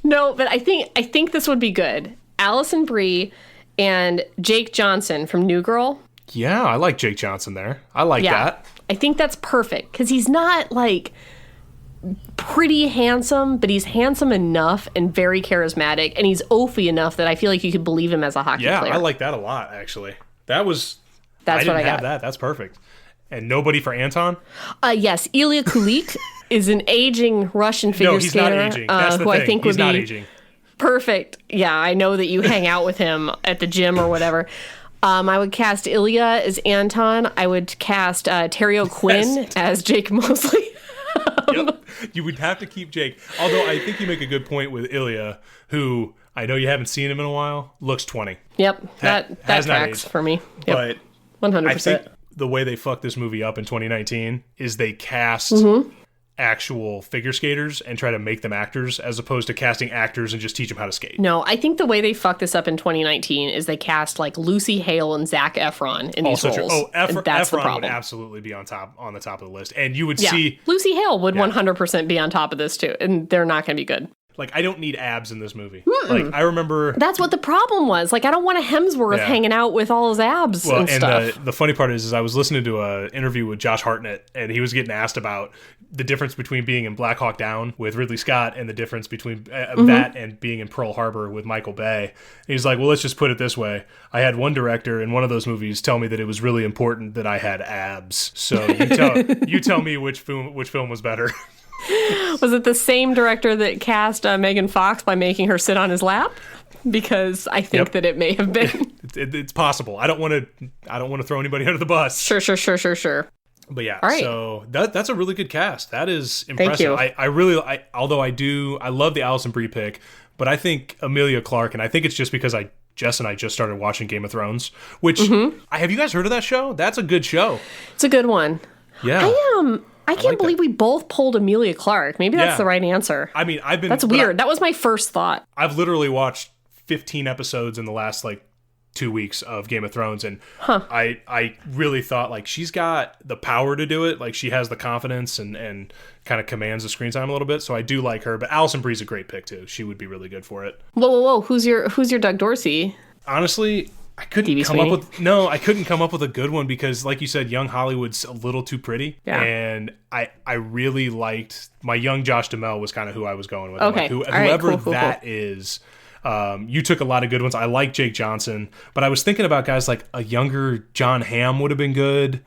No, but I think this would be good. Alison Brie and Jake Johnson from New Girl. Yeah, I like Jake Johnson there. I like that. I think that's perfect because he's not like pretty handsome, but he's handsome enough and very charismatic, and he's oafy enough that I feel like you could believe him as a hockey player. Yeah, I like that a lot, actually. That's what I got. Have that. That's perfect. And nobody for Anton? Yes, Ilya Kulik is an aging Russian figure skater. No, he's not aging. That's the who thing. I think He's would not be aging. Perfect. Yeah, I know that you hang out with him at the gym or whatever. I would cast Ilya as Anton. I would cast Terry O'Quinn as Jake Mosley. Yep. You would have to keep Jake. Although I think you make a good point with Ilya, who I know you haven't seen him in a while, looks 20. Yep, that tracks for me. Yep. But 100%. I think the way they fucked this movie up in 2019 is they cast actual figure skaters and try to make them actors as opposed to casting actors and just teach them how to skate. No, I think the way they fucked this up in 2019 is they cast like Lucy Hale and Zac Efron in these roles. That's the Efron problem. would absolutely be on the top of the list. And you would see Lucy Hale would 100% be on top of this too, and they're not going to be good. Like, I don't need abs in this movie. Like, I remember... That's what the problem was. Like, I don't want a Hemsworth hanging out with all his abs and stuff. The funny part is I was listening to an interview with Josh Hartnett, and he was getting asked about the difference between being in Black Hawk Down with Ridley Scott and the difference between that and being in Pearl Harbor with Michael Bay. And he's like, well, let's just put it this way. I had one director in one of those movies tell me that it was really important that I had abs. So you tell me which film was better. Was it the same director that cast Megan Fox by making her sit on his lap? Because I think that it may have been. It's possible. I don't want to throw anybody under the bus. Sure. But yeah, all right. So that's a really good cast. That is impressive. Thank you. I really love the Alison Brie pick, but I think Emilia Clarke, and I think it's just because Jess and I just started watching Game of Thrones, which have you guys heard of that show? That's a good show. It's a good one. Yeah. I can't believe we both pulled Emilia Clarke. Maybe that's the right answer. I mean, That's weird. That was my first thought. I've literally watched 15 episodes in the last 2 weeks of Game of Thrones, and I really thought she's got the power to do it. Like, she has the confidence and kind of commands the screen time a little bit. So I do like her, but Alison Brie's a great pick too. She would be really good for it. Whoa! Who's your Doug Dorsey? Honestly, I couldn't come up with a good one because, like you said, young Hollywood's a little too pretty. Yeah. And I really liked my young Josh Duhamel was kind of who I was going with. Okay. Whoever that is. You took a lot of good ones. I like Jake Johnson, but I was thinking about guys like a younger John Hamm would have been good.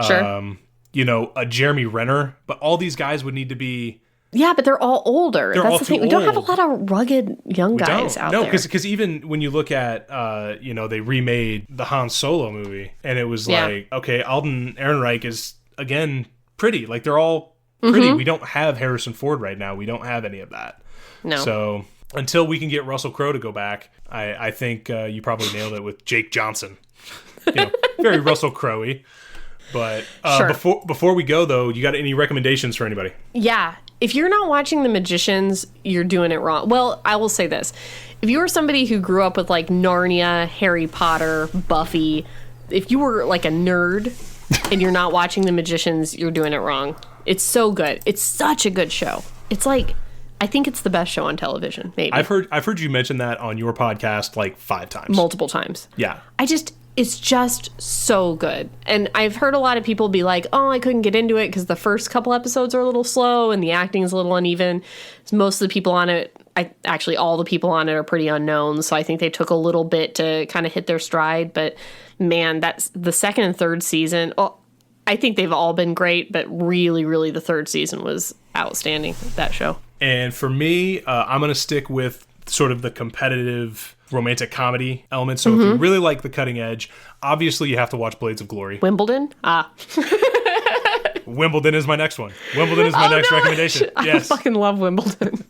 Sure. A Jeremy Renner, but all these guys would need to be. Yeah, but they're all older. That's all the thing. We don't have a lot of rugged young guys out there. No, because even when you look at, they remade the Han Solo movie, and it was okay, Alden Ehrenreich is, again, pretty. Like, they're all pretty. We don't have Harrison Ford right now. We don't have any of that. No. So until we can get Russell Crowe to go back, I think you probably nailed it with Jake Johnson. Very Russell Crowe-y. But sure. Before we go, though, you got any recommendations for anybody? Yeah. If you're not watching The Magicians, you're doing it wrong. Well, I will say this. If you were somebody who grew up with Narnia, Harry Potter, Buffy, if you were a nerd and you're not watching The Magicians, you're doing it wrong. It's so good. It's such a good show. It's I think it's the best show on television, maybe. I've heard you mention that on your podcast 5 times. Multiple times. Yeah. It's just so good. And I've heard a lot of people be like, oh, I couldn't get into it because the first couple episodes are a little slow and the acting is a little uneven. Most of the people on it, all the people on it are pretty unknown. So I think they took a little bit to kind of hit their stride. But man, that's the second and third season. Oh, I think they've all been great, but really, really the third season was outstanding, that show. And for me, I'm going to stick with sort of the competitive romantic comedy element. So if you really like the cutting edge, obviously you have to watch Blades of Glory. Wimbledon? Wimbledon is my next one. Wimbledon is my next recommendation. Yes. I fucking love Wimbledon.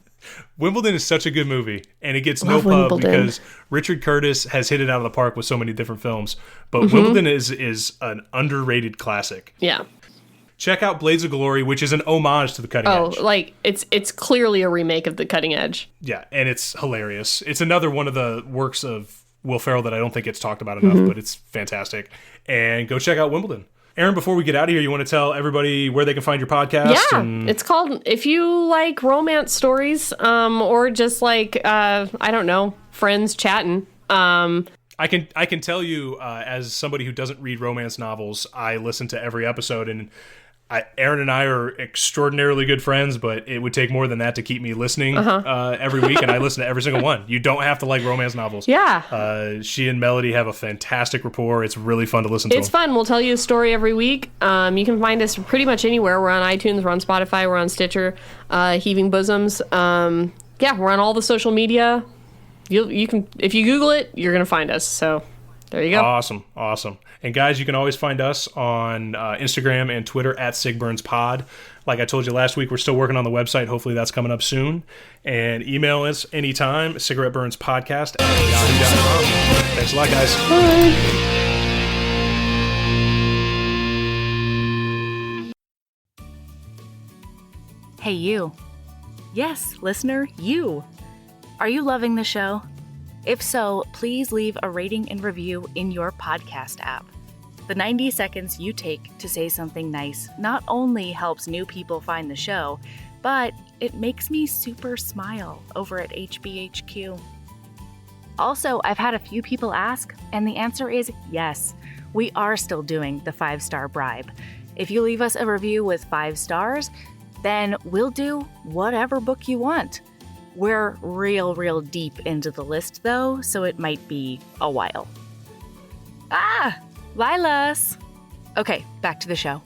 Wimbledon is such a good movie, and it gets no pub because Richard Curtis has hit it out of the park with so many different films. But Wimbledon is an underrated classic. Yeah. Check out Blades of Glory, which is an homage to The Cutting Edge. It's clearly a remake of The Cutting Edge. Yeah, and it's hilarious. It's another one of the works of Will Ferrell that I don't think gets talked about enough, but it's fantastic. And go check out Wimbledon. Erin, before we get out of here, you want to tell everybody where they can find your podcast? Yeah, it's called, if you like romance stories, or just I don't know, friends chatting. I can tell you, as somebody who doesn't read romance novels, I listen to every episode, and Erin and I are extraordinarily good friends, but it would take more than that to keep me listening every week, and I listen to every single one. You don't have to like romance novels. Yeah. She and Melody have a fantastic rapport. It's really fun to listen to. It's fun. We'll tell you a story every week. You can find us pretty much anywhere. We're on iTunes, we're on Spotify, we're on Stitcher, Heaving Bosoms. We're on all the social media. You can, if you Google it, you're going to find us. So There you go. Awesome. And guys, you can always find us on Instagram and Twitter at SigBurnsPod. Like I told you last week, we're still working on the website. Hopefully that's coming up soon. And email us anytime, cigaretteburnspodcast@yahoo.com. Thanks a lot, guys. Bye. Hey, you. Yes, listener, you. Are you loving the show? If so, please leave a rating and review in your podcast app. The 90 seconds you take to say something nice not only helps new people find the show, but it makes me super smile over at HBHQ. Also, I've had a few people ask, and the answer is yes. We are still doing the 5-star bribe. If you leave us a review with 5 stars, then we'll do whatever book you want. We're real deep into the list, though, so it might be a while. Lilas! Okay, back to the show.